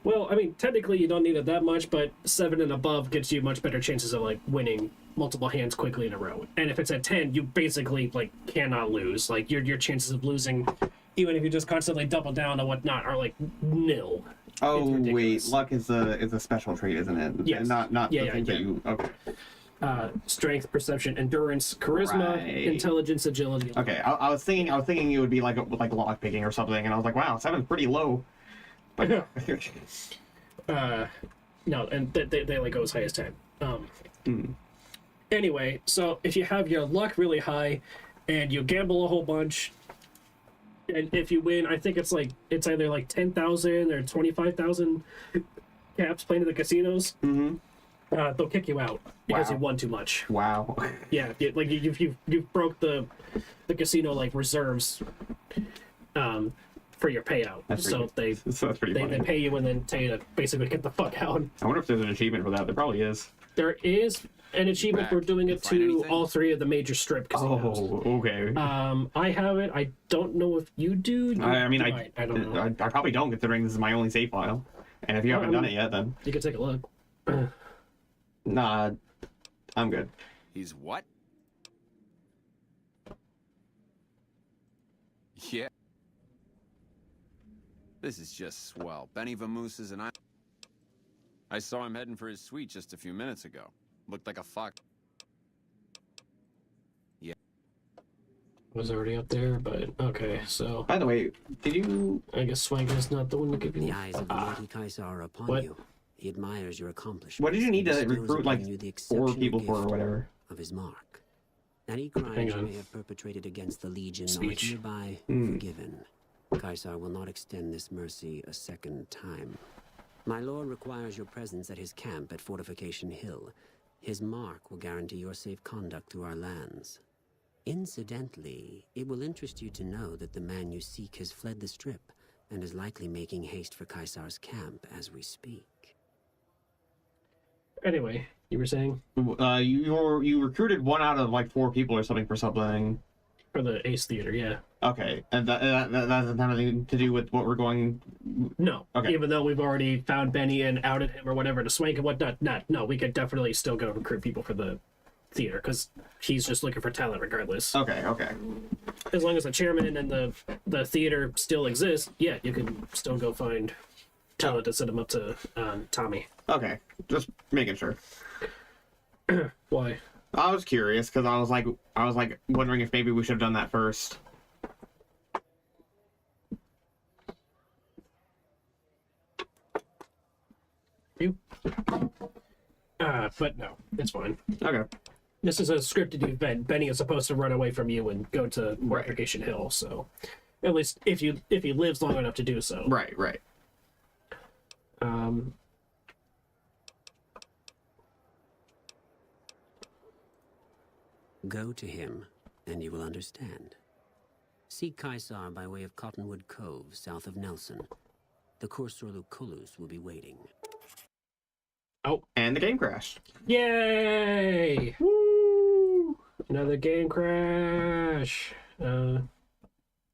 Well, I mean, technically you don't need it that much, but 7 and above gets you much better chances of, like, winning multiple hands quickly in a row. And if it's at 10, you basically, like, cannot lose. Like, your chances of losing, even if you just constantly double down and whatnot, are, like, nil. Oh, wait, luck is a special trait, isn't it? Yes. Not the thing that you... Okay. Strength, perception, endurance, charisma, intelligence, agility. Okay, I was thinking it would be like lock picking or something, and I was like, wow, 7's pretty low. But no, and they like go as high as 10. Anyway, so if you have your luck really high, and you gamble a whole bunch, and if you win, I think it's either like 10,000 or 25,000 caps playing in the casinos. They'll kick you out because you won too much. Wow. Yeah, like you've broke the casino like reserves for your payout. So that's pretty funny. They pay you and then tell you to basically get the fuck out. I wonder if there's an achievement for that. There probably is. There is an achievement for doing it to all 3 of the major strip casinos. Oh, okay. I have it. I don't know if you do. I mean, I don't know. I probably don't, considering this is my only save file. And if you haven't done it yet, then you can take a look. Nah, I'm good. He's what? Yeah. This is just swell. Benny Vamooses and I saw him heading for his suite just a few minutes ago. Looked like a fuck. Yeah. Was already up there, but okay, so... By the way, did you... I guess Swank is not the one to give you... The eyes of the mighty Kaiser are upon you. He admires your accomplishments. What did you need to recruit, like, 4 people for or whatever? Of his mark. Any crimes you may have perpetrated against the Legion are hereby forgiven. Kaiser will not extend this mercy a second time. My lord requires your presence at his camp at Fortification Hill. His mark will guarantee your safe conduct through our lands. Incidentally, it will interest you to know that the man you seek has fled the Strip and is likely making haste for Kaiser's camp as we speak. Anyway, you were saying? You recruited 1 out of like 4 people or something for something. For the Ace Theater, yeah. Okay, and that doesn't have anything to do with what we're going... No. Okay. Even though we've already found Benny and outed him or whatever to Swank and whatnot, no, we could definitely still go recruit people for theater, because he's just looking for talent regardless. Okay, okay. As long as the chairman and the theater still exist, yeah, you can still go find talent to set him up to Tommy. Okay, just making sure. Why? I was curious because I was like wondering if maybe we should have done that first. But no, it's fine. Okay. This is a scripted event. Benny is supposed to run away from you and go to Mortification Hill, so at least if he lives long enough to do so. Right, right. Go to him, and you will understand. Seek Caesar by way of Cottonwood Cove, south of Nelson. The Cursor Lucullus will be waiting. Oh, and the game crashed. Yay! Woo! Another game crash. I'm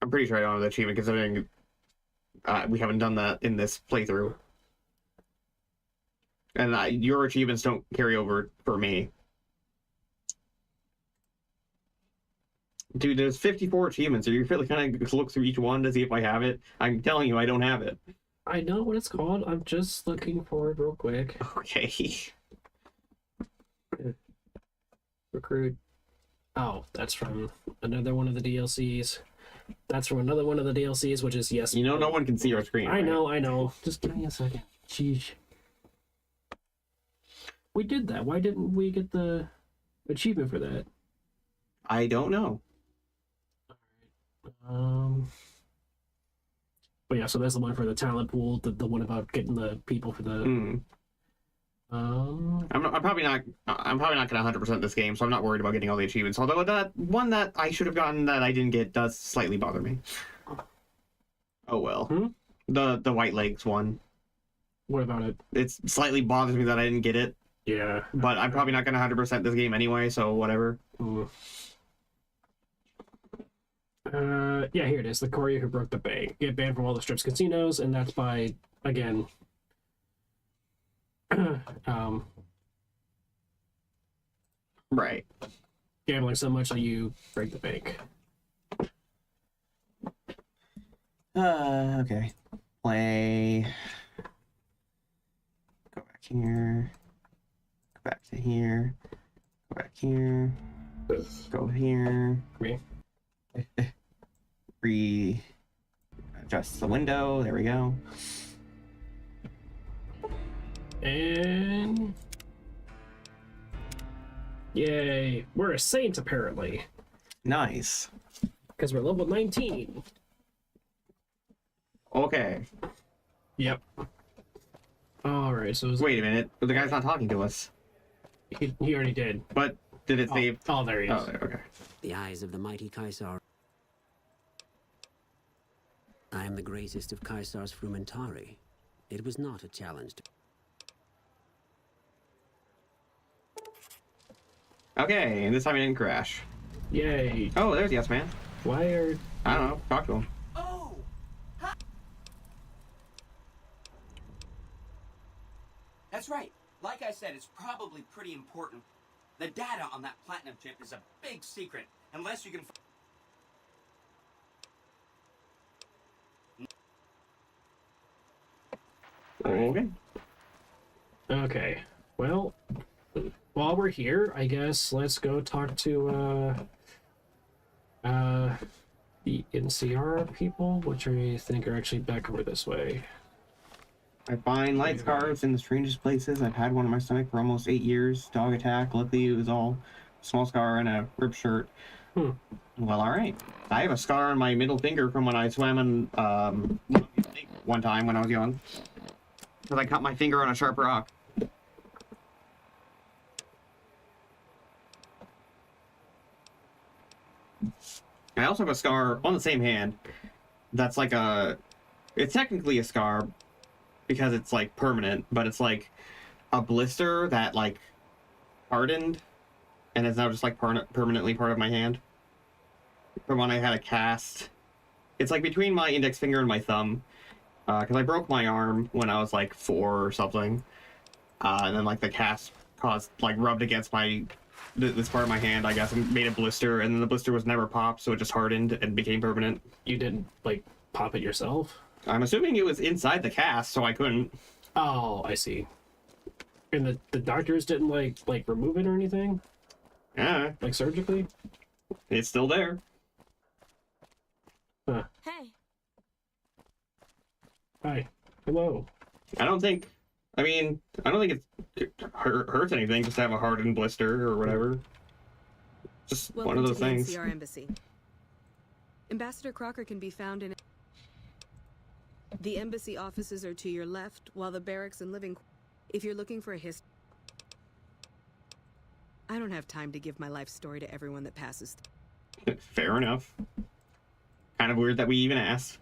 pretty sure I don't have the achievement considering we haven't done that in this playthrough. And your achievements don't carry over for me. Dude, there's 54 achievements. Are you really kind of look through each one to see if I have it? I'm telling you, I don't have it. I know what it's called. I'm just looking for it real quick. Okay. Recruit. Oh, that's from another one of the DLCs. That's from another one of the DLCs, which is yes. You know, no one can see your screen. I right? know, I know. Just give me a second. Jeez. We did that. Why didn't we get the achievement for that? I don't know. But yeah, so that's the one for the talent pool. The one about getting the people for the. I'm probably not going to 100% this game, so I'm not worried about getting all the achievements. Although that one that I should have gotten that I didn't get does slightly bother me. Oh well. The white legs one. What about it? It slightly bothers me that I didn't get it. Yeah. But I'm probably not going to 100% this game anyway, so whatever. Yeah, here it is. The courier who broke the bank. Get banned from all the strips casinos, and that's by, again, right. Gambling so much that you break the bank. Okay. Play. Go back here. Go back to here. Go back here. Go here. Adjust the window. There we go. And yay, we're a saint apparently. Nice. Because we're level 19. Okay. Yep. All right. So wait a minute. The guy's not talking to us. He already did. But did it save? Oh, there he is. Oh, there, okay. The eyes of the mighty Caesar. I am the greatest of Caesar's frumentari. It was not a challenge to... Okay, and this time it didn't crash. Yay. Oh, there's Yes Man. Why are... I don't know. Talk to him. Oh! That's right. Like I said, it's probably pretty important. The data on that platinum chip is a big secret, unless you can... Okay. Okay. Well, while we're here, I guess let's go talk to the NCR people, which I think are actually back over this way. I find light scars in the strangest places. I've had one on my stomach for almost 8 years. Dog attack. Luckily, it was all a small scar and a ripped shirt. Well, all right. I have a scar on my middle finger from when I swam in one time when I was young. Because I cut my finger on a sharp rock. I also have a scar on the same hand. That's like a... It's technically a scar because it's like permanent, but it's like a blister that like hardened and is now just like permanently part of my hand. From when I had a cast. It's like between my index finger and my thumb. Because I broke my arm when I was like 4 or something. And then like the cast rubbed against my this part of my hand, I guess, and made a blister, and then the blister was never popped, so it just hardened and became permanent. You didn't, like, pop it yourself? I'm assuming it was inside the cast, so I couldn't. Oh, I see. And the doctors didn't, like remove it or anything? Yeah. Like, surgically? It's still there. Huh. Hey. Hi. Hello. I don't think it hurts anything just to have a hardened blister or whatever. Just Welcome one of those to the things. NCR Embassy. Ambassador Crocker can be found in... The embassy offices are to your left, while the barracks and living... If you're looking for a I don't have time to give my life story to everyone that passes. Fair enough. Kind of weird that we even asked.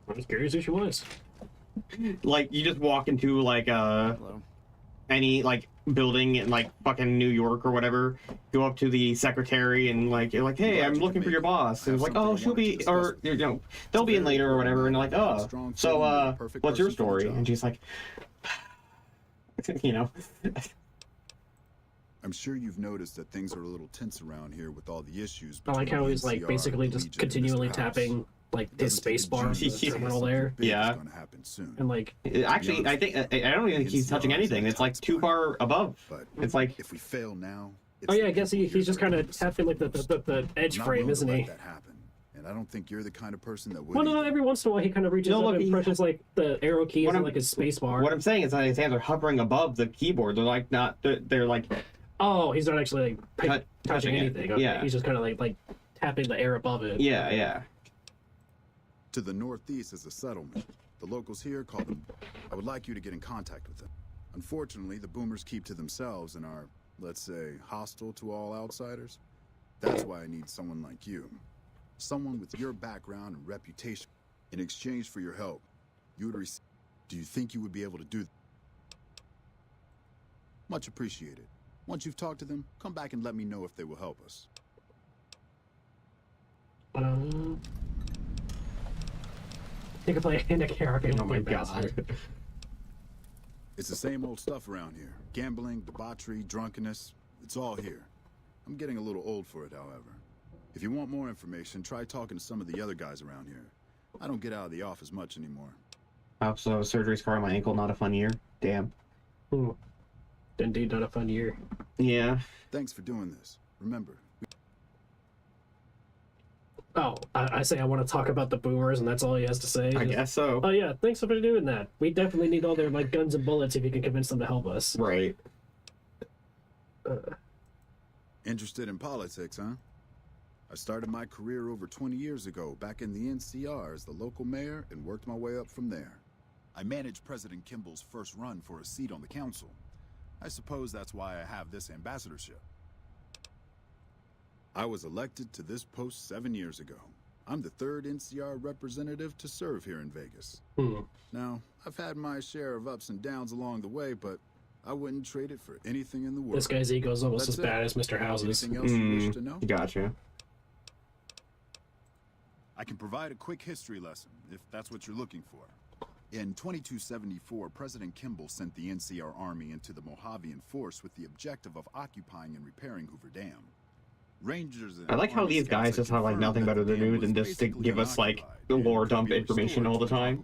I was curious who she was. Like, you just walk into, like, any, like, building in, like, fucking New York or whatever, go up to the secretary and, like, you're like, hey, I'm looking for your boss. And it's like, oh, she'll be, or, you know, they'll be in later or whatever. And they're like, oh, so, what's your story? And she's like, you know. I'm sure you've noticed that things are a little tense around here with all the issues. I like how he's, like, basically just continually tapping, like, his space bar on the terminal there. Yeah. And, like... Actually, I don't even think he's touching anything. It's, like, too far above. It's like... If we fail now... Oh, yeah, I guess he's just kind of tapping, like, the edge frame, isn't he? And I don't think you're the kind of person that would... Well, no, every once in a while he kind of reaches up and presses, like, the arrow keys and, like, his space bar. What I'm saying is that his hands are hovering above the keyboard. They're, like, not... They're like... Oh, he's not actually, like, touching anything. Okay. Yeah. He's just kind of, like, tapping the air above it. Yeah, yeah. To the northeast is a settlement. The locals here call them... I would like you to get in contact with them. Unfortunately, the boomers keep to themselves and are, let's say, hostile to all outsiders. That's why I need someone like you. Someone with your background and reputation. In exchange for your help, you would receive... Do you think you would be able to do that? Much appreciated. Once you've talked to them, come back and let me know if they will help us. You can play in a character. Oh my god. It's the same old stuff around here. Gambling, debauchery, drunkenness. It's all here. I'm getting a little old for it, however. If you want more information, try talking to some of the other guys around here. I don't get out of the office much anymore. Oh, so surgery scar on my ankle, not a fun year. Damn. Ooh. Indeed, not a fun year. Yeah. Thanks for doing this. Remember. Oh, I say I want to talk about the boomers, and that's all he has to say. I guess so. Oh yeah, thanks for doing that. We definitely need all their, like, guns and bullets if you can convince them to help us. Right. Interested in politics, huh? I started my career over 20 years ago, back in the NCR as the local mayor, and worked my way up from there. I managed President Kimball's first run for a seat on the council. I suppose that's why I have this ambassadorship. I was elected to this post 7 years ago. I'm the third NCR representative to serve here in Vegas. Now, I've had my share of ups and downs along the way, but I wouldn't trade it for anything in the world. This guy's ego is almost as bad as Mr. House's. Anything else you wish to know? Gotcha. I can provide a quick history lesson, if that's what you're looking for. In 2274, President Kimball sent the NCR Army into the Mojavian force with the objective of occupying and repairing Hoover Dam. Rangers and I like how these guys just have, like, nothing better to do than just to give us, like, the lore dump information all the time.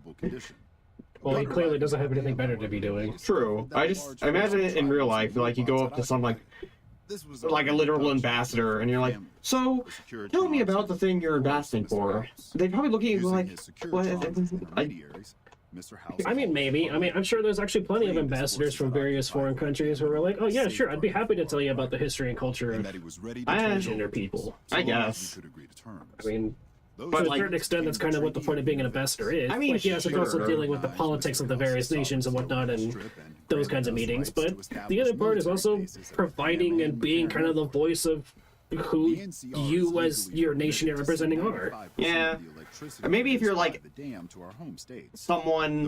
Well, he clearly doesn't have anything better to be doing. True. I imagine it in real life, like, you go up to some, like a literal ambassador, and you're like, so, tell me about the thing you're ambassading for. They'd probably look at you like, what? I mean, maybe. I mean, I'm sure there's actually plenty of ambassadors from various foreign countries who are like, oh yeah, sure, I'd be happy to tell you about the history and culture of transgender people. I guess. I mean, to a certain extent, that's kind of what the point of being an ambassador is. I mean, like, yes, it's also dealing with the politics of the various nations and whatnot, and those kinds of meetings, but the other part is also providing and being kind of the voice of who you as your nation you're representing are. Yeah. Maybe if you're like someone,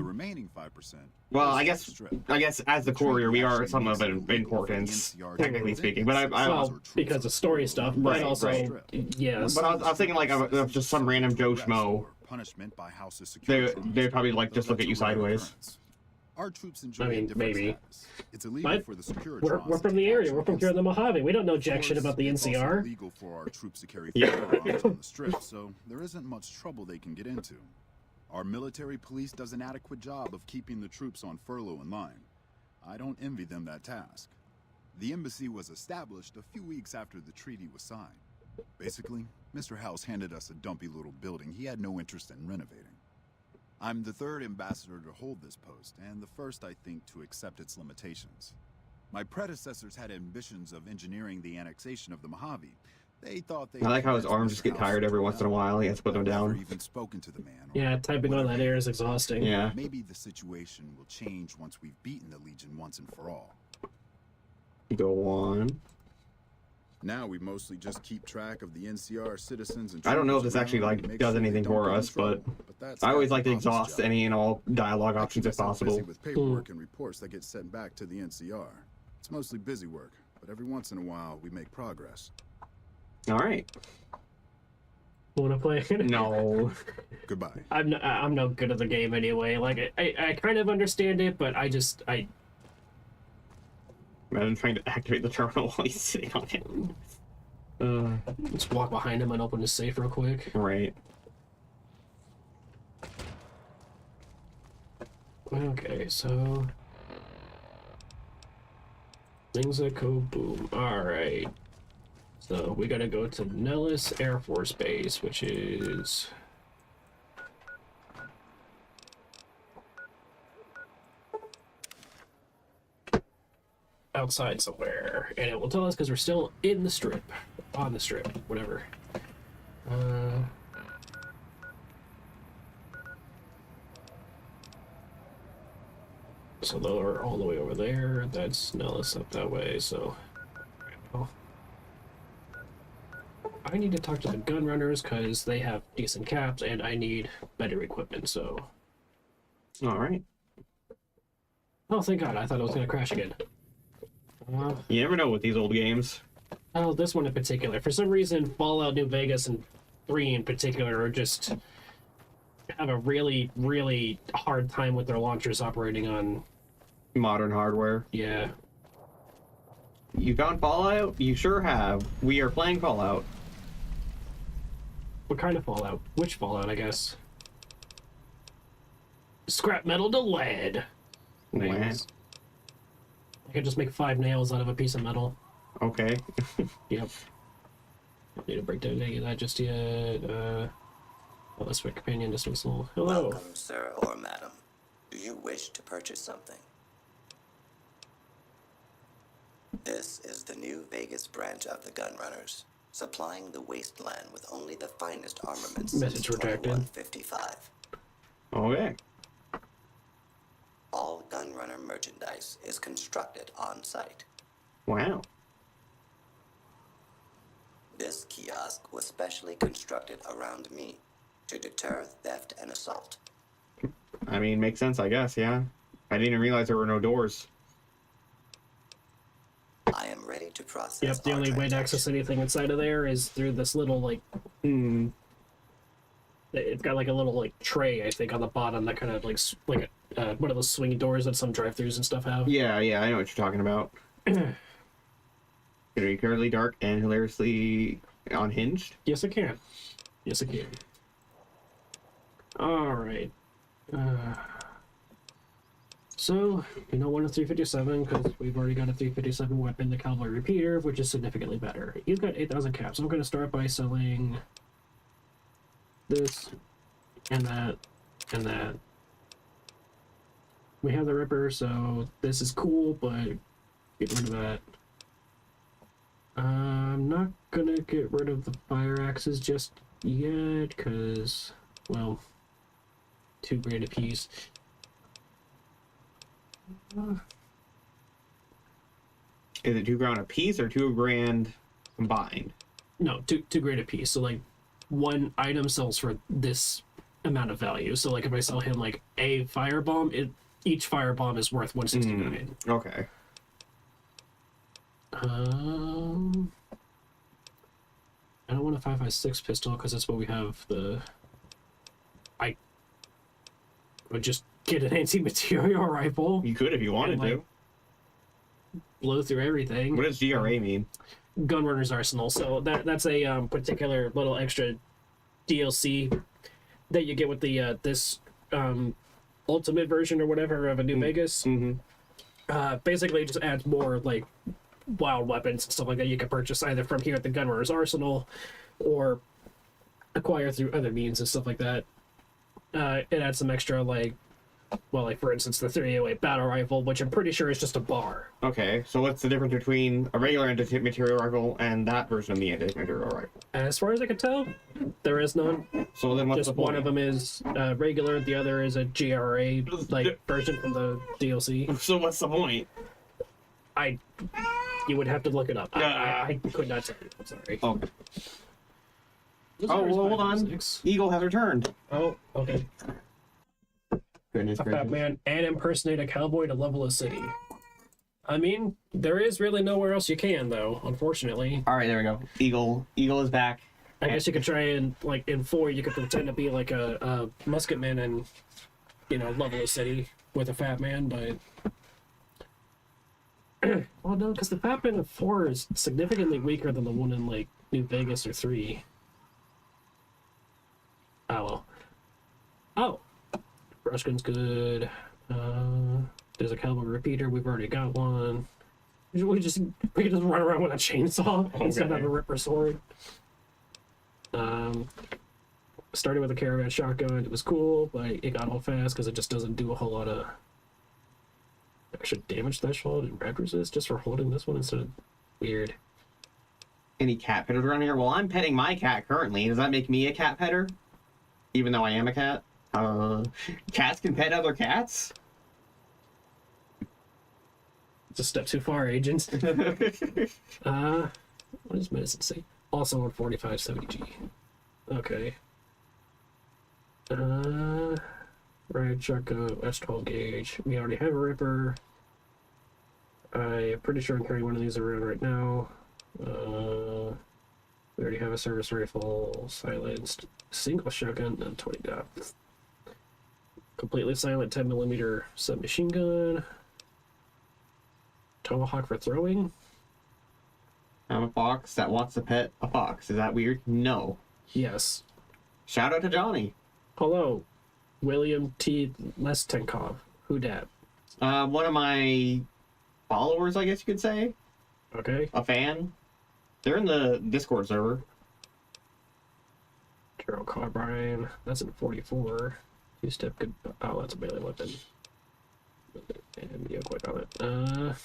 well, I guess as the courier we are some of an importance, technically speaking. But well, because of story stuff, but right, also yes. But I was thinking like of just some random Joe Schmo. They'd probably like just look at you sideways. Our troops enjoy I mean, a different maybe. status. It's illegal But for the security. we're from the area. We're from here in the Mojave. We don't know jack shit about the It's also NCR. illegal for our troops to carry firearms on the strip, so there isn't much trouble they can get into. Our military police does an adequate job of keeping the troops on furlough in line. I don't envy them that task. The embassy was established a few weeks after the treaty was signed. Basically, Mr. House handed us a dumpy little building he had no interest in renovating. I'm the third ambassador to hold this post, and the first, I think, to accept its limitations. My predecessors had ambitions of engineering the annexation of the Mojave. They thought they... I like how his arms just get tired every once in a while. He has to put them down. Even spoken to the man. Yeah, typing on that air is exhausting. Yeah. Maybe the situation will change once we've beaten the Legion once and for all. Go on. Now we mostly just keep track of the NCR citizens and... I don't know if this actually like does anything for us, but I always like to exhaust any and all dialogue options if possible. With paperwork and reports that get sent back to the NCR. It's mostly busy work, but every once in a while we make progress. All right. Want to play? No. Goodbye. I'm no good at the game anyway. Like I kind of understand it, but I Imagine trying to activate the terminal while he's sitting on it. Let's walk behind him and open his safe real quick. Right. Okay, so things that go boom. All right. So we gotta go to Nellis Air Force Base, which is outside somewhere, and it will tell us because we're still in the strip, on the strip, whatever. So they're all the way over there. That's Nellis up that way. So I need to talk to the gun runners because they have decent caps, and I need better equipment. So all right. Oh, thank God! I thought it was gonna crash again. You never know with these old games. Oh, this one in particular. For some reason, Fallout New Vegas and 3 in particular are just have a really, really hard time with their launchers operating on modern hardware. Yeah. You found Fallout? You sure have. We are playing Fallout. What kind of Fallout? Which Fallout, I guess? Scrap metal to lead. Nice. I could just make 5 nails out of a piece of metal. Okay. Yep. Don't need to break down any of that just yet. Oh, that's my companion. Just makes a little... Hello. Welcome, sir or madam. Do you wish to purchase something? This is the New Vegas branch of the Gun Runners, supplying the wasteland with only the finest armaments since Message rejected. 2155. Okay. All Gunrunner merchandise is constructed on site. Wow. This kiosk was specially constructed around me to deter theft and assault. I mean, makes sense, I guess, yeah. I didn't even realize there were no doors. I am ready to process. Yep, the only way to access anything inside of there is through this little, like, it's got, like, a little, like, tray, I think, on the bottom that kind of, like one of those swinging doors that some drive-thrus and stuff have. Yeah, I know what you're talking about. Gonna be currently dark and hilariously unhinged? Yes, it can. Yes, it can. Alright. So, we know one of 357 because we've already got a 357 weapon, the cavalry repeater, which is significantly better. He's got 8,000 caps. I'm going to start by selling this and that and that. We have the Ripper, so this is cool, but get rid of that. I'm not gonna get rid of the fire axes just yet, because, well, $2 grand a piece. Is it $2 grand a piece or $2 grand combined? No, two grand a piece. So, like, one item sells for this amount of value. So, like, if I sell him, like, a firebomb, each firebomb is worth 169. Okay. I don't want a 5.56 pistol because that's what we have. I would just get an anti-material rifle. You could if you wanted to. Blow through everything. What does GRA mean? Gunrunner's Arsenal. So that's a particular little extra DLC that you get with the this ultimate version or whatever of a New Vegas. Basically, it just adds more like wild weapons and stuff like that you can purchase either from here at the Gunrunner's Arsenal or acquire through other means and stuff like that. It adds some extra like for instance the 308 battle rifle, which I'm pretty sure is just a bar. Okay, so what's the difference between a regular anti-material rifle and that version of the anti-material rifle? As far as I can tell, there is none. So then what's just the point? one of them is regular, the other is a GRA version from the DLC. So what's the point? You would have to look it up. I could not tell you. I'm sorry. Oh. Oh, well, hold on. Eagle has returned. Oh, okay. Goodness A gracious. fat man and impersonate a cowboy to level a city. I mean, there is really nowhere else you can, though, unfortunately. All right, there we go. Eagle is back. I guess you could try and, like, in 4, you could pretend to be, like, a musketman and, level a city with a fat man, but... well, no, because the fat man in 4 is significantly weaker than the one in, like, New Vegas or 3. Oh, well. Oh! Brush gun's good. There's a caliber repeater. We've already got one. We can just run around with a chainsaw instead of a ripper sword. Started with a caravan shotgun. It was cool, but it got old fast because it just doesn't do a whole lot of extra damage threshold and red resist just for holding this one instead of weird. Any cat petters around here? Well, I'm petting my cat currently. Does that make me a cat petter? Even though I am a cat? Cats can pet other cats? It's a step too far, agents. What does medicine say? Also on 4570G. Okay. Right, shotgun, that's 12 gauge. We already have a ripper. I'm pretty sure I'm carrying one of these around right now. We already have a service rifle, silenced, single shotgun, and 20 depth. Completely silent 10mm submachine gun. Tomahawk for throwing. I'm a fox that wants to pet a fox. Is that weird? No. Yes. Shout out to Johnny. Hello, William T. Lestenkov. Who dat? One of my followers, I guess you could say. Okay. A fan. They're in the Discord server. Carol Carbine. That's in 44. Two-step good. Oh, that's a melee weapon. And video quick on it.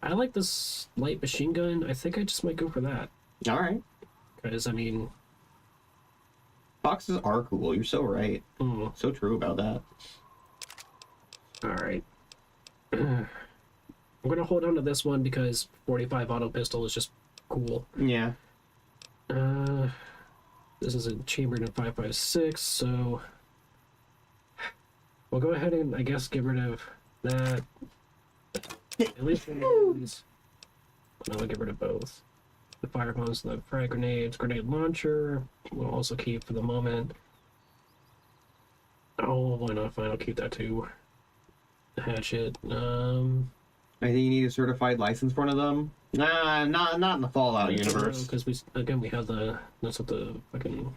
I like this light machine gun. I think I just might go for that. All right. Because, I mean... Foxes are cool. You're so right. So true about that. Alright. I'm going to hold on to this one because 45 auto pistol is just cool. Yeah. This is a chambered in 5.56, so... We'll go ahead and, I guess, get rid of that. At least for these. I'll get rid of both. The fire bombs, the frag grenades, grenade launcher. We'll also keep for the moment. Oh, why not? Fine, I'll keep that too. The hatchet. I think you need a certified license for one of them. Nah, not in the Fallout universe. Because we have the. That's what the fucking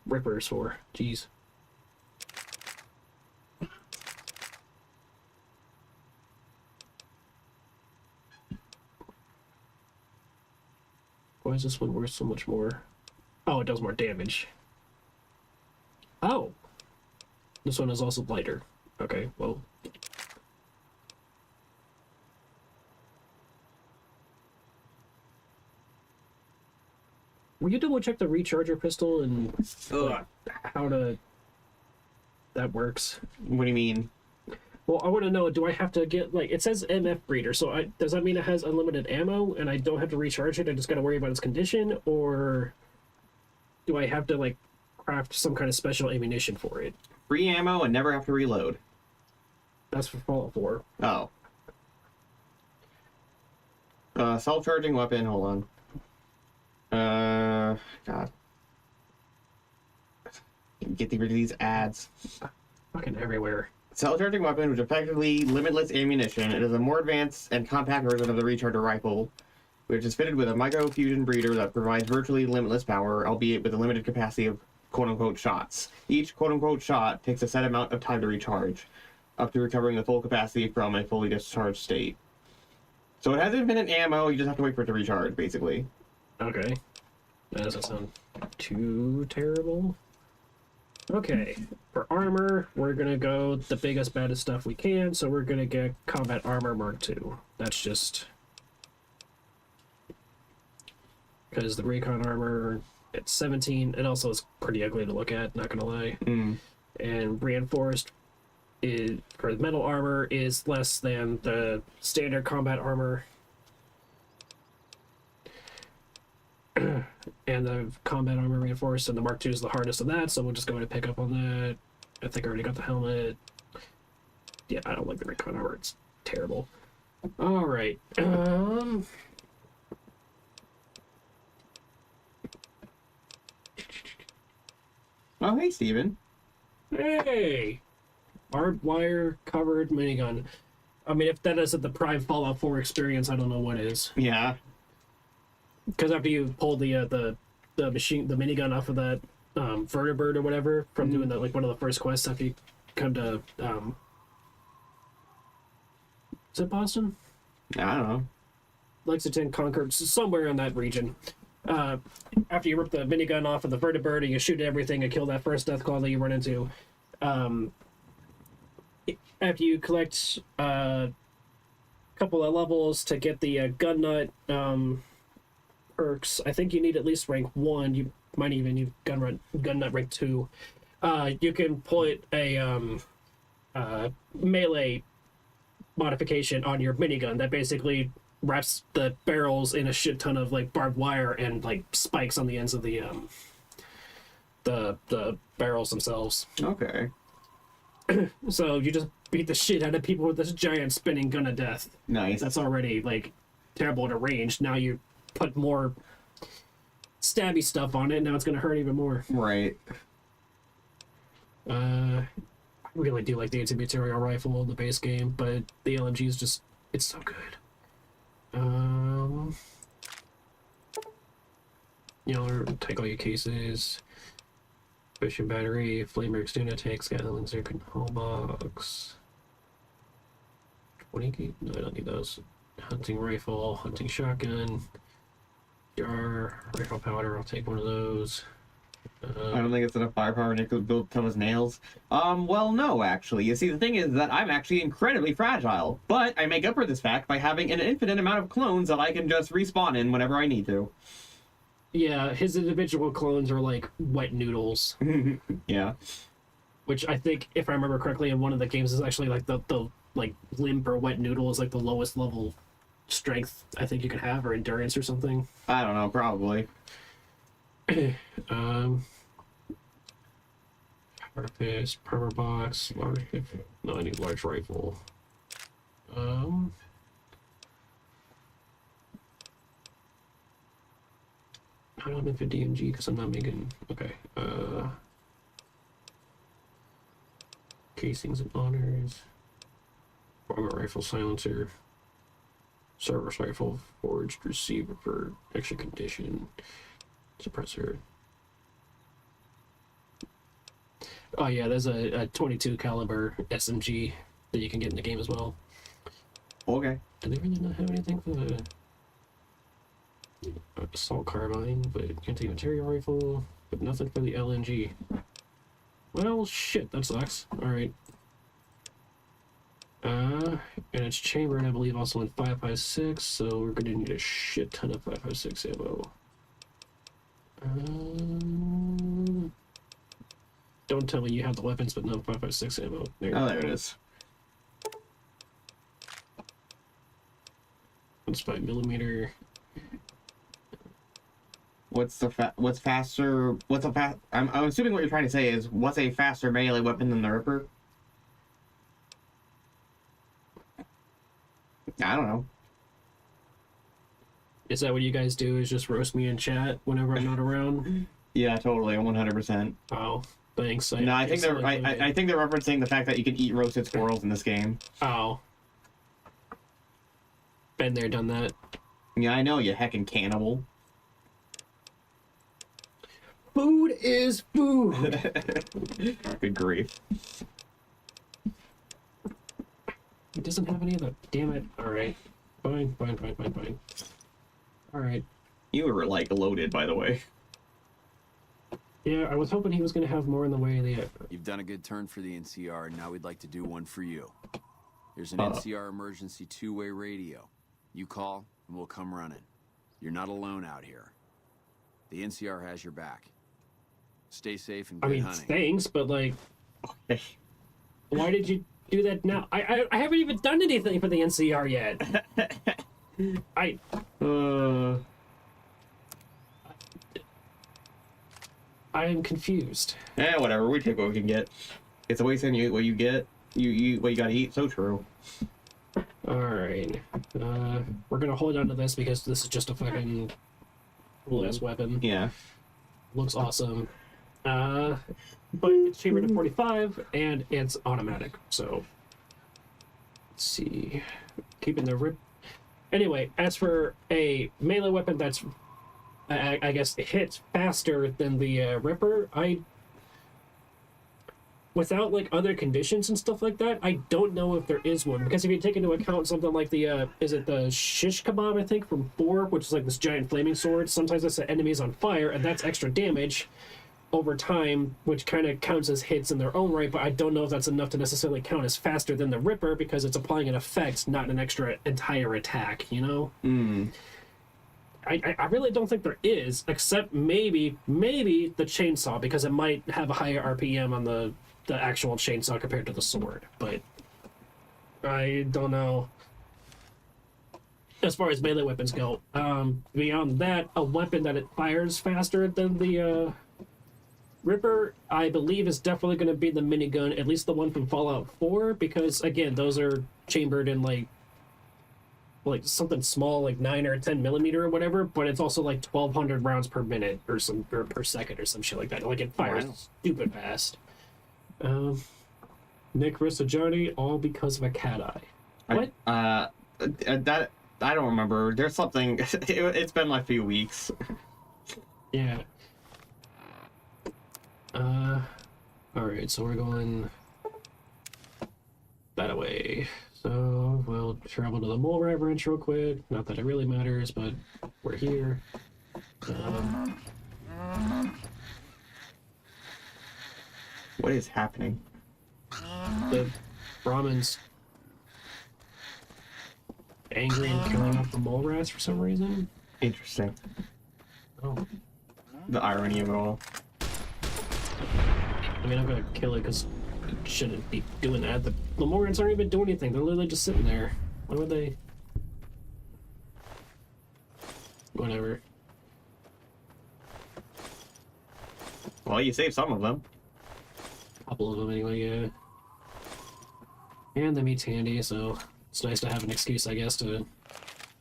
Ripper is for. Jeez. Why is this one worth so much more? Oh, it does more damage. Oh! This one is also lighter. Okay, well. Will you double check the recharger pistol and how that works? What do you mean? Well, I want to know, do I have to get, like, it says MF breeder, so does that mean it has unlimited ammo and I don't have to recharge it, I just gotta worry about its condition, or do I have to, like, craft some kind of special ammunition for it? Free ammo and never have to reload. That's for Fallout 4. Oh. Self-charging weapon, hold on. God. Get rid of these ads. Fucking everywhere. Self-charging weapon, which effectively limitless ammunition. It is a more advanced and compact version of the recharger rifle, which is fitted with a micro-fusion breeder that provides virtually limitless power, albeit with a limited capacity of quote-unquote shots. Each quote-unquote shot takes a set amount of time to recharge, up to recovering the full capacity from a fully discharged state. So it has infinite ammo, you just have to wait for it to recharge, basically. Okay. That doesn't sound too terrible. Okay, for armor, we're gonna go the biggest, baddest stuff we can, so we're gonna get Combat Armor Mark II. That's just... because the Recon Armor, it's 17, it also is pretty ugly to look at, not gonna lie. And Reinforced, for the metal armor, is less than the standard combat armor. And the combat armor reinforced, and the Mark II is the hardest of that, so we'll just go ahead and pick up on that. I think I already got the helmet. Yeah, I don't like the Recon armor, it's terrible. Alright, oh, hey, Steven. Hey! Barbed wire covered minigun. I mean, if that isn't the prime Fallout 4 experience, I don't know what is. Yeah. Because after you pull the minigun off of that vertibird or whatever from doing that, like one of the first quests after you come to is it Boston? I don't know. Lexington, Concord, somewhere in that region. After you rip the minigun off of the vertibird and you shoot everything and kill that first death claw that you run into, after you collect a couple of levels to get the gun nut perks, I think you need at least rank 1. You might even need gun nut rank 2. You can put a melee modification on your minigun that basically wraps the barrels in a shit ton of like barbed wire and like spikes on the ends of the barrels themselves. Okay. So you just beat the shit out of people with this giant spinning gun of death. Nice. That's already like terrible at a range. Now you put more stabby stuff on it, now it's gonna hurt even more. Right. I really do like the anti-material rifle in the base game, but the LMG is just, it's so good. You know, take all your cases. Fishing battery, flamer extender tank, Skyline Zircon hull box. 20 key? No, I don't need those. Hunting rifle, hunting shotgun, jar, rifle powder, I'll take one of those. I don't think it's enough firepower to build Thomas nails. Well, no, actually. You see, the thing is that I'm actually incredibly fragile, but I make up for this fact by having an infinite amount of clones that I can just respawn in whenever I need to. Yeah, his individual clones are like wet noodles. Yeah. Which I think, if I remember correctly, in one of the games is actually like the like limp or wet noodle is like the lowest level strength I think you can have, or endurance or something. I don't know, probably. Artifice, primer box, large. No, I need large rifle. I don't have a DMG because I'm not making. Okay. Casings and honors. Armor rifle silencer. Service rifle forged receiver for extra condition. Suppressor. Oh yeah, there's a 22 caliber SMG that you can get in the game as well. Okay. Do they really not have anything for the assault carbine, but anti-material rifle, but nothing for the LNG? Well, shit, that sucks. Alright. And it's chambered, I believe, also in 5.56, so we're gonna need a shit ton of 5.56 ammo. Don't tell me you have the weapons, but no 5.56 ammo. There it is. That's 5mm. What's faster? I'm assuming what you're trying to say is what's a faster melee weapon than the Ripper? I don't know. Is that what you guys do? Is just roast me in chat whenever I'm not around? Yeah, totally, 100%. Oh, Thanks. No, I think they're I think they're referencing the fact that you can eat roasted squirrels in this game. Oh. Been there, done that. Yeah, I know, you heckin' cannibal. Food is food. Good grief. It doesn't have any of the. Damn it. Alright. Fine. Alright. You were, like, loaded, by the way. Yeah, I was hoping he was going to have more in the way of the... You've done a good turn for the NCR, and now we'd like to do one for you. Here's an NCR emergency two-way radio. You call, and we'll come running. You're not alone out here. The NCR has your back. Stay safe and good hunting. Thanks, but, like... Why did you do that now? I haven't even done anything for the NCR yet. I am confused. Whatever. We take what we can get. It's always in you what you get. You eat what you gotta eat. So true. Alright. We're gonna hold on to this because this is just a fucking cool-ass weapon. Yeah. Looks awesome. But it's cheaper than 45, and it's automatic, so... Let's see... Keeping the rip... Anyway, as for a melee weapon that's... I guess it hits faster than the Ripper, without, like, other conditions and stuff like that, I don't know if there is one. Because if you take into account something like the, is it the Shish Kebab, I think, from 4, which is like this giant flaming sword, sometimes it set enemies on fire, and that's extra damage over time, which kind of counts as hits in their own right, but I don't know if that's enough to necessarily count as faster than the Ripper, because it's applying an effect, not an extra entire attack, you know? I really don't think there is, except maybe the chainsaw, because it might have a higher RPM on the actual chainsaw compared to the sword, but I don't know. As far as melee weapons go, beyond that, a weapon that it fires faster than the Ripper, I believe, is definitely going to be the minigun, at least the one from Fallout 4, because, again, those are chambered in, like something small, like 9 or 10 millimeter or whatever, but it's also like 1,200 rounds per minute or per second or some shit like that. Like, it fires stupid fast. Nick, Rissa, Johnny, all because of a cat eye. What? That I don't remember. There's something. It's been like a few weeks. Yeah. Alright, so we're going that way. So we'll travel to the Mole Rat Ranch real quick. Not that it really matters, but we're here. What is happening? The Brahmins angry and killing off the mole rats for some reason. Interesting. Oh. The irony of it all. I mean, I'm gonna kill it because it shouldn't be doing that. The mole rats aren't even doing anything. They're literally just sitting there. Why would they? Whatever. Well, you saved some of them. A couple of them anyway, yeah. And the meat's handy, so it's nice to have an excuse, I guess, to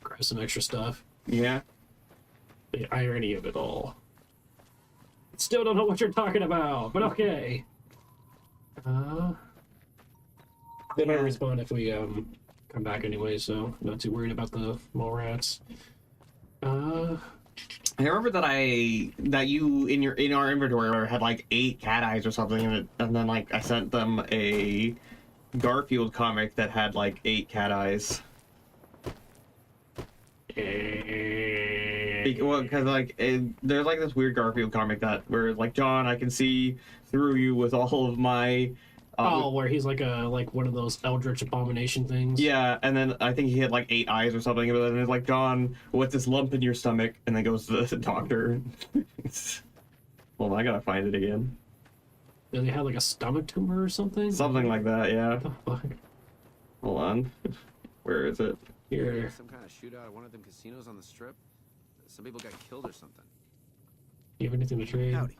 grab some extra stuff. Yeah. The irony of it all. Still don't know what you're talking about, but okay. They might respawn if we come back anyway, so not too worried about the mole rats. I remember that you in our inventory had like 8 cat eyes or something, and then like I sent them a Garfield comic that had like 8 cat eyes. Well, because like there's like this weird Garfield comic where like, John, I can see through you with all of my. Where he's like one of those eldritch abomination things. Yeah, and then I think he had like 8 eyes or something, and then it's like, John, what's this lump in your stomach? And then goes to the doctor. Well, I gotta find it again. Did they have like a stomach tumor or something? Something like that, yeah. What the fuck? Hold on. Where is it? Here. Some kind of shootout at one of them casinos on the strip. Some people got killed or something. You have anything to trade? Howdy.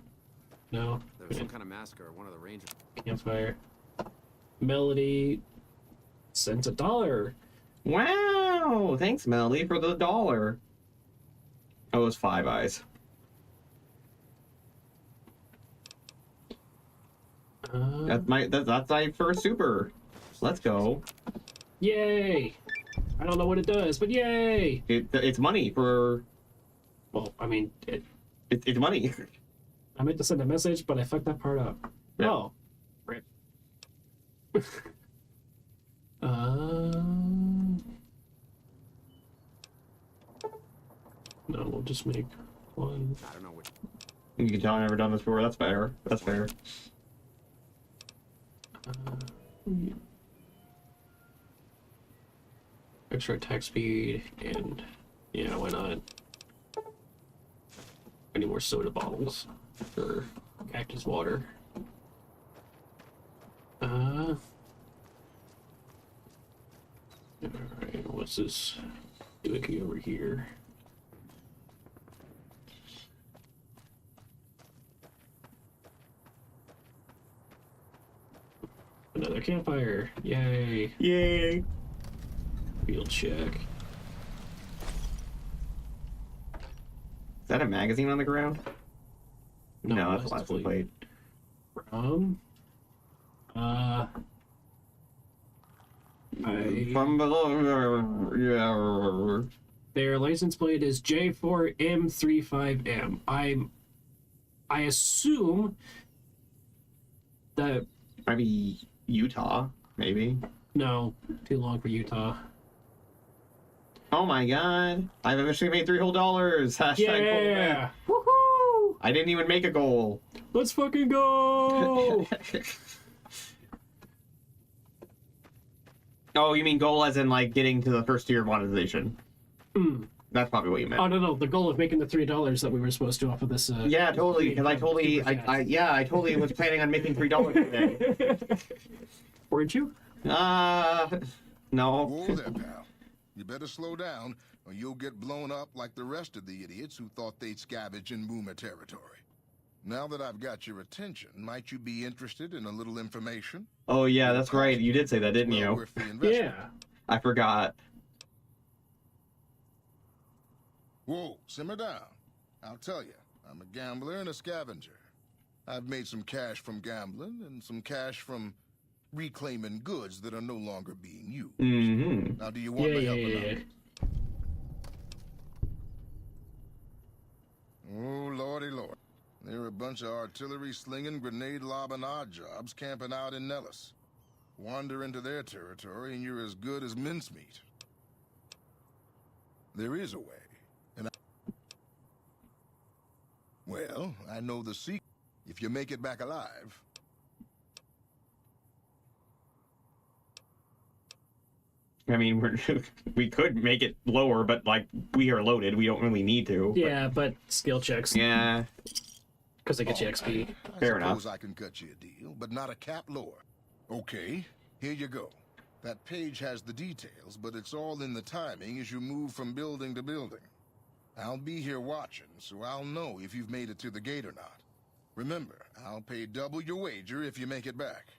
No. There was some kind of massacre at one of the rangers. Campfire. Melody sent $1. Wow! Thanks, Melody, for the $1. Oh, it was 5 eyes. That's my first super. Let's go. Yay! I don't know what it does, but yay! It's money for. Well, I mean, it's money. I meant to send a message, but I fucked that part up. Yeah. Oh, rip. No, we'll just make one. I don't know what. You can tell I've never done this before. That's fair. That's fair. Extra attack speed, and yeah, why not? Any more soda bottles for cactus water? Alright, what's this doohickey over here? Another campfire. Yay. Yay. Field check. Is that a magazine on the ground? No, that's a license plate. From below. Yeah. Their license plate is J4M35M. I assume that maybe Utah, maybe. No, too long for Utah. Oh my god! I've officially made $3 whole. #yeah! Woohoo! I didn't even make a goal. Let's fucking go! Oh, you mean goal as in like getting to the first tier of monetization? That's probably what you meant. Oh no, the goal of making the $3 that we were supposed to off of this. Yeah, totally. Because I totally was planning on making $3 today. Weren't you? No. Whoa there, pal. You better slow down, or you'll get blown up like the rest of the idiots who thought they'd scavenge in boomer territory. Now that I've got your attention, might you be interested in a little information? Oh yeah, that's right. You did say that, didn't you? Yeah. I forgot. Whoa, simmer down. I'll tell you, I'm a gambler and a scavenger. I've made some cash from gambling and some cash from reclaiming goods that are no longer being used. Mm-hmm. Now, do you want my help or not? Oh, lordy lord. There are a bunch of artillery-slinging, grenade-lobbing odd jobs camping out in Nellis. Wander into their territory and you're as good as mincemeat. There is a way. Well, I know the secret. If you make it back alive. I mean, we could make it lower, but like we are loaded, we don't really need to. Yeah, but skill checks. Yeah. Because they get you XP. Fair enough. I can cut you a deal, but not a cap lower. Okay, here you go. That page has the details, but it's all in the timing as you move from building to building. I'll be here watching, so I'll know if you've made it to the gate or not. Remember, I'll pay double your wager if you make it back.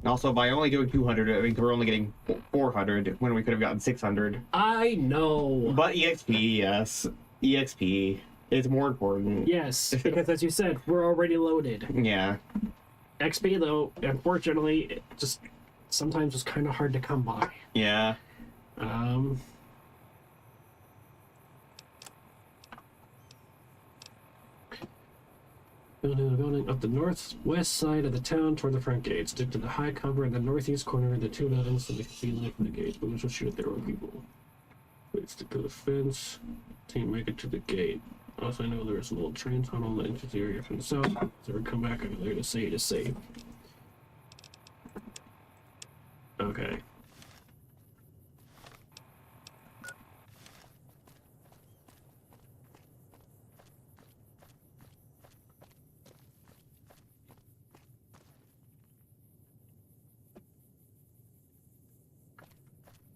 Also, by only doing 200, I mean, we're only getting 400 when we could have gotten 600. I know. But EXP, yes. EXP. It's more important. Yes, because as you said, we're already loaded. Yeah. XP, though, unfortunately, it just sometimes is kind of hard to come by. Yeah. Building up the northwest side of the town toward the front gate. Stick to the high cover in the northeast corner of the two buildings so they can see light from the gates. But we will shoot their own people. Wait, stick to the fence. Team, make it to the gate. Also, I know there's a little train tunnel that enters the area from the south. So we come back over there to say it is safe. Okay.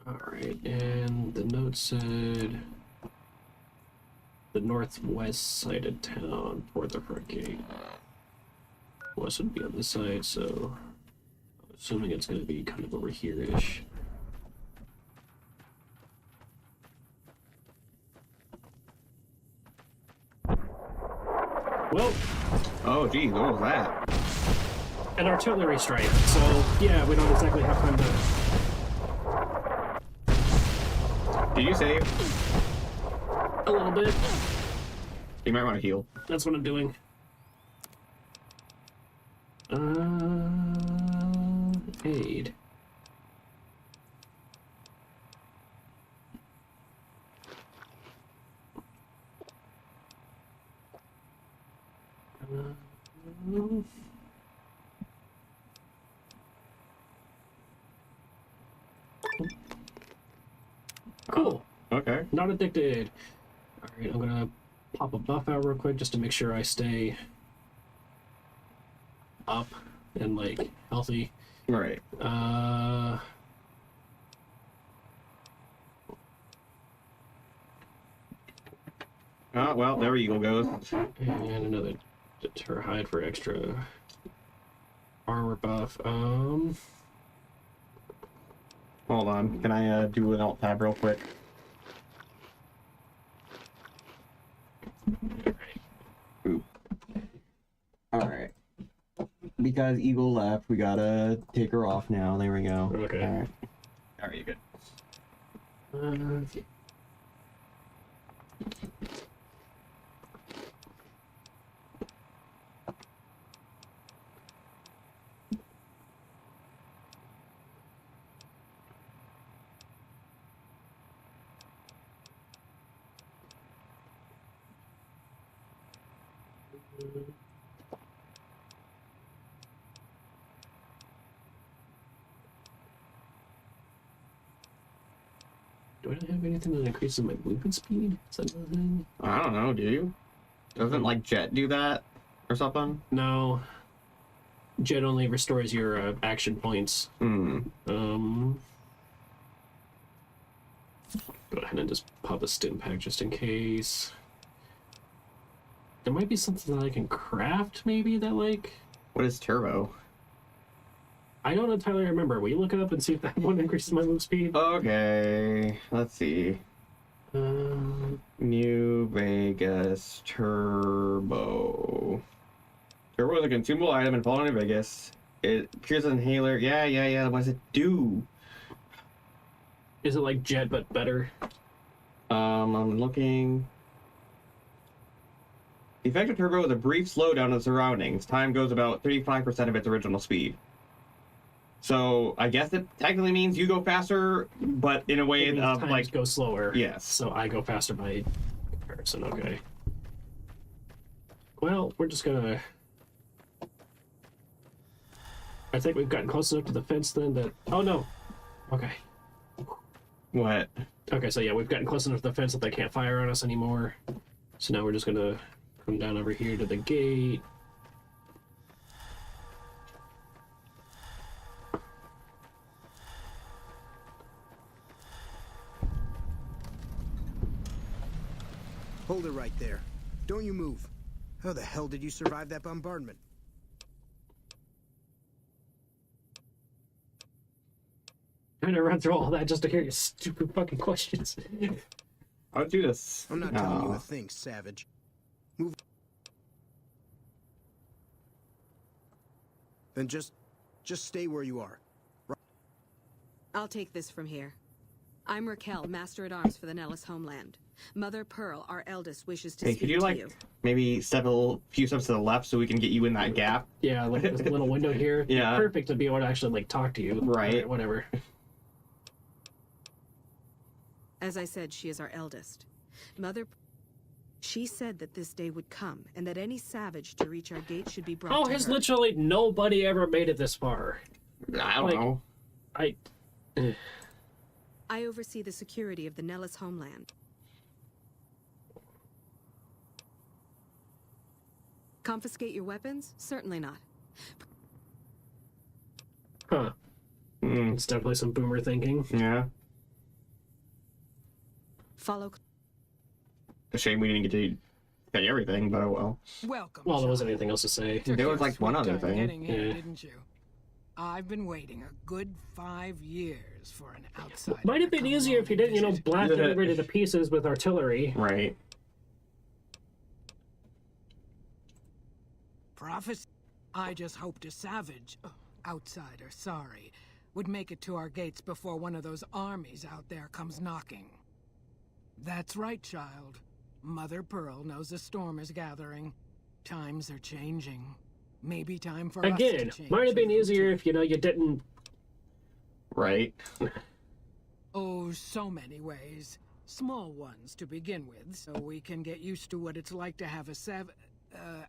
Alright, and the note said the northwest side of town toward the front gate. West would be on this side, so I'm assuming it's going to be kind of over here-ish. Well. Oh, geez, what was that? an artillery strike, so yeah, we don't exactly have time to... Did you save? A little bit. You might want to heal. That's what I'm doing. Aid. Cool. Okay. Not addicted. Alright, I'm gonna pop a buff out real quick just to make sure I stay up and, like, healthy. Right. Oh, well, there Eagle goes. And another deter hide for extra armor buff. Hold on. Can I do an alt tab real quick? Oop. Alright. Because Eagle left, we gotta take her off now. There we go. Okay. Alright. Alright, you're good. Do I not have anything that increases my movement speed? Is that another thing? I don't know, do you? Doesn't, like, Jet do that? Or something? No. Jet only restores your action points. Hmm. Go ahead and just pop a stim pack just in case. There might be something that I can craft, maybe, that, like... What is Turbo? I don't entirely remember. Will you look it up and see if that one increases my move speed? Okay, let's see. New Vegas Turbo. Turbo is a consumable item in Fallout New Vegas. It appears as an inhaler. Yeah. What does it do? Is it like Jet, but better? I'm looking. The effect of Turbo is a brief slowdown of the surroundings. Time goes about 35% of its original speed. So I guess it technically means you go faster, but in a way of times like go slower. Yes. So I go faster by comparison. Okay. Well, we're just gonna. I think we've gotten close enough to the fence then that. Oh no. Okay. What? Okay, so yeah, we've gotten close enough to the fence that they can't fire on us anymore. So now we're just gonna come down over here to the gate. Hold it right there. Don't you move. How the hell did you survive that bombardment? I'm gonna run through all that just to hear your stupid fucking questions. I'll do this. I'm not telling you a thing, savage. Move. Then just stay where you are. I'll take this from here. I'm Raquel, Master-at-Arms for the Nellis homeland. Mother Pearl, our eldest, wishes to Hey, speak could you to like you. maybe few steps to the left so we can get you in that gap? Yeah, like this little window here. Yeah. Perfect to be able to actually like talk to you. Right. Or whatever. As I said, she is our eldest. She said that this day would come, and that any savage to reach our gate should be brought How to has her. literally nobody ever made it this far? I don't know. I oversee the security of the Nellis homeland. Confiscate your weapons? Certainly not. Huh. It's definitely some boomer thinking. Yeah. Follow. A shame we didn't get to say everything, but oh well. Welcome. Well, there wasn't anything else to say. There was like one other thing. Getting here, Yeah. didn't you? I've been waiting a good 5 years for an outsider. Might have been easier if you didn't, blast everybody to pieces with artillery. Right. Prophecy. I just hoped a savage, outsider, sorry, would make it to our gates before one of those armies out there comes knocking. That's right, child. Mother Pearl knows a storm is gathering. Times are changing. Maybe time for us to Again, change. might have been easier if, you know, you didn't... Right. Oh, so many ways. Small ones to begin with, so we can get used to what it's like to have a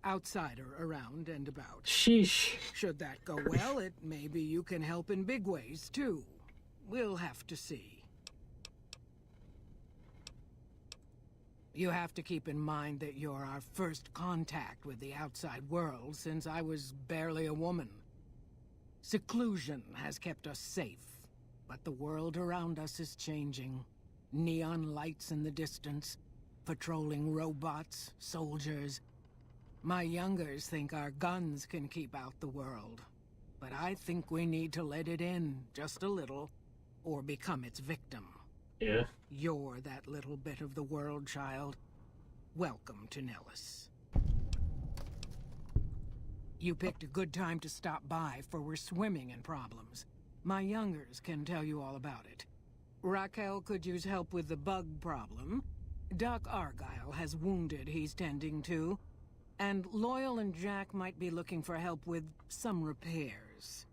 outsider around and about. Sheesh. Should that go well, maybe you can help in big ways, too. We'll have to see. You have to keep in mind that you're our first contact with the outside world since I was barely a woman. Seclusion has kept us safe, but the world around us is changing. Neon lights in the distance, patrolling robots, soldiers. My youngers think our guns can keep out the world, but I think we need to let it in just a little, or become its victim. Yeah. You're that little bit of the world, child. Welcome to Nellis. You picked a good time to stop by, for we're swimming in problems. My youngers can tell you all about it. Raquel could use help with the bug problem. Doc Argyle has wounded he's tending to. And Loyal and Jack might be looking for help with some repairs.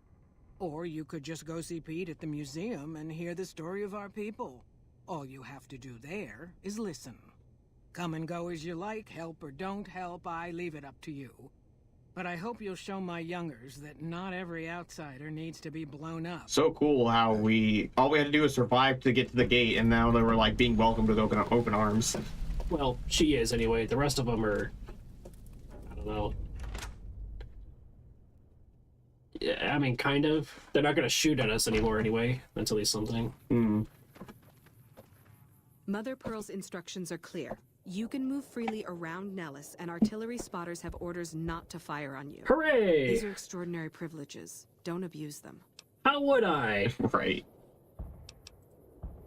Or you could just go see Pete at the museum and hear the story of our people. All you have to do there is listen. Come and go as you like, help or don't help, I leave it up to you. But I hope you'll show my youngers that not every outsider needs to be blown up. So cool how all we had to do was survive to get to the gate, and now they were like being welcomed with open arms. Well, she is anyway. The rest of them are, I don't know. Yeah, I mean, kind of. They're not going to shoot at us anymore anyway. That's at least something. Mother Pearl's instructions are clear. You can move freely around Nellis, and artillery spotters have orders not to fire on you. Hooray! These are extraordinary privileges. Don't abuse them. How would I? Right.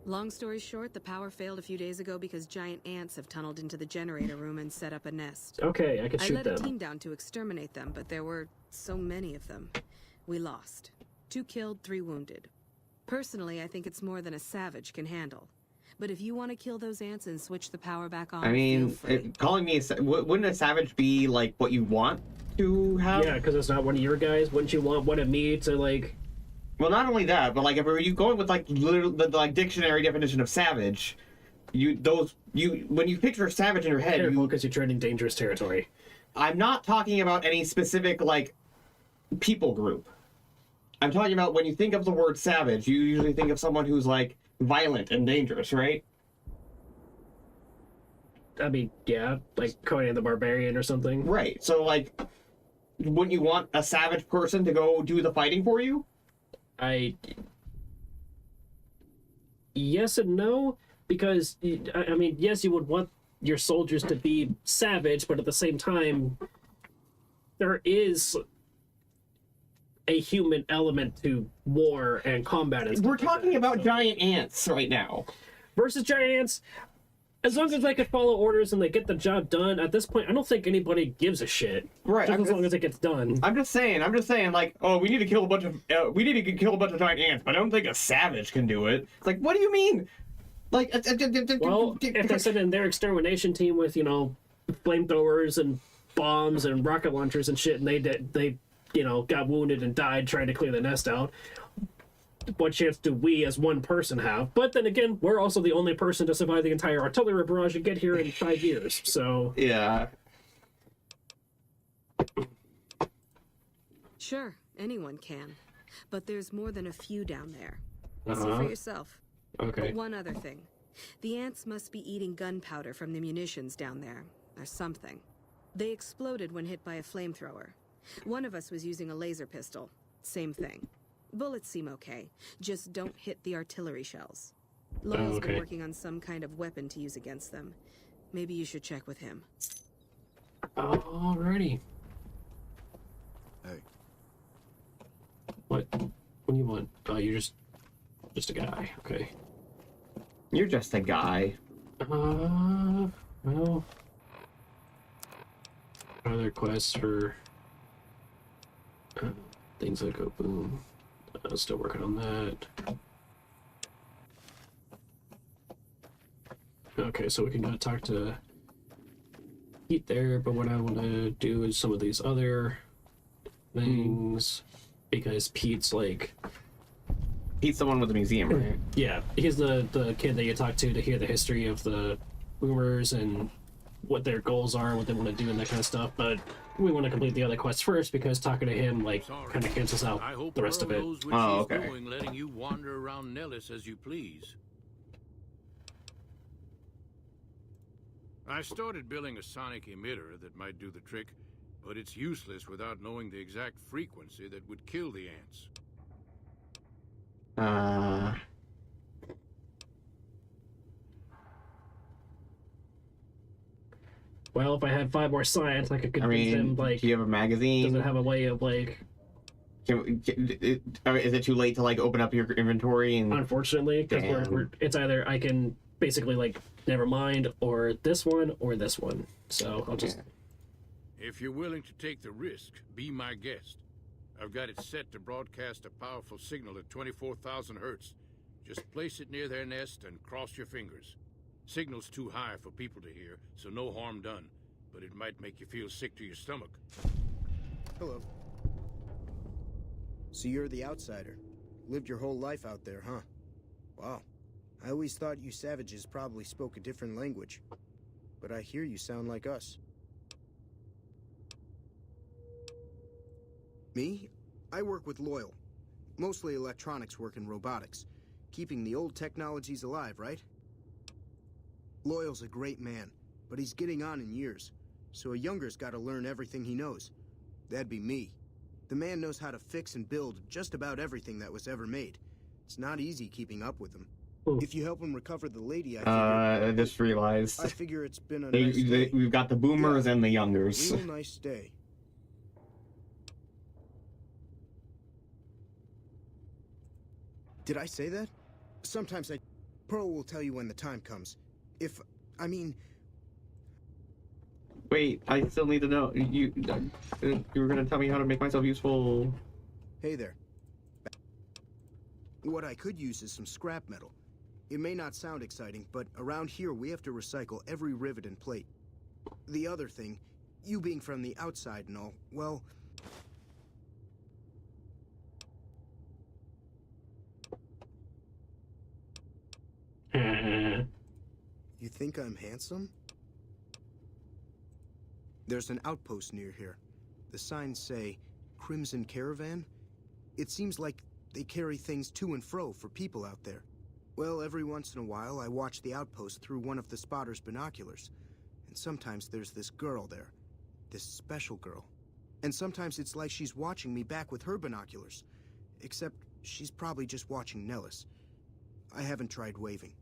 Long story short, the power failed a few days ago because giant ants have tunneled into the generator room and set up a nest. Okay, I can shoot I them. led a team down to exterminate them, but there were so many of them. We lost. 2 killed, 3 wounded. Personally, I think it's more than a savage can handle. But if you want to kill those ants and switch the power back on, I mean, calling me wouldn't a savage be like what you want to have? Yeah, because it's not one of your guys. Wouldn't you want one of me to like? Well, not only that, but like, if you going with like the like dictionary definition of savage, when you picture savage in your head, careful because you're treading dangerous territory. I'm not talking about any specific like people group. I'm talking about when you think of the word savage, you usually think of someone who's like violent and dangerous, right? I mean, yeah, like Conan the Barbarian or something. Right. So, like, wouldn't you want a savage person to go do the fighting for you? Yes and no, because, I mean, yes, you would want your soldiers to be savage, but at the same time, there is a human element to war and combat. And we're talking about giant ants right now. Versus giant ants, as long as they can follow orders and they get the job done, at this point, I don't think anybody gives a shit. Right. Just as long as it gets done. I'm just saying, like, oh, we need to kill a bunch of giant ants, but I don't think a savage can do it. It's like, what do you mean? Like, well, if they send in their extermination team with, you know, flamethrowers and bombs and rocket launchers and shit, and they you know, got wounded and died trying to clear the nest out, what chance do we as one person have? But then again, we're also the only person to survive the entire artillery barrage and get here in 5 years, so... Yeah. Sure, anyone can. But there's more than a few down there. See for yourself. Okay. But one other thing. The ants must be eating gunpowder from the munitions down there, or something. They exploded when hit by a flamethrower. One of us was using a laser pistol. Same thing. Bullets seem okay. Just don't hit the artillery shells. Loyal's been working on some kind of weapon to use against them. Maybe you should check with him. Alrighty. Hey. What do you want? Oh, you're just a guy. Okay. You're just a guy. Well... Other quests for... Things that go boom. Still working on that. Okay, so we can talk to Pete there, but what I want to do is some of these other things, because Pete's like... Pete's the one with the museum, right? Yeah, he's the kid that you talk to hear the history of the boomers and what their goals are, what they want to do and that kind of stuff, but we want to complete the other quests first, because talking to him, like, kind of cancels out the rest of it. Oh, okay. Doing, letting you wander around Nellis as you please. I started building a sonic emitter that might do the trick, but it's useless without knowing the exact frequency that would kill the ants. Well, if I had 5 more science, I could convince him, like... Do you have a magazine? Does it have a way of, like... Is it too late to, like, open up your inventory? And... Unfortunately, because it's either I can basically, like, never mind, or this one, or this one. So, I'll just... If you're willing to take the risk, be my guest. I've got it set to broadcast a powerful signal at 24,000 hertz. Just place it near their nest and cross your fingers. Signal's too high for people to hear, so no harm done. But it might make you feel sick to your stomach. Hello. So you're the outsider. Lived your whole life out there, huh? Wow. I always thought you savages probably spoke a different language. But I hear you sound like us. Me? I work with Loyal. Mostly electronics work and robotics. Keeping the old technologies alive, right? Loyal's a great man, but he's getting on in years. So a younger's gotta learn everything he knows. That'd be me. The man knows how to fix and build just about everything that was ever made. It's not easy keeping up with him. If you help him recover the lady, I just realized. I figure it's been a nice day. We've got the boomers and the youngers. Real nice day. Did I say that? Sometimes Pearl will tell you when the time comes. I mean... Wait, I still need to know. You were gonna tell me how to make myself useful. Hey there. What I could use is some scrap metal. It may not sound exciting, but around here we have to recycle every rivet and plate. The other thing, you being from the outside and all, well... You think I'm handsome? There's an outpost near here. The signs say, Crimson Caravan. It seems like they carry things to and fro for people out there. Well, every once in a while, I watch the outpost through one of the spotter's binoculars. And sometimes there's this girl there. This special girl. And sometimes it's like she's watching me back with her binoculars. Except she's probably just watching Nellis. I haven't tried waving.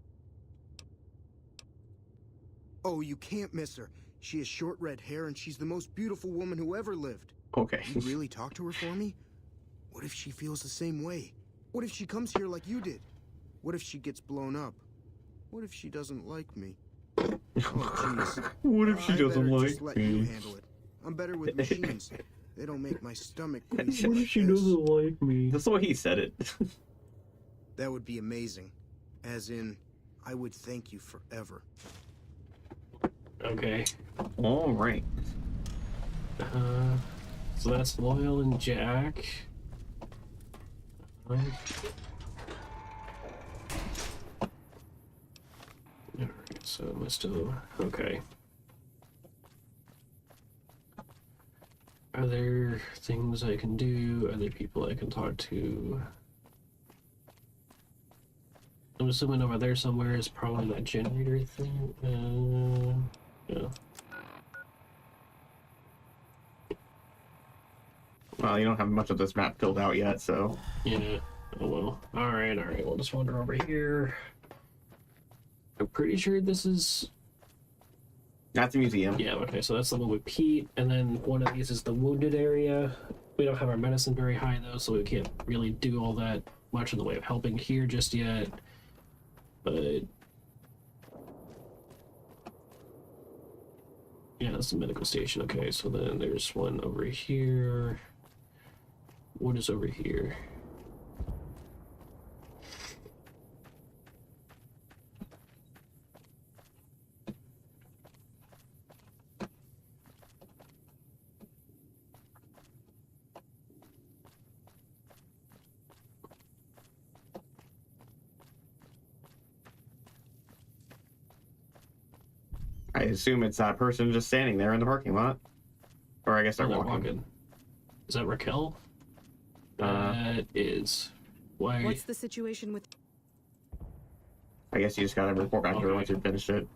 Oh, you can't miss her. She has short red hair and she's the most beautiful woman who ever lived. Okay. You really talk to her for me? What if she feels the same way? What if she comes here like you did? What if she gets blown up? What if she doesn't like me? Oh, jeez. What if she doesn't like just let me? you handle it. I'm better with machines. They don't make my stomach queasy. What if she doesn't like me? That's the way he said it. That would be amazing. As in, I would thank you forever. Okay. All right. So that's Loyal and Jack. Alright, so am I still... Okay. Are there things I can do? Are there people I can talk to? I'm assuming over there somewhere is probably that generator thing. Yeah. Well, you don't have much of this map filled out yet, so... Yeah. Oh well. Alright, we'll just wander over here. I'm pretty sure this is... That's a museum. Yeah, okay, so that's the one with Pete, and then one of these is the wounded area. We don't have our medicine very high, though, so we can't really do all that much in the way of helping here just yet. But... yeah, that's the medical station. Okay, so then there's one over here. what is over here? I assume it's that person just standing there in the parking lot. Or I guess they're walking. Is that Raquel? That is. Why? What's the situation with... I guess you just gotta report back to her once you finished it.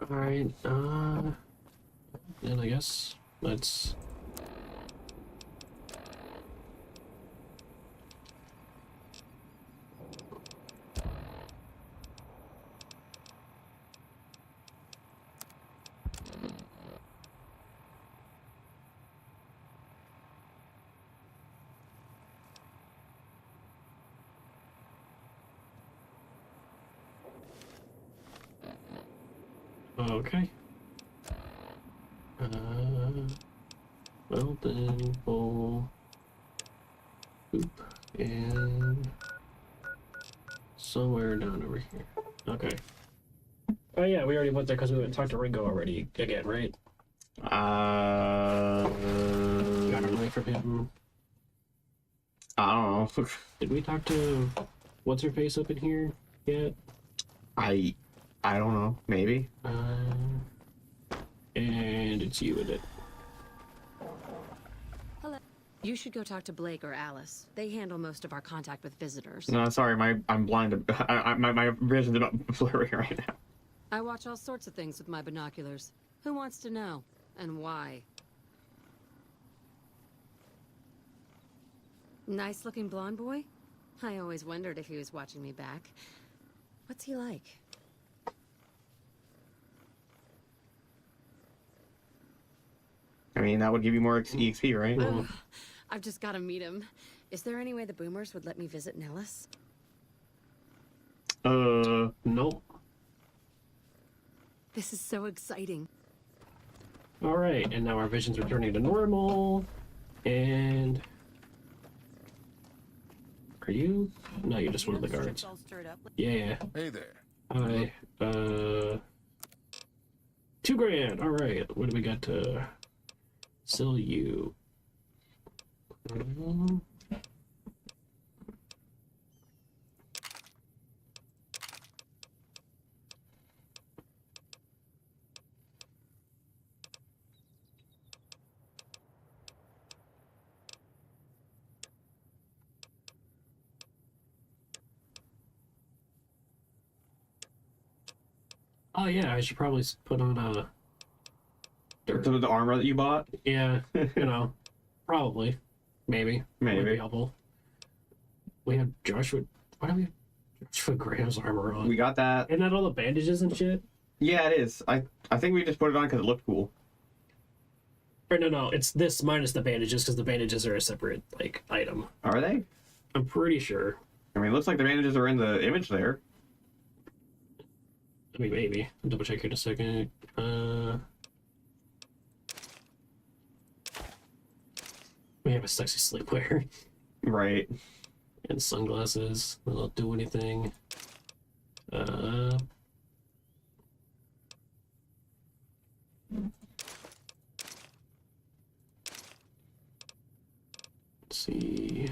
Alright, then I guess let's... Okay. Well then, we'll boop and somewhere down over here. Okay. Oh yeah, we already went there because we went and talked to Ringo already again, right? Got our money from him. I don't know. Did we talk to what's her face up in here yet? I don't know. Maybe. And it's you, isn't it? Hello. You should go talk to Blake or Alice. They handle most of our contact with visitors. No, sorry. I'm blind. My vision's about blurry right now. I watch all sorts of things with my binoculars. Who wants to know? And why? Nice-looking blonde boy? I always wondered if he was watching me back. What's he like? I mean, that would give you more EXP, right? Ugh, I've just got to meet him. Is there any way the boomers would let me visit Nellis? Nope. This is so exciting. Alright, and now our vision's returning to normal. And... Are you? No, you're just one of the guards. Yeah. Hey there. Hi. $2 grand. Alright, what do we got to sell you? Oh yeah, I should probably put on a... The armor that you bought? Yeah, you know, probably. Maybe. Might be helpful. We have Joshua... Why do we have Joshua Graham's armor on? We got that. Isn't that all the bandages and shit? Yeah, it is. I think we just put it on because it looked cool. Or no, it's this minus the bandages because the bandages are a separate, like, item. Are they? I'm pretty sure. I mean, it looks like the bandages are in the image there. I mean, maybe. I'll double check here in a second. We have a sexy sleepwear. Right. And sunglasses. They don't do anything. Let's see.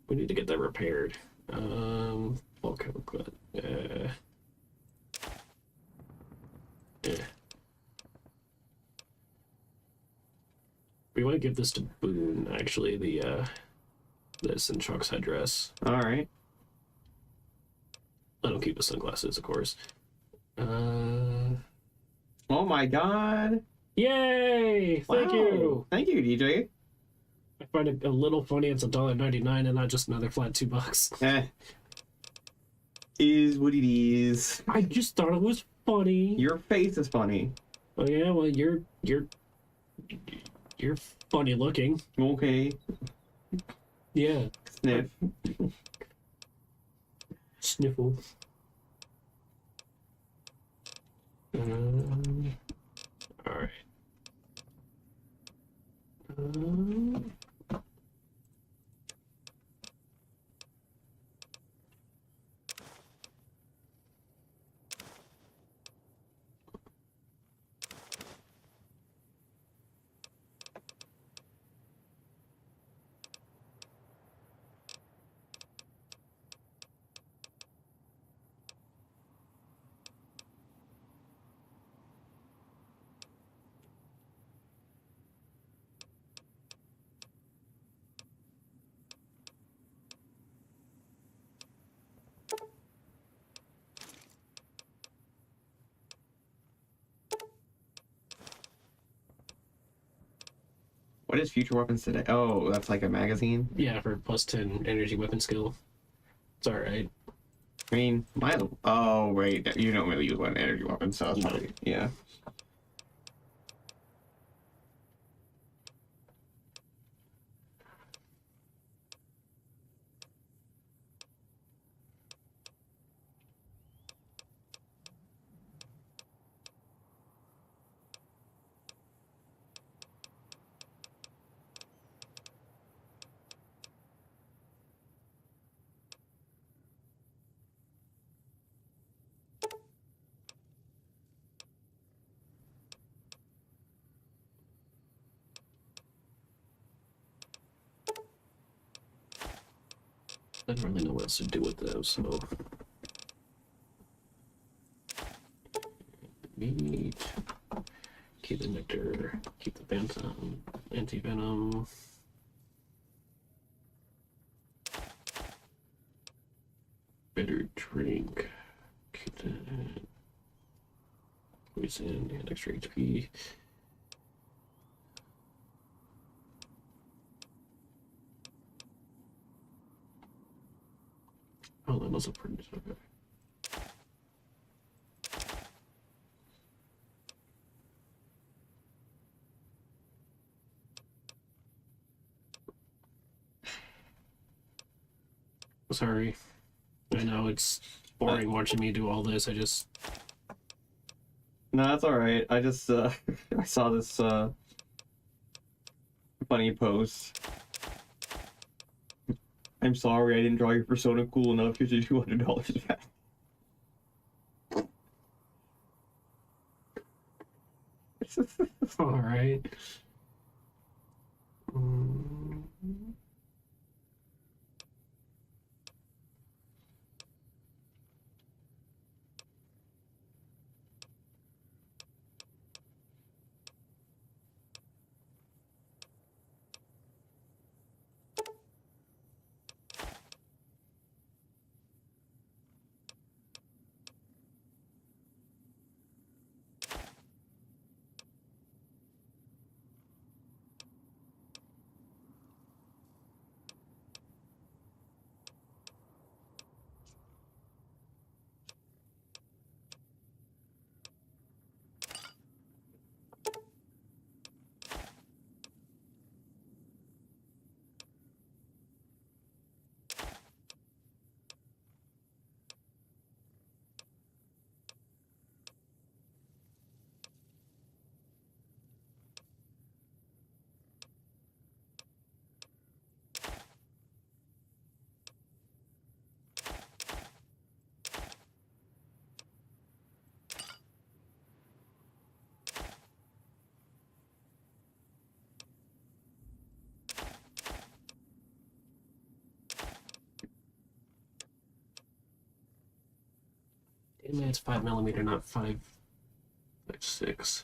We need to get that repaired. Okay, good. Yeah. We want to give this to Boone, actually, this and Chuck's headdress. Alright. Let him keep the sunglasses, of course. Oh my god! Yay! Thank you! Thank you, DJ. I find it a little funny it's $1.99 and not just another flat $2. Is what it is. I just thought it was funny. Your face is funny. Oh yeah, well you're funny looking. Okay. Yeah. Sniff. Sniffle. Alright. What is future weapons today? Oh, that's like a magazine? Yeah, for plus 10 energy weapon skill. It's alright. I mean, my... Oh, wait. You don't really use one energy weapon, so it's probably... Yeah. I don't really know what else to do with those, so... Meat. Keep the nectar. Keep the phantom. Anti-venom. Bitter drink. Keep that. Poison and extra HP. Oh, that was a pretty okay. Sorry. I know it's boring watching me do all this. I just... No, that's alright. I just, I saw this, funny post. I'm sorry I didn't draw your persona cool enough. Here's your $200 back. Alright. Damn it, it's 5mm, not 5.6.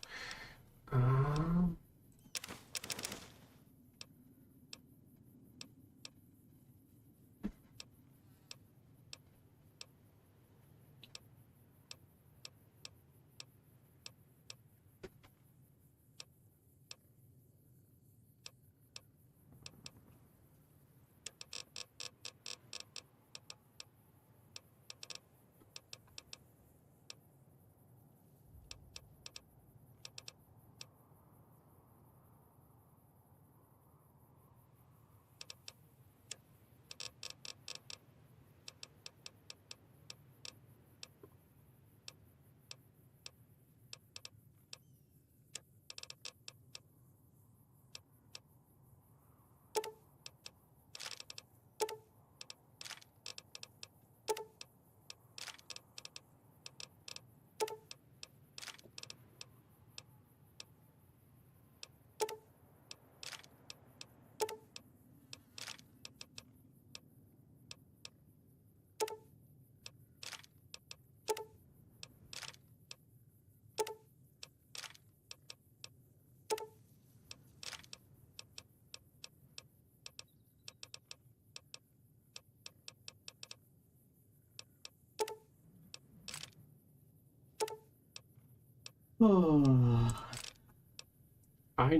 I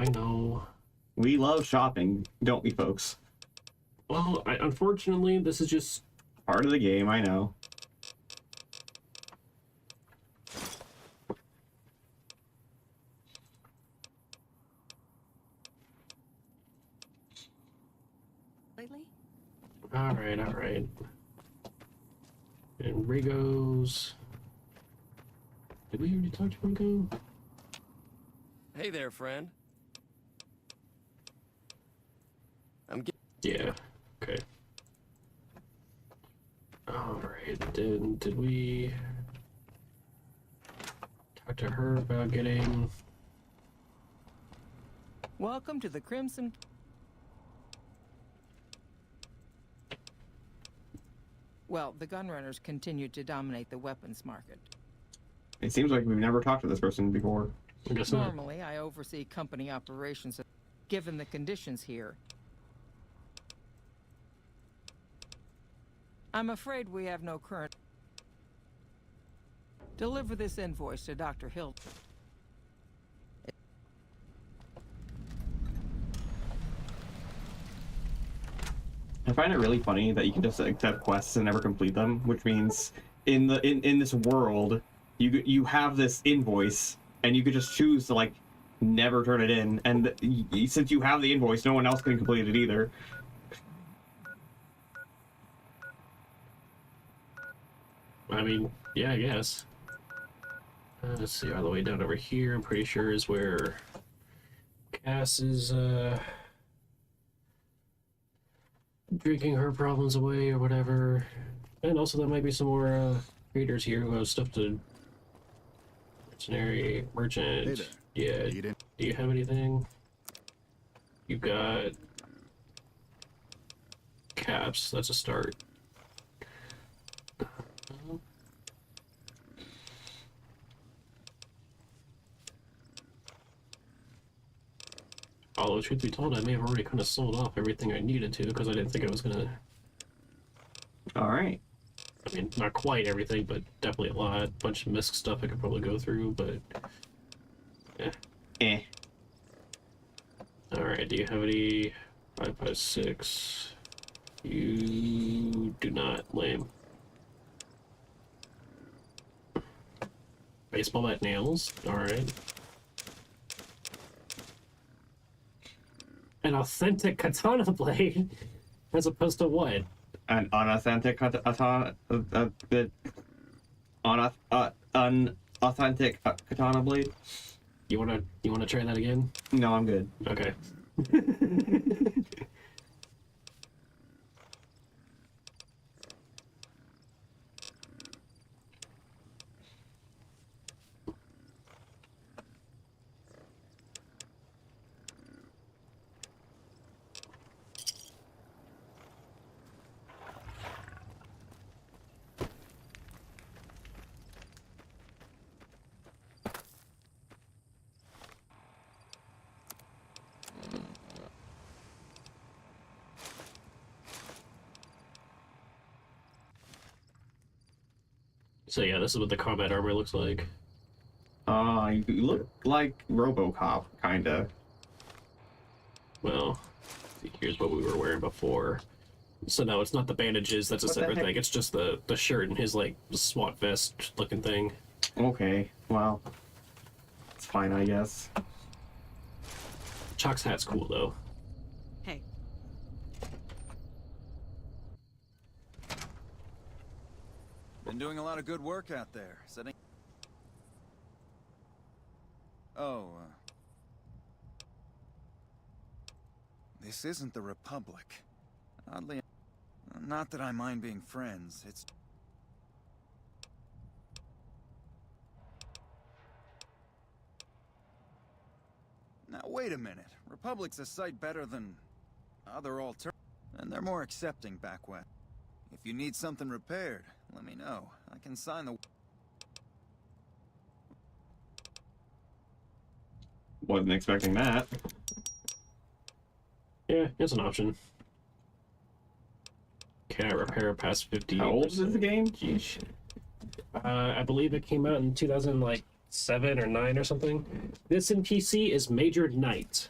know. We love shopping, don't we, folks? Well, unfortunately, this is just part of the game, I know. Lately? Alright, alright. And Rigo's... Did we already talk to Rigo? Hey there, friend. Yeah, okay. Alright, did we talk to her about getting... Welcome to the Crimson... Well, the gunrunners continue to dominate the weapons market. It seems like we've never talked to this person before. I guess not. Normally, I oversee company operations. Given the conditions here, I'm afraid we have no current... Deliver this invoice to Dr. Hill. I find it really funny that you can just accept quests and never complete them, which means in this world, you have this invoice and you could just choose to like never turn it in, and since you have the invoice, no one else can complete it either. I mean, yeah, I guess. Let's see, all the way down over here, I'm pretty sure is where Cass is, drinking her problems away or whatever. And also there might be some more, readers here who have stuff to... Mercenary, merchant, yeah. Do you have anything? You got... Caps, that's a start. Although, truth be told, I may have already kind of sold off everything I needed to, because I didn't think I was gonna... Alright. I mean, not quite everything, but definitely a lot. Bunch of misc stuff I could probably go through, but... Alright, do you have any... 5.56... You... do not. Lame. Baseball bat nails. Alright. An authentic katana blade? As opposed to what? An unauthentic katana... unauthentic katana blade? You wanna try that again? No, I'm good. Okay. So yeah, this is what the combat armor looks like. You look like RoboCop, kinda. Well, here's what we were wearing before. So no, it's not the bandages, that's a separate thing. It's just the shirt and his, like, SWAT vest looking thing. Okay, well, it's fine, I guess. Chuck's hat's cool, though. Hey. Been doing a lot of good work out there, setting... Oh, this isn't the Republic. Oddly, not that I mind being friends, it's... Now, wait a minute. Republic's a sight better than other alternatives, and they're more accepting back west. If you need something repaired, let me know. I can sign the... Wasn't expecting that. Yeah, it's an option. Can I repair past 50? How old is the game? Jeez. I believe it came out in 2007 or 9 or something. This in PC is Major Knight.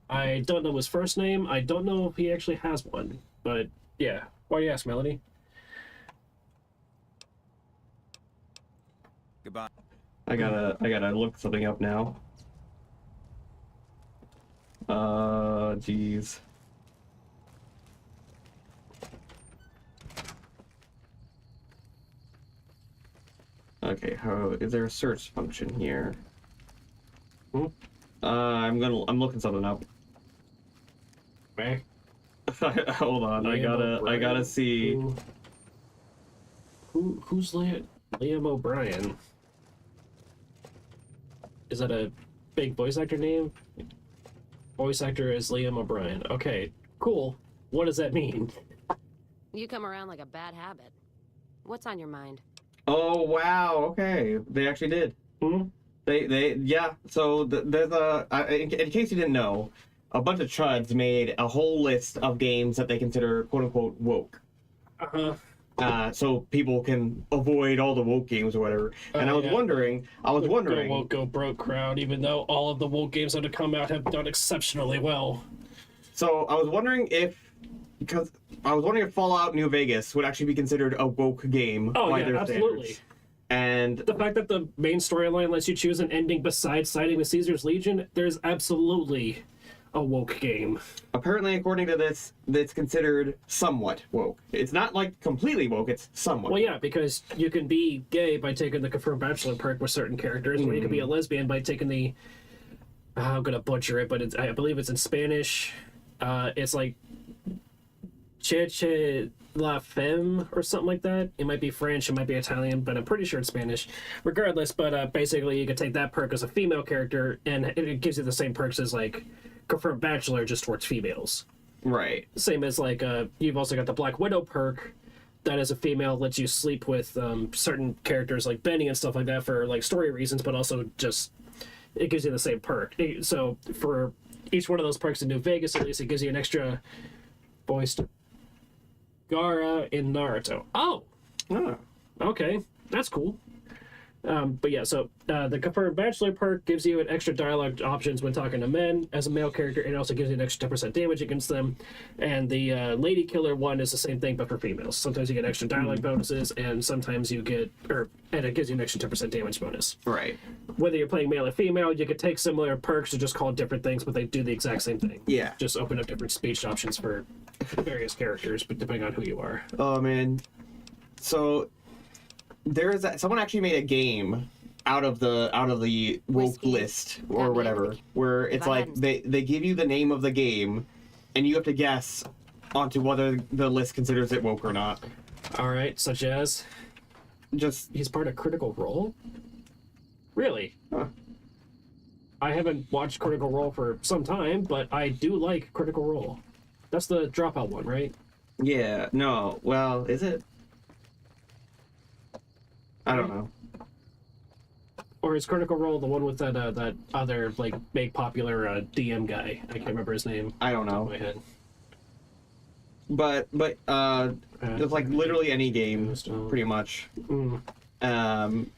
I don't know his first name. I don't know if he actually has one. But, yeah. Why do you ask, Melody? Goodbye. I gotta look something up now. Jeez. Okay, how is there a search function here? I'm looking something up. Okay. Hold on, I gotta see. Who's Liam O'Brien? Is that a big voice actor name? Voice actor is Liam O'Brien. Okay, cool. What does that mean? You come around like a bad habit. What's on your mind? Oh wow, okay. They actually did. Yeah. So there's in case you didn't know, a bunch of chuds made a whole list of games that they consider quote unquote woke. So people can avoid all the woke games or whatever. And I was wondering. Go woke, go broke crowd. Even though all of the woke games that have come out have done exceptionally well. So I was wondering if Fallout New Vegas would actually be considered a woke game by their absolutely. standards. And the fact that the main storyline lets you choose an ending besides siding with Caesar's Legion, there's absolutely a woke game. Apparently, according to this, it's considered somewhat woke. It's not like completely woke, it's somewhat Well, yeah, because you can be gay by taking the confirmed bachelor perk with certain characters, or you can be a lesbian by taking the... I'm gonna butcher it, but I believe it's in Spanish. It's like... Cheche la femme or something like that. It might be French, it might be Italian, but I'm pretty sure it's Spanish. Regardless, but basically you can take that perk as a female character, and it gives you the same perks as like confirmed bachelor, just towards females. Right. Same as like you've also got the Black Widow perk that as a female lets you sleep with certain characters like Benny and stuff like that for like story reasons, but also just it gives you the same perk. So for each one of those perks in New Vegas, at least it gives you an extra voice to Gaara in Naruto. Oh, okay, that's cool. But yeah, so the confirmed bachelor perk gives you an extra dialogue options when talking to men as a male character, and it also gives you an extra 10% damage against them. And the lady killer one is the same thing, but for females. Sometimes you get extra dialogue bonuses, and sometimes you get, and it gives you an extra 10% damage bonus. Right. Whether you're playing male or female, you could take similar perks or just call it different things, but they do the exact same thing. Yeah. Just open up different speech options for various characters, but depending on who you are. Oh man. So someone actually made a game out of the woke list or whatever, where it's like they give you the name of the game, and you have to guess onto whether the list considers it woke or not. All right, such as he's part of Critical Role. Really? Huh. I haven't watched Critical Role for some time, but I do like Critical Role. That's the Dropout one, right? Yeah. No. Well, is it? I don't know. Or is Critical Role the one with that other like big popular DM guy? I can't remember his name. I don't know. In my head. But just like literally any game, pretty much. And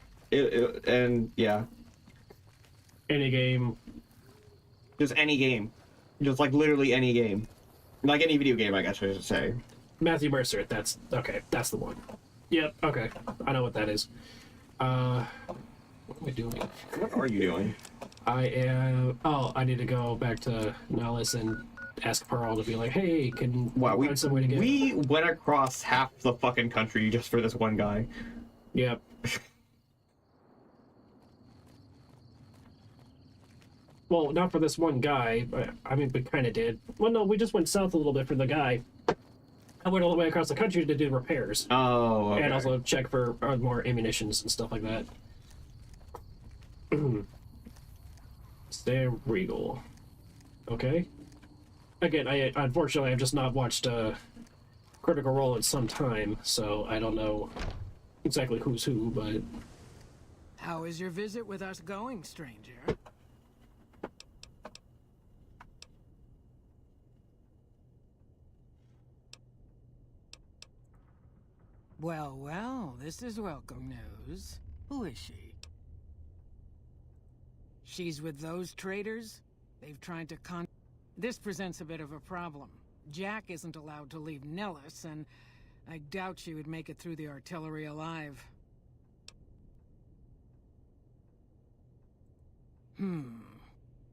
yeah. Any game. Just any game. Just like literally any game. Like any video game, I guess I should say. Matthew Mercer, that's the one. Yep, okay. I know what that is. What am I doing? What are you doing? I am... Oh, I need to go back to Nellis and ask Pearl to be like, hey, can we find some way to get... We went across half the fucking country just for this one guy. Yep. Well, not for this one guy. I mean, we kind of did. Well, no, we just went south a little bit for the guy. I went all the way across the country to do repairs. Oh, okay. And also check for more ammunitions and stuff like that. Stay Regal. Okay. Again, unfortunately, I've just not watched Critical Role in some time, so I don't know exactly who's who, but... How is your visit with us going, stranger? Well, well, this is welcome news. Who is she? She's with those traitors? They've tried to This presents a bit of a problem. Jack isn't allowed to leave Nellis, and I doubt she would make it through the artillery alive.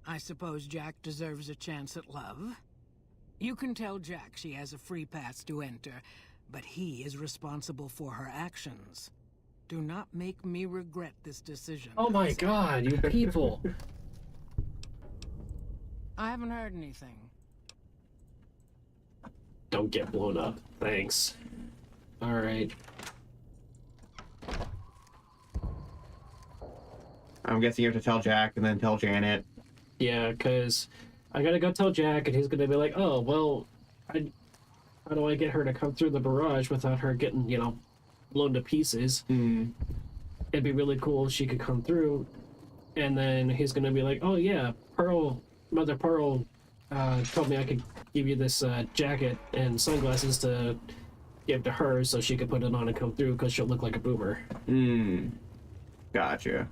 I suppose Jack deserves a chance at love. You can tell Jack she has a free pass to enter, but he is responsible for her actions. Do not make me regret this decision. Oh my god, you people. I haven't heard anything. Don't get blown up. Thanks. Alright. I'm guessing you have to tell Jack and then tell Janet. Yeah, because I gotta go tell Jack, and he's gonna be like, oh, well, how do I get her to come through the barrage without her getting, you know, blown to pieces? It'd be really cool if she could come through. And then he's gonna be like, oh yeah, Mother Pearl told me I could give you this jacket and sunglasses to give to her so she could put it on and come through because she'll look like a boomer. Gotcha.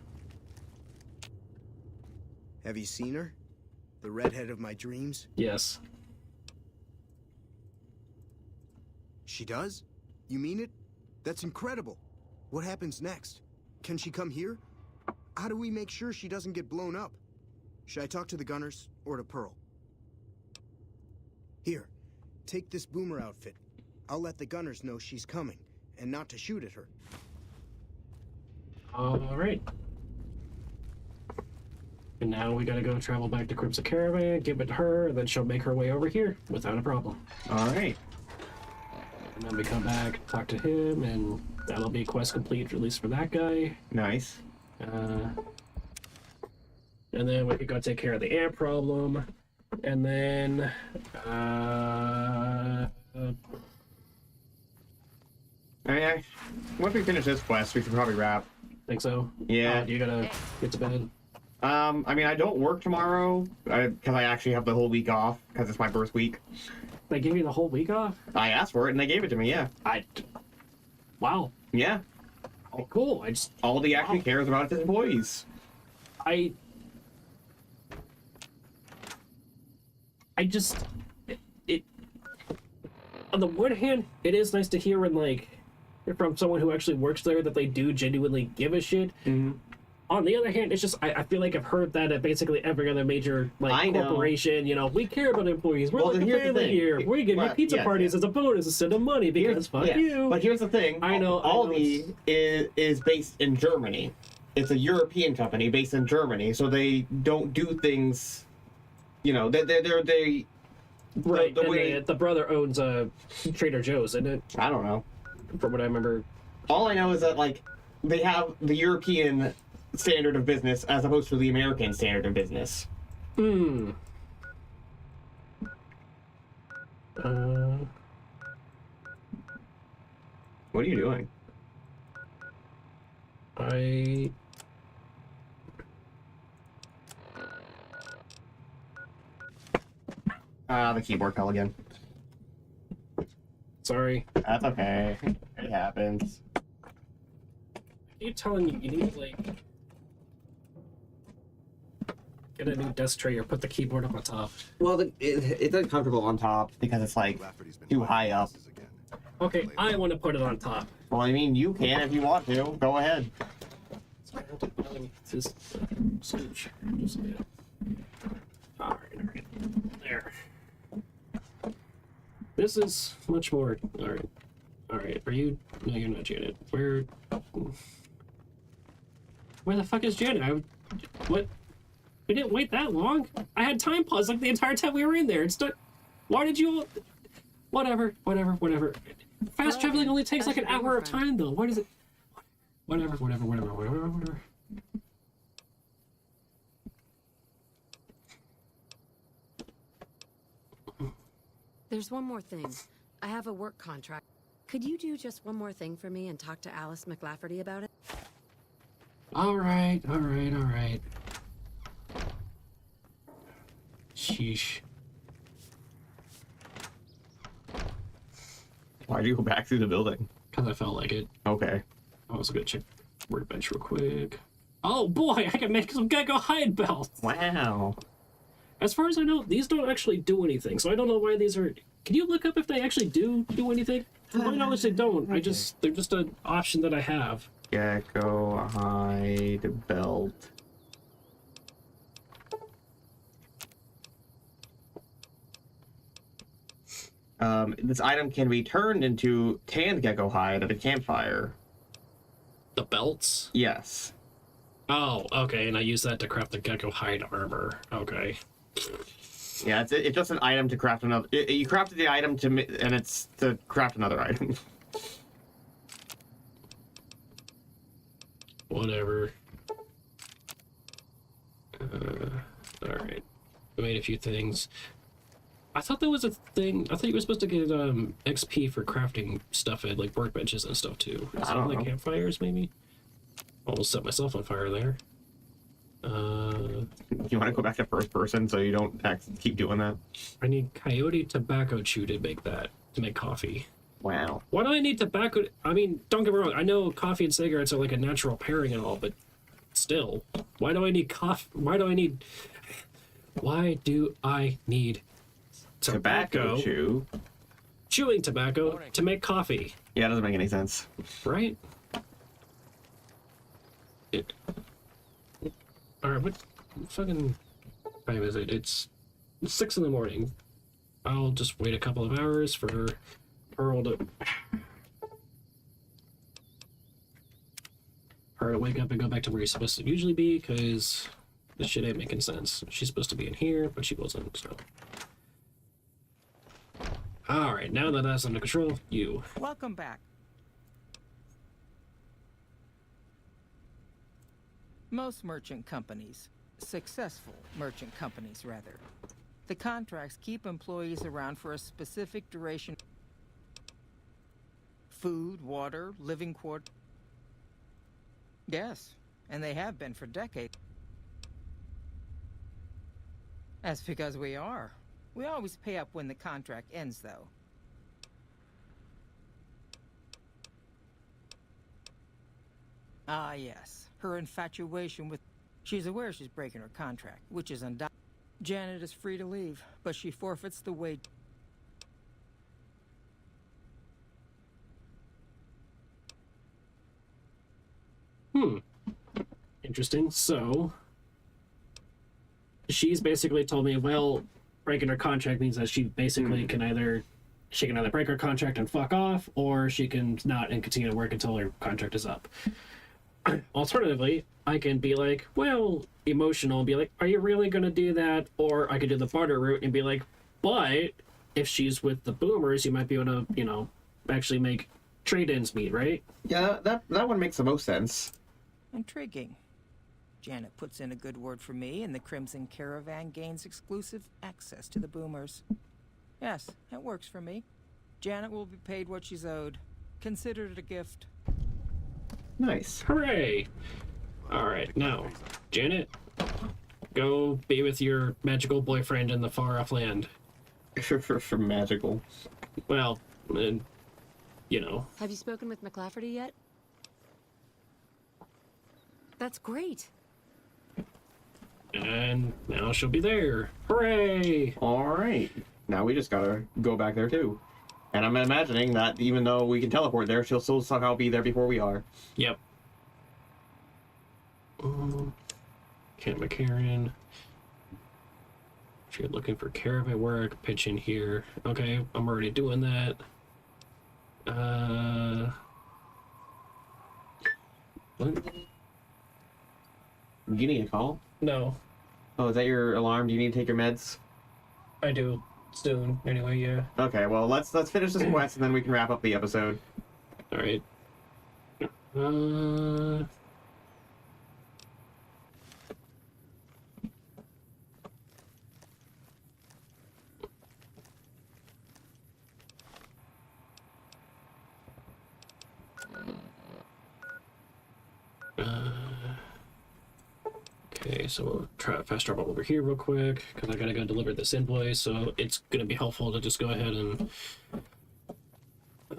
Have you seen her? The redhead of my dreams? Yes. She does? You mean it? That's incredible. What happens next? Can she come here? How do we make sure she doesn't get blown up? Should I talk to the gunners or to Pearl? Here, take this boomer outfit. I'll let the gunners know she's coming, and not to shoot at her. Alright. And now we gotta go travel back to Crimson Caravan, give it to her, and then she'll make her way over here without a problem. Alright. And then we come back, talk to him, and that'll be quest complete, at least for that guy. Nice. And then we could go take care of the ant problem. And then, once we finish this quest, we should probably wrap. Think so? Yeah. You gotta get to bed. I mean, I don't work tomorrow, because I actually have the whole week off, because it's my birth week. They gave you the whole week off? I asked for it, and they gave it to me, yeah. Wow. Yeah. Oh, cool. Aldi actually cares about its employees. I just, on the one hand, it is nice to hear when, like, from someone who actually works there that they do genuinely give a shit. On the other hand, it's just, I feel like I've heard that at basically every other major, like, corporation, you know, we care about employees, we're like a family here, we give you pizza parties as a bonus instead of money because fuck you. But here's the thing, Aldi is based in Germany. It's a European company based in Germany, so they don't do things, you know, they right, the brother owns Trader Joe's, isn't it? I don't know. From what I remember. All I know is that, like, they have the European standard of business as opposed to the American standard of business. What are you doing? The keyboard fell again. Sorry. That's okay. It happens. I keep telling you, you need to, like, get a new desk tray or put the keyboard up on top. Well, it's uncomfortable on top because it's, like, too high up. Okay, I want to put it on top. Well, I mean, you can if you want to. Go ahead. Alright. There. This is much more... Alright. Alright, are you... No, you're not Janet. Where the fuck is Janet? What? We didn't wait that long? I had time pause like the entire time we were in there. It's not... Why did you... Whatever. Fast traveling only takes like an hour of time, though. Why does it... Whatever. There's one more thing. I have a work contract. Could you do just one more thing for me and talk to Alice McLafferty about it? Alright. Sheesh. Why'd you go back through the building? Because I felt like it. Okay. I was gonna check workbench real quick. Oh boy, I can make some Gecko hide belts! Wow. as far as I know, these don't actually do anything, so I don't know why these are... Can you look up if they actually do anything? To my knowledge, they don't. They're just an option that I have. Gecko hide belt. This item can be turned into tanned gecko hide at a campfire. The belts? Yes. Oh, okay, and I use that to craft the gecko hide armor. Okay. Yeah, it's just an item to craft another... You crafted the item and it's to craft another item. Whatever. Alright. I made a few things. I thought there was a thing... I thought you were supposed to get XP for crafting stuff at, like, workbenches and stuff, too. Is that like campfires, maybe? Almost set myself on fire there. You want to go back to first person so you don't keep doing that? I need coyote tobacco chew to make that, to make coffee. Wow. Why do I need tobacco? I mean, don't get me wrong. I know coffee and cigarettes are like a natural pairing and all, but still, why do I need coffee? Why do I need tobacco chew? Chewing tobacco to make coffee. Yeah, it doesn't make any sense. Right? Alright, what fucking time is it? It's 6 in the morning. I'll just wait a couple of hours for Pearl to wake up and go back to where he's supposed to usually be, because this shit ain't making sense. She's supposed to be in here, but she wasn't, so. Alright, now that that's under control, you. Welcome back. Most merchant companies, successful merchant companies rather, the contracts keep employees around for a specific duration. Food, water, living quarters. Yes, and they have been for decades. That's because we are. We always pay up when the contract ends, though. Ah, yes. Her infatuation with... She's aware she's breaking her contract, which is undoubtedly... Janet is free to leave, but she forfeits the wage. Interesting. So, she's basically told me, well, breaking her contract means that she basically can either break her contract and fuck off, or she can not and continue to work until her contract is up. Alternatively, I can be like, well, emotional and be like, are you really going to do that? Or I could do the barter route and be like, but if she's with the boomers, you might be able to, actually make trade-ins meet, right? Yeah, that one makes the most sense. Intriguing. Janet puts in a good word for me, and the Crimson Caravan gains exclusive access to the boomers. Yes, that works for me. Janet will be paid what she's owed. Consider it a gift. Nice. Hooray! Alright, now, Janet, go be with your magical boyfriend in the far-off land. For magical. Well, Have you spoken with McLafferty yet? That's great. And now she'll be there. Hooray! Alright. Now we just gotta go back there too. And I'm imagining that even though we can teleport there, she'll still somehow be there before we are. Yep. Camp McCarran. If you're looking for caravan work, pitch in here. Okay, I'm already doing that. What? You getting a call? No. Oh, is that your alarm? Do you need to take your meds? I do. Soon. Anyway, yeah. Okay, well, let's finish this quest and then we can wrap up the episode. Alright. Okay, so we'll try fast travel over here real quick, because I gotta go deliver this invoice, so it's gonna be helpful to just go ahead and...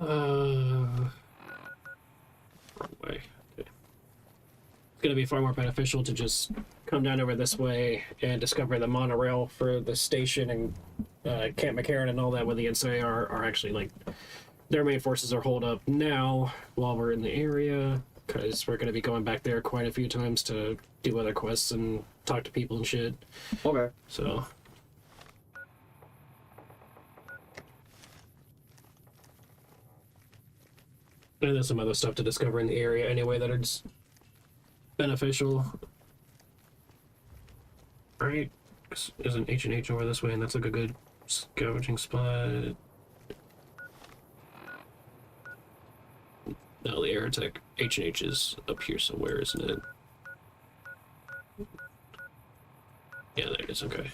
wrong way. Okay. It's going to be far more beneficial to just come down over this way and discover the monorail for the station and Camp McCarran and all that, where the NSA are actually, like, their main forces are holed up now while we're in the area, because we're going to be going back there quite a few times to do other quests and talk to people and shit. Okay. So... and there's some other stuff to discover in the area anyway that are just beneficial. Alright, there's an H&H over this way, and that's like a good scavenging spot. No, the Aerotech H&H is up here somewhere, isn't it? Yeah, there it is, okay.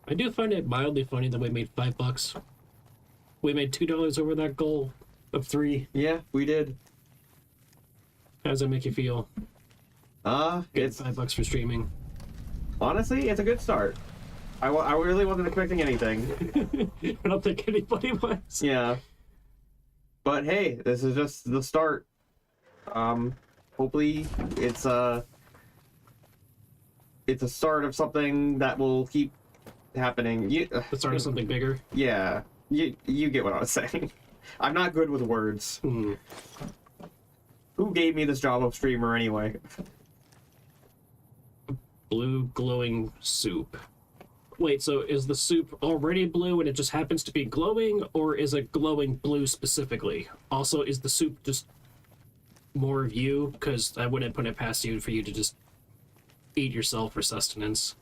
I do find it mildly funny that we made $5. We made $2 over that goal of 3. Yeah, we did. How does that make you feel? It's $5 for streaming. Honestly, it's a good start. I really wasn't expecting anything. I don't think anybody was. Yeah. But hey, this is just the start. Hopefully it's a start of something that will keep happening. The start of something bigger? Yeah. You get what I was saying. I'm not good with words. Who gave me this job of streamer anyway? Blue glowing soup. Wait, so is the soup already blue and it just happens to be glowing, or is it glowing blue specifically? Also, is the soup just more of you? Because I wouldn't put it past you for you to just eat yourself for sustenance.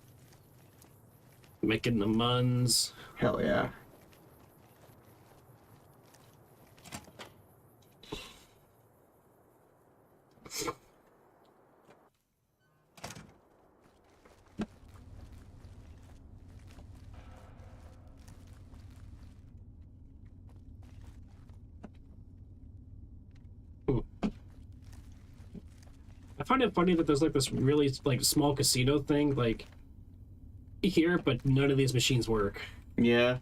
Making the muns. Hell yeah. I find it funny that there's like this really like small casino thing like here, but none of these machines work. Yeah.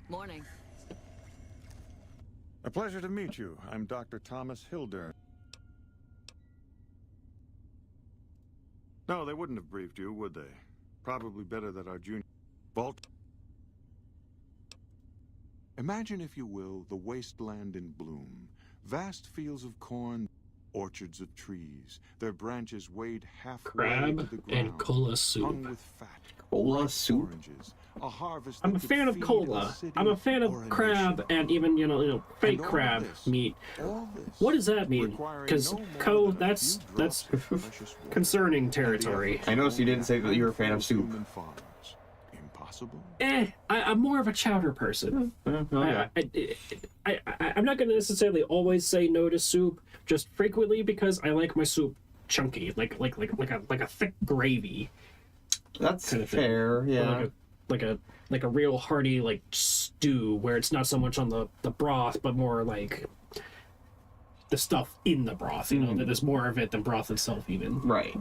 Morning. A pleasure to meet you. I'm Dr. Thomas Hilder. No, they wouldn't have briefed you, would they? Probably better that our junior... Vault... Imagine, if you will, the wasteland in bloom. Vast fields of corn, orchards of trees, their branches weighed halfway Crab to the ground, and cola soup. hung with fat, cola soup. Oranges, a harvest I'm a that fan could of feed cola. a city I'm a fan or of a crab nation. and even you know fake And all crab this, meat. all this, What does that mean? requiring Because no more than a that's few drops of precious water. concerning territory. I noticed you didn't say that you were a fan of soup. Human farmers. Impossible? I'm more of a chowder person. Okay. I'm not going to necessarily always say no to soup, just frequently because I like my soup chunky, like a thick gravy. That's kind of thing. fair, Or yeah. like a real hearty like stew where it's not so much on the broth, but more like the stuff in the broth. You know, that there's more of it than broth itself, even. Right.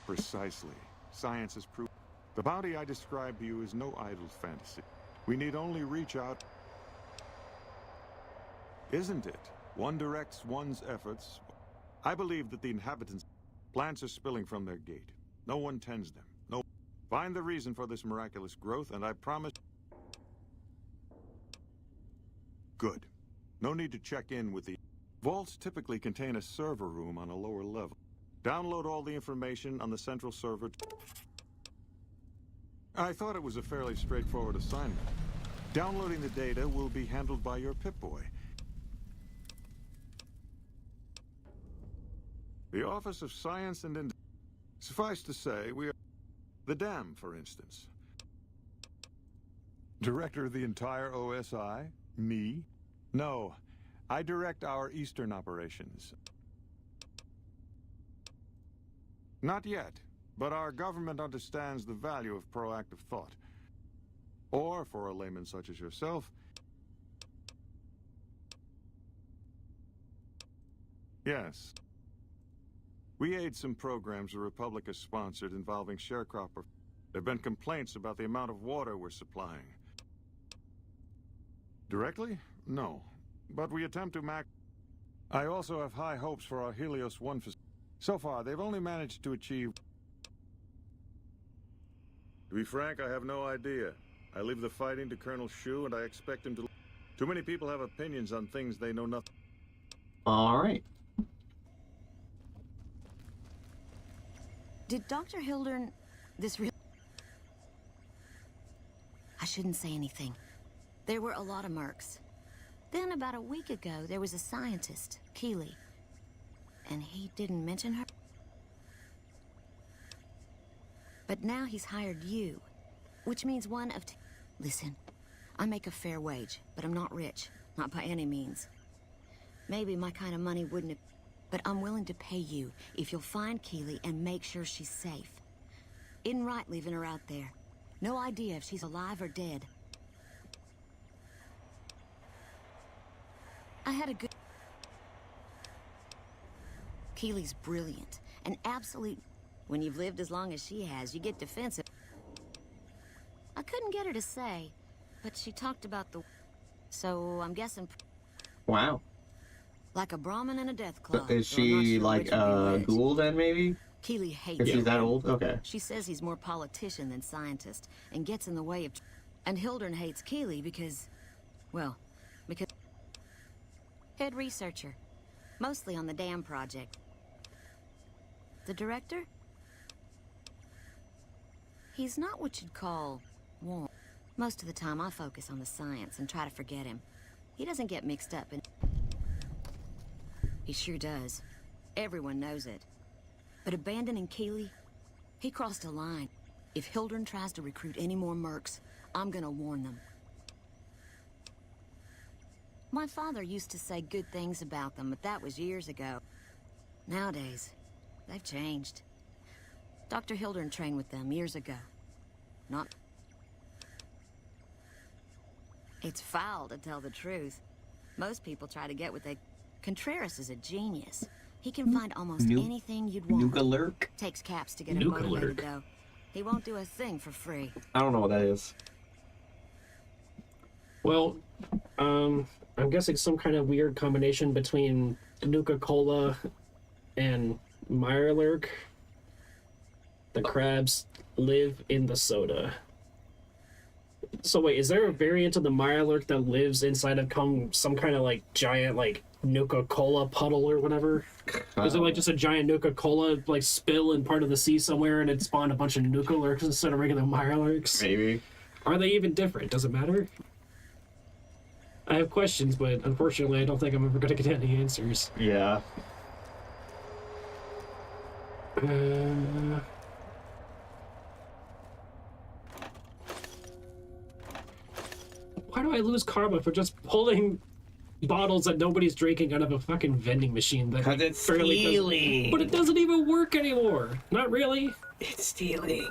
Precisely. Science has proved. The bounty I described to you is no idle fantasy. We need only reach out. Isn't it? One directs one's efforts. I believe that the inhabitants' plants are spilling from their gate. No one tends them. No. Find the reason for this miraculous growth, and I promise. Good. No need to check in with the vaults. Typically contain a server room on a lower level. Download all the information on the central server. I thought it was a fairly straightforward assignment. Downloading the data will be handled by your Pip-Boy. The Office of Science and Industry. Suffice to say, we are... The dam, for instance. Director of the entire OSI? Me? No. I direct our Eastern operations. Not yet, but our government understands the value of proactive thought. Or, for a layman such as yourself, yes. We aid some programs the Republic has sponsored involving sharecropper. There have been complaints about the amount of water we're supplying. Directly? No. But we attempt to I also have high hopes for our Helios 1 facility. So far, they've only managed to achieve... To be frank, I have no idea. I leave the fighting to Colonel Shu, and I expect him to... Too many people have opinions on things they know nothing. All right. Did Dr. Hildern... this real... I shouldn't say anything. There were a lot of mercs. Then about a week ago, there was a scientist, Keeley. And he didn't mention her. But now he's hired you, which means one of... Listen, I make a fair wage, but I'm not rich. Not by any means. Maybe my kind of money wouldn't have... But I'm willing to pay you if you'll find Keeley and make sure she's safe. Isn't right leaving her out there. No idea if she's alive or dead. I had a good... Keeley's brilliant. An absolute... When you've lived as long as she has, you get defensive. I couldn't get her to say, but she talked about the... So, I'm guessing... Wow. Like a Brahmin and a death claw. Is she like ghoul then, maybe? Keeley hates if she's him. that old? Okay. She says he's more politician than scientist, and gets in the way of... And Hildern hates Keeley because... Well, because... Head researcher. Mostly on the dam project. The director? He's not what you'd call warm. Most of the time I focus on the science and try to forget him. He doesn't get mixed up in... He sure does. Everyone knows it. But abandoning Keeley, he crossed a line. If Hildern tries to recruit any more mercs, I'm gonna warn them. My father used to say good things about them, but that was years ago. Nowadays, they've changed. Dr. Hildern trained with them years ago. Not... It's foul to tell the truth. Most people try to get what they... Contreras is a genius. He can find almost anything you'd want. Nuka-lurk? Takes caps to get him motivated, though. He won't do a thing for free. I don't know what that is. Well, I'm guessing some kind of weird combination between Nuka-Cola and Mirelurk. The crabs live in the soda. So wait, is there a variant of the Mirelurk that lives inside of some kind of like giant like Nuka-Cola puddle or whatever? Is it like just a giant Nuka-Cola like spill in part of the sea somewhere and it spawned a bunch of Nuka-Lurks instead of regular Mirelurks? Maybe. Are they even different? Does it matter? I have questions, but unfortunately I don't think I'm ever going to get any answers. Yeah. Why do I lose karma for just pulling bottles that nobody's drinking out of a fucking vending machine? Because it's stealing. But it doesn't even work anymore. Not really. It's stealing.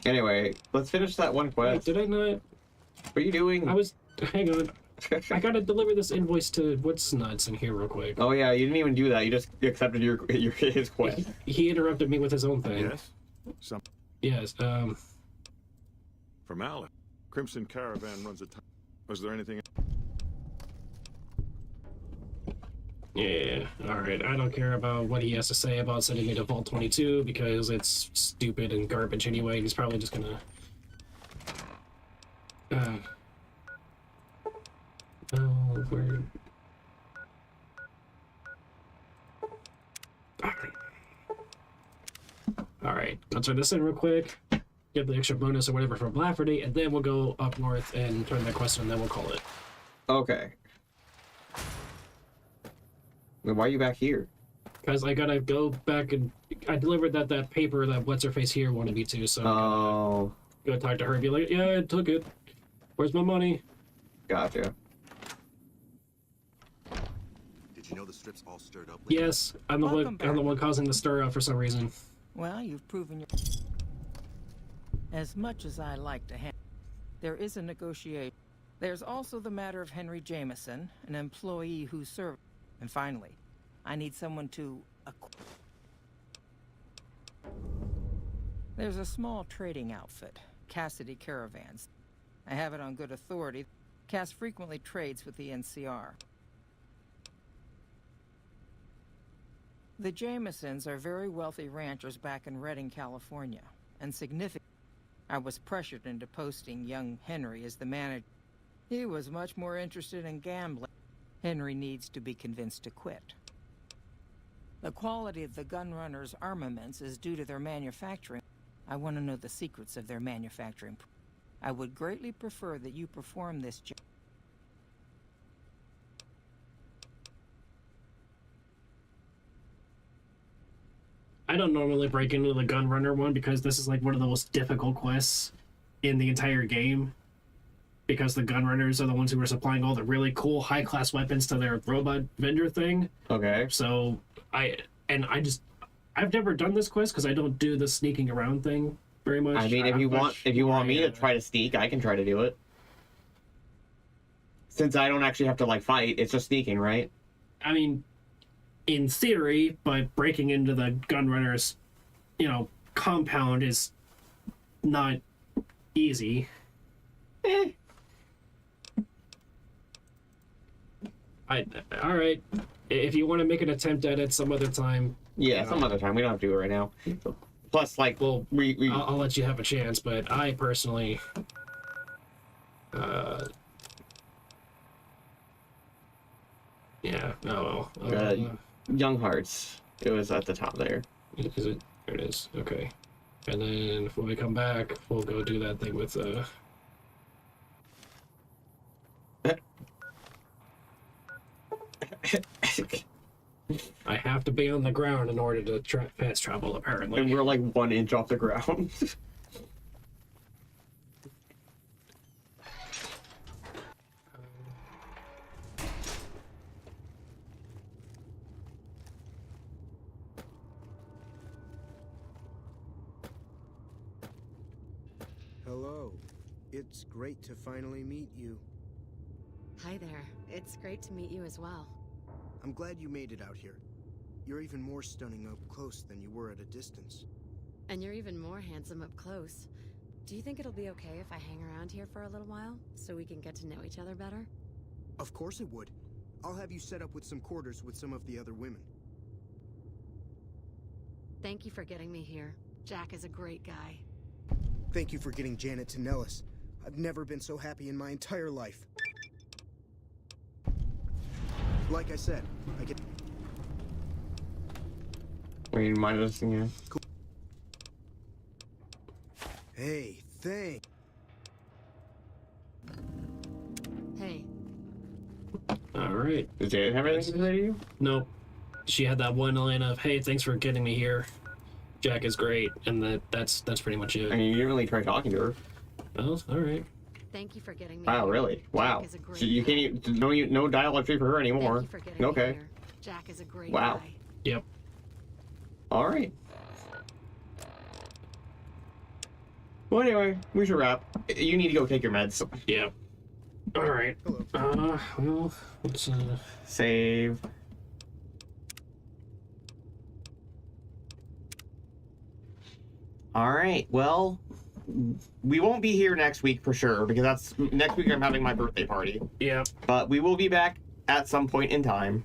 Anyway, let's finish that one quest. Wait, did I not? What are you doing? Hang on. I gotta deliver this invoice to what's nuts in here real quick. Oh yeah, you didn't even do that. You just accepted his quest. He interrupted me with his own thing. Yes? Yes, From Alan. Crimson Caravan runs a time. Was there anything? Yeah, alright. I don't care about what he has to say about sending me to Vault 22 because it's stupid and garbage anyway. He's probably just gonna... Oh, where... Alright, I'll turn this in real quick. Get the extra bonus or whatever from Lafferty, and then we'll go up north and turn that quest in, and then we'll call it. Okay. Then why are you back here? Because I gotta go back and... I delivered that paper that What's-Her-Face here wanted me to, so... Oh. go talk to her and be like, yeah, I took it. Where's my money? Gotcha. Did you know the strip's all stirred up? Yes, I'm the one causing the stir up for some reason. Well, you've proven your... As much as I like to handle, there is a negotiation. There's also the matter of Henry Jameson, an employee who served. And finally, I need someone to... There's a small trading outfit, Cassidy Caravans. I have it on good authority. Cass frequently trades with the NCR. The Jamesons are very wealthy ranchers back in Redding, California, and significant. I was pressured into posting young Henry as the manager. He was much more interested in gambling. Henry needs to be convinced to quit. The quality of the gunrunners' armaments is due to their manufacturing. I want to know the secrets of their manufacturing. I would greatly prefer that you perform this job. I don't normally break into the gunrunner one because this is like one of the most difficult quests in the entire game. Because the gunrunners are the ones who are supplying all the really cool high-class weapons to their robot vendor thing. Okay. So I've never done this quest because I don't do the sneaking around thing very much. I mean, if you want me to try to sneak, I can try to do it. Since I don't actually have to like fight, it's just sneaking, right? I mean, in theory, but breaking into the gunrunners, compound is not easy. All right. If you want to make an attempt at it some other time. Yeah, some other time. We don't have to do it right now. Plus, like, well, I'll let you have a chance, but I personally, yeah. Oh well. Young Hearts. It was at the top there. Is it? There it is. Okay. And then when we come back, we'll go do that thing with I have to be on the ground in order to fast travel, apparently. And we're like 1 inch off the ground. Hello. It's great to finally meet you. Hi there. It's great to meet you as well. I'm glad you made it out here. You're even more stunning up close than you were at a distance. And you're even more handsome up close. Do you think it'll be okay if I hang around here for a little while, so we can get to know each other better? Of course it would. I'll have you set up with some quarters with some of the other women. Thank you for getting me here. Jack is a great guy. Thank you for getting Janet to Nellis. I've never been so happy in my entire life. Like I said, I get... Wait, mind us here? Cool. Hey, thanks. Hey. Alright. Did Janet have anything to say to you? Nope. She had that one line of, hey, thanks for getting me here. Jack is great, and that's pretty much it. I mean, you didn't really try talking to her. Oh, alright. Thank you for getting me Wow, here. really? Wow. Jack is a great So you can't even, no dialogue tree for her anymore. Thank you for getting me Okay. here. Jack is a great Wow. guy. Yep. Alright. Well, anyway, we should wrap. You need to go take your meds. Yep. Alright. Well, let's, Save. Alright, well, we won't be here next week for sure, because next week I'm having my birthday party. Yeah. But we will be back at some point in time.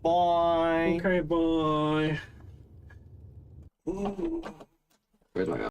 Bye. Okay, bye. Where's my